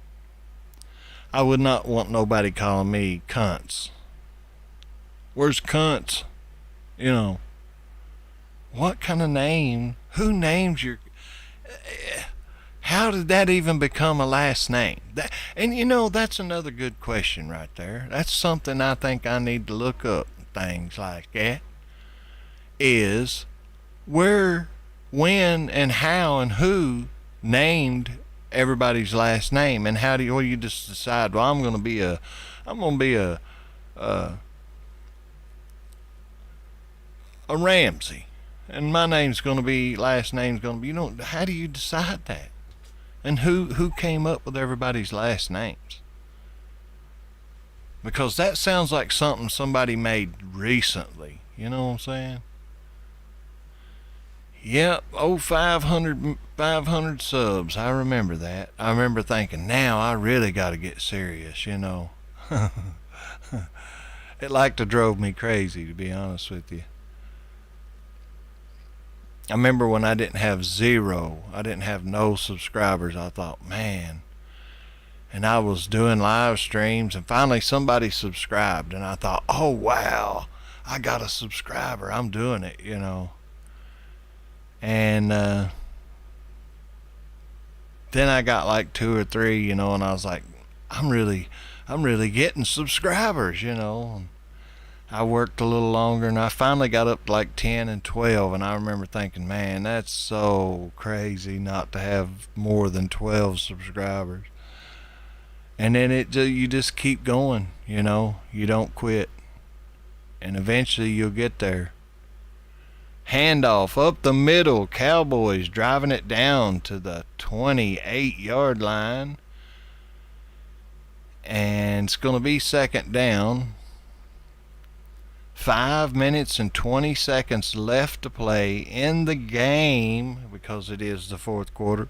I would not want nobody calling me cunts. Where's cunts? You know, what kind of name? Who names your... How did that even become a last name? And you know, that's another good question right there. That's something I think I need to look up. Things like that. Is where, when, and how, and who named everybody's last name, and how do you just decide? Well, I'm gonna be a Ramsey, and my name's gonna be, last name's gonna be, you know, how do you decide that? And who came up with everybody's last names? Because that sounds like something somebody made recently. You know what I'm saying? Yep, 500 subs. I remember that. I remember thinking, now I really got to get serious, you know. It like to drove me crazy, to be honest with you. I remember when I didn't have no subscribers, I thought, man. And I was doing live streams, and finally somebody subscribed, and I thought, oh wow, I got a subscriber, I'm doing it, you know. And then I got like 2 or 3, you know, and I was like, I'm really getting subscribers, you know. I worked a little longer, and I finally got up to like 10 and 12, and I remember thinking, man, that's so crazy not to have more than 12 subscribers. And then you just keep going, you know, you don't quit, and eventually you'll get there. Handoff up the middle, Cowboys driving it down to the 28-yard line, and it's going to be second down. 5 minutes and 20 seconds left to play in the game, because it is the fourth quarter.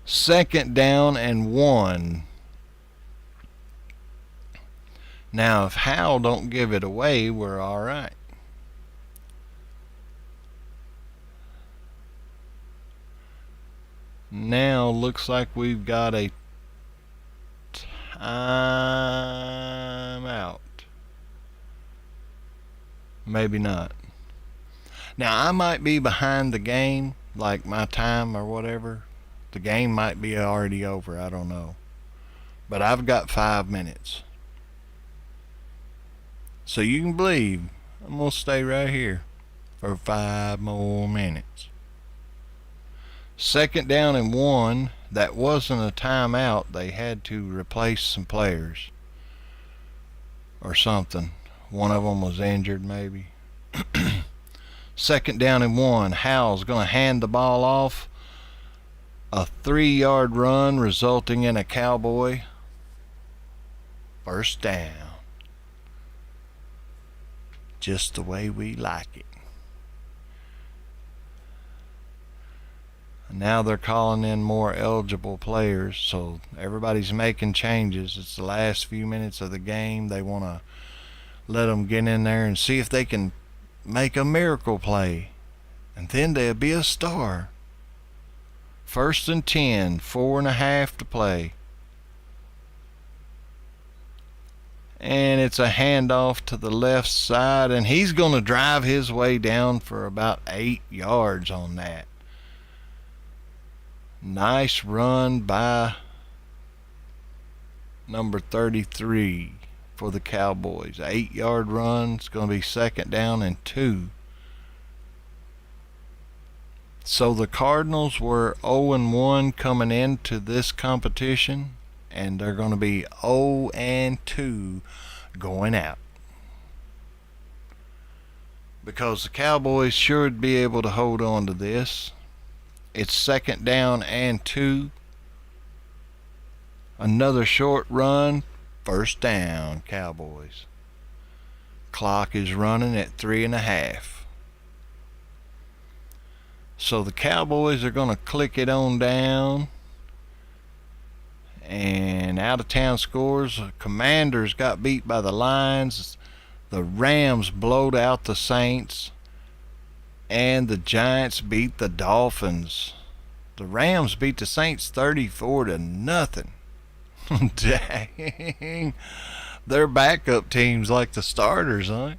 Second down and 1. Now, if Hal don't give it away, we're all right. Now looks like we've got a timeout. Maybe not. Now I might be behind the game, like my time or whatever. The game might be already over, I don't know. But I've got 5 minutes. So you can believe I'm going to stay right here for 5 more minutes. Second down and 1. That wasn't a timeout. They had to replace some players or something. One of them was injured maybe. Second down and 1. Hal's going to hand the ball off. A 3-yard run resulting in a Cowboy first down. Just the way we like it. Now they're calling in more eligible players, so everybody's making changes. It's the last few minutes of the game. They want to let them get in there and see if they can make a miracle play, and then they'll be a star. First and 10, 4.5 to play. And it's a handoff to the left side, and he's going to drive his way down for about 8 yards on that. Nice run by number 33 for the Cowboys. 8-yard run. It's going to be second down and 2. So the Cardinals were 0-1 coming into this competition, and they're going to be 0-2 going out. Because the Cowboys should be able to hold on to this. It's second down and 2. Another short run. First down, Cowboys. Clock is running at 3.5. So the Cowboys are going to click it on down. And out of town scores. Commanders got beat by the Lions. The Rams blowed out the Saints. And the Giants beat the Dolphins. The Rams beat the Saints 34-0. Dang. Their backup teams like the starters, huh?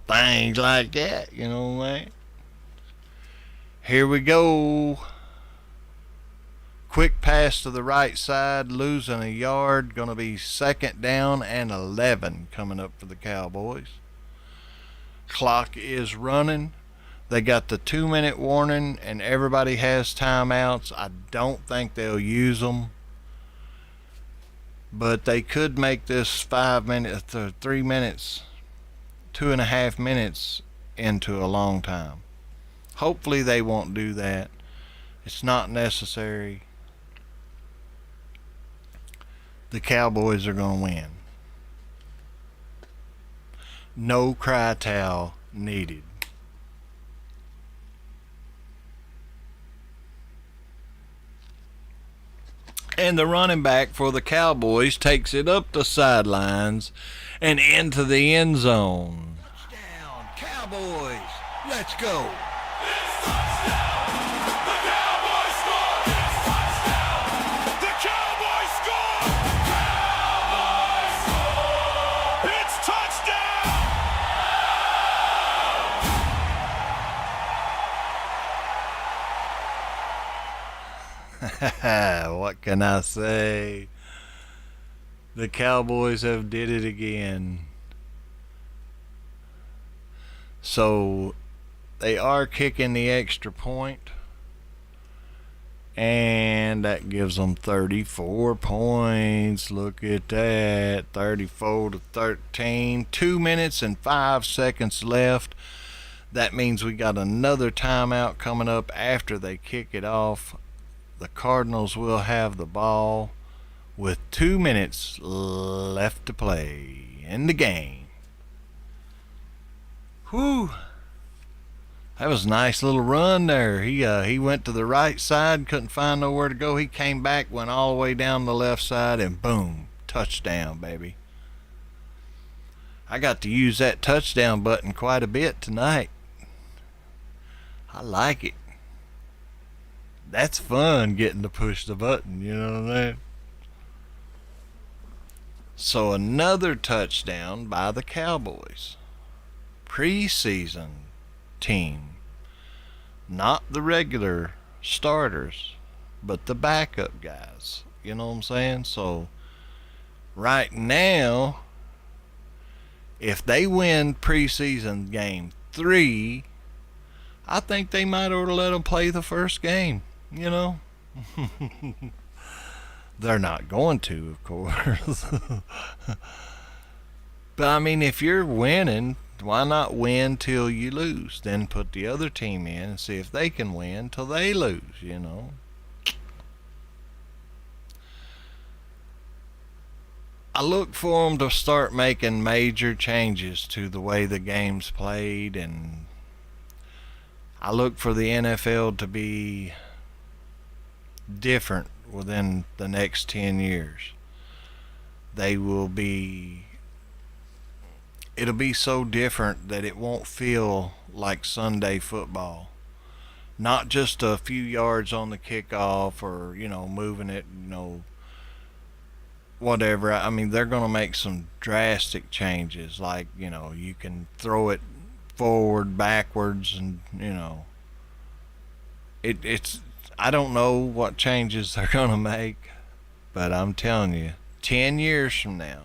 Things like that, you know what I mean? Here we go. Quick pass to the right side, losing a yard. Going to be 2nd down and 11 coming up for the Cowboys. Clock is running. They got the 2-minute warning, and everybody has timeouts. I don't think they'll use them, but they could make this 5 minutes or 3 minutes, 2.5 minutes into a long time. Hopefully they won't do that. It's not necessary. The Cowboys are going to win. No cry towel needed. And the running back for the Cowboys takes it up the sidelines and into the end zone. Touchdown, Cowboys. Let's go. What can I say? The Cowboys have did it again. So they are kicking the extra point, and that gives them 34 points. Look at that, 34-13. 2 minutes and 5 seconds left. That means we got another timeout coming up after they kick it off. The Cardinals will have the ball with 2 minutes left to play in the game. Whew. That was a nice little run there. He went to the right side, couldn't find nowhere to go. He came back, went all the way down the left side, and boom, touchdown, baby. I got to use that touchdown button quite a bit tonight. I like it. That's fun, getting to push the button, you know what I mean? So another touchdown by the Cowboys. Preseason team. Not the regular starters, but the backup guys. You know what I'm saying? So right now, if they win preseason game 3, I think they might ought to let them play the first game. You know, they're not going to, of course. But I mean, if you're winning, why not win till you lose? Then put the other team in and see if they can win till they lose, you know. I look for them to start making major changes to the way the game's played, and I look for the NFL to be different within the next 10 years. It'll be so different that it won't feel like Sunday football. Not just a few yards on the kickoff, or, you know, moving it, you know, whatever. I mean, they're going to make some drastic changes, like, you know, you can throw it forward, backwards, and, you know, it's I don't know what changes they're going to make, but I'm telling you, 10 years from now,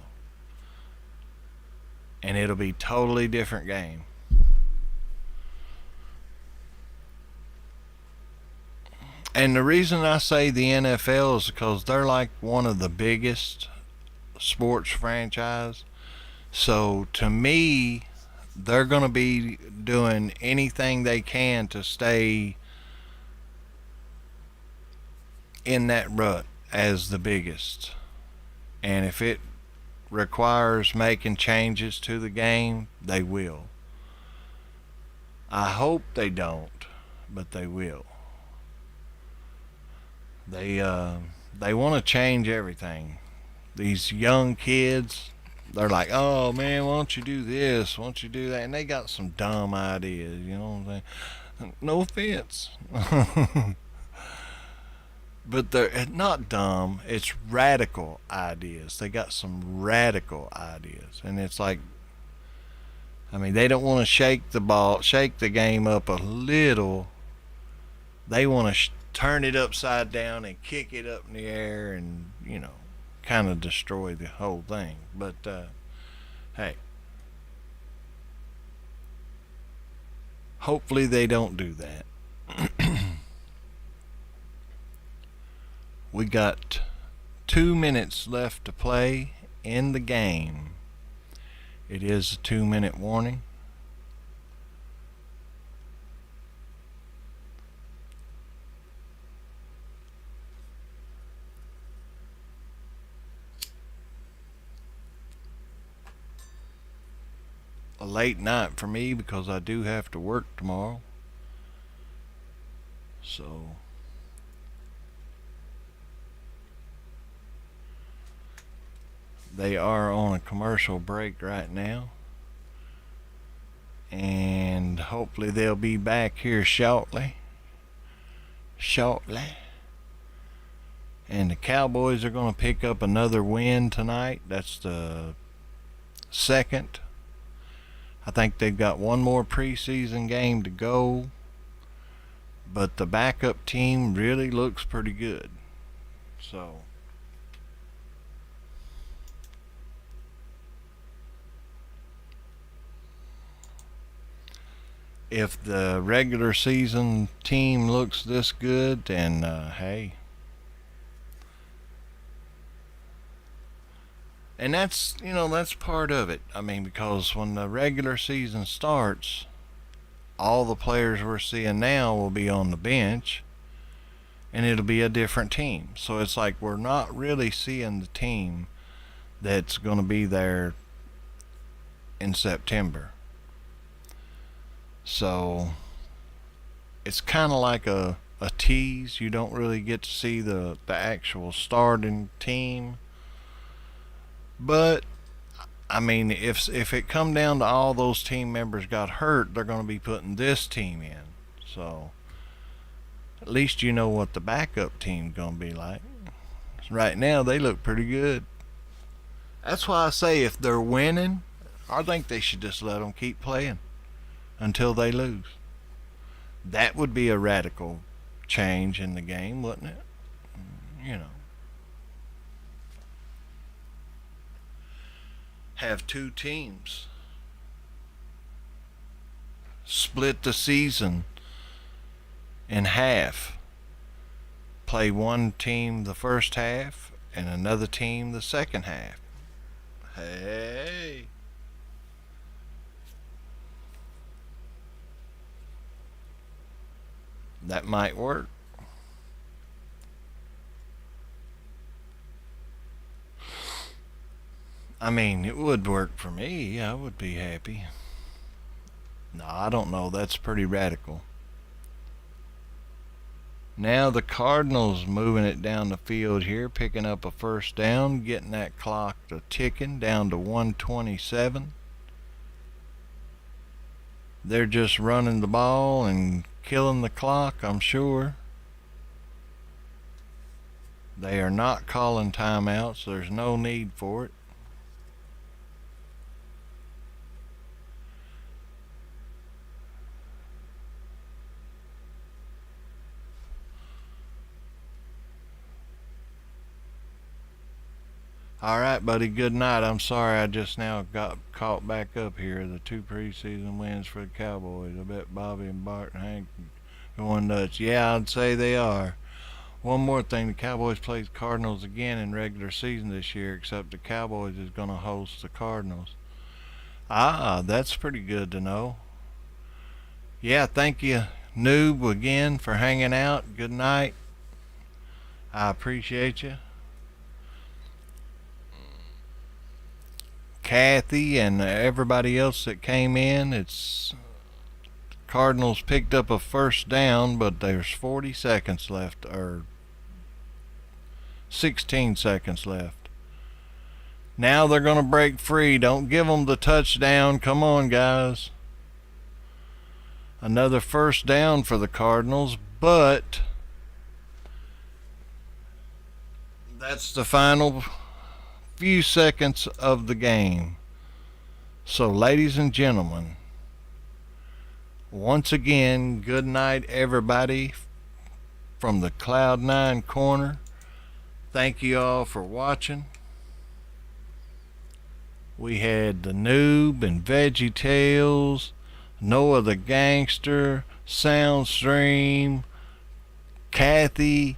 and it'll be totally different game. And the reason I say the NFL is because they're like one of the biggest sports franchise. So to me, they're going to be doing anything they can to stay in that rut as the biggest. And if it requires making changes to the game, they will. I hope they don't, but they will. They want to change everything. These young kids, they're like, oh man, why don't you do this? Why don't you do that? And they got some dumb ideas, you know what I'm saying? No offense. But they're not dumb, it's radical ideas. They got some radical ideas. And it's like, I mean, they don't want to shake the game up a little. They want to turn it upside down and kick it up in the air and, you know, kind of destroy the whole thing. But hey, hopefully they don't do that. We got 2 minutes left to play in the game. It is a 2-minute warning. A late night for me because I do have to work tomorrow. So they are on a commercial break right now, and hopefully they'll be back here shortly. And the Cowboys are going to pick up another win tonight. That's the second. I think they've got one more preseason game to go, but the backup team really looks pretty good. So if the regular season team looks this good, then hey. And that's, you know, that's part of it. I mean, because when the regular season starts, all the players we're seeing now will be on the bench, and it'll be a different team. So it's like we're not really seeing the team that's going to be there in September. So it's kind of like a tease. You don't really get to see the actual starting team. But I mean, if it come down to all those team members got hurt, they're going to be putting this team in. So at least you know what the backup team's going to be like. Right now they look pretty good. That's why I say if they're winning, I think they should just let them keep playing until they lose. That would be a radical change in the game, wouldn't it? You know. Have two teams. Split the season in half. Play one team the first half and another team the second half. Hey. That might work. I mean, it would work for me. I would be happy. No, I don't know. That's pretty radical. Now the Cardinals moving it down the field here, picking up a first down, getting that clock to ticking down to 127. They're just running the ball and killing the clock, I'm sure. They are not calling timeouts. There's no need for it. Alright, buddy, good night. I'm sorry I just now got caught back up here. The 2 preseason wins for the Cowboys. I bet Bobby and Bart and Hank are going nuts. Yeah, I'd say they are. One more thing, the Cowboys play the Cardinals again in regular season this year, except the Cowboys is going to host the Cardinals. Ah, that's pretty good to know. Yeah, thank you, Noob, again for hanging out. Good night. I appreciate you. Kathy and everybody else that came in. It's Cardinals picked up a first down, but there's 40 seconds left, or 16 seconds left. Now they're going to break free. Don't give them the touchdown. Come on, guys. Another first down for the Cardinals, but that's the final few seconds of the game. So, ladies and gentlemen, once again, good night, everybody, from the Cloud9 corner. Thank you all for watching. We had the Noob and Veggie Tales, Noah the Gangster, Soundstream, Kathy,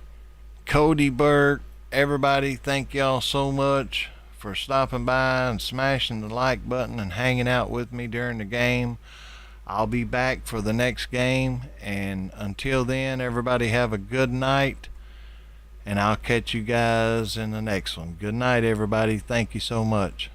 Cody Burke. Everybody, thank y'all so much for stopping by and smashing the like button and hanging out with me during the game. I'll be back for the next game, and until then, everybody have a good night, and I'll catch you guys in the next one. Good night, everybody. Thank you so much.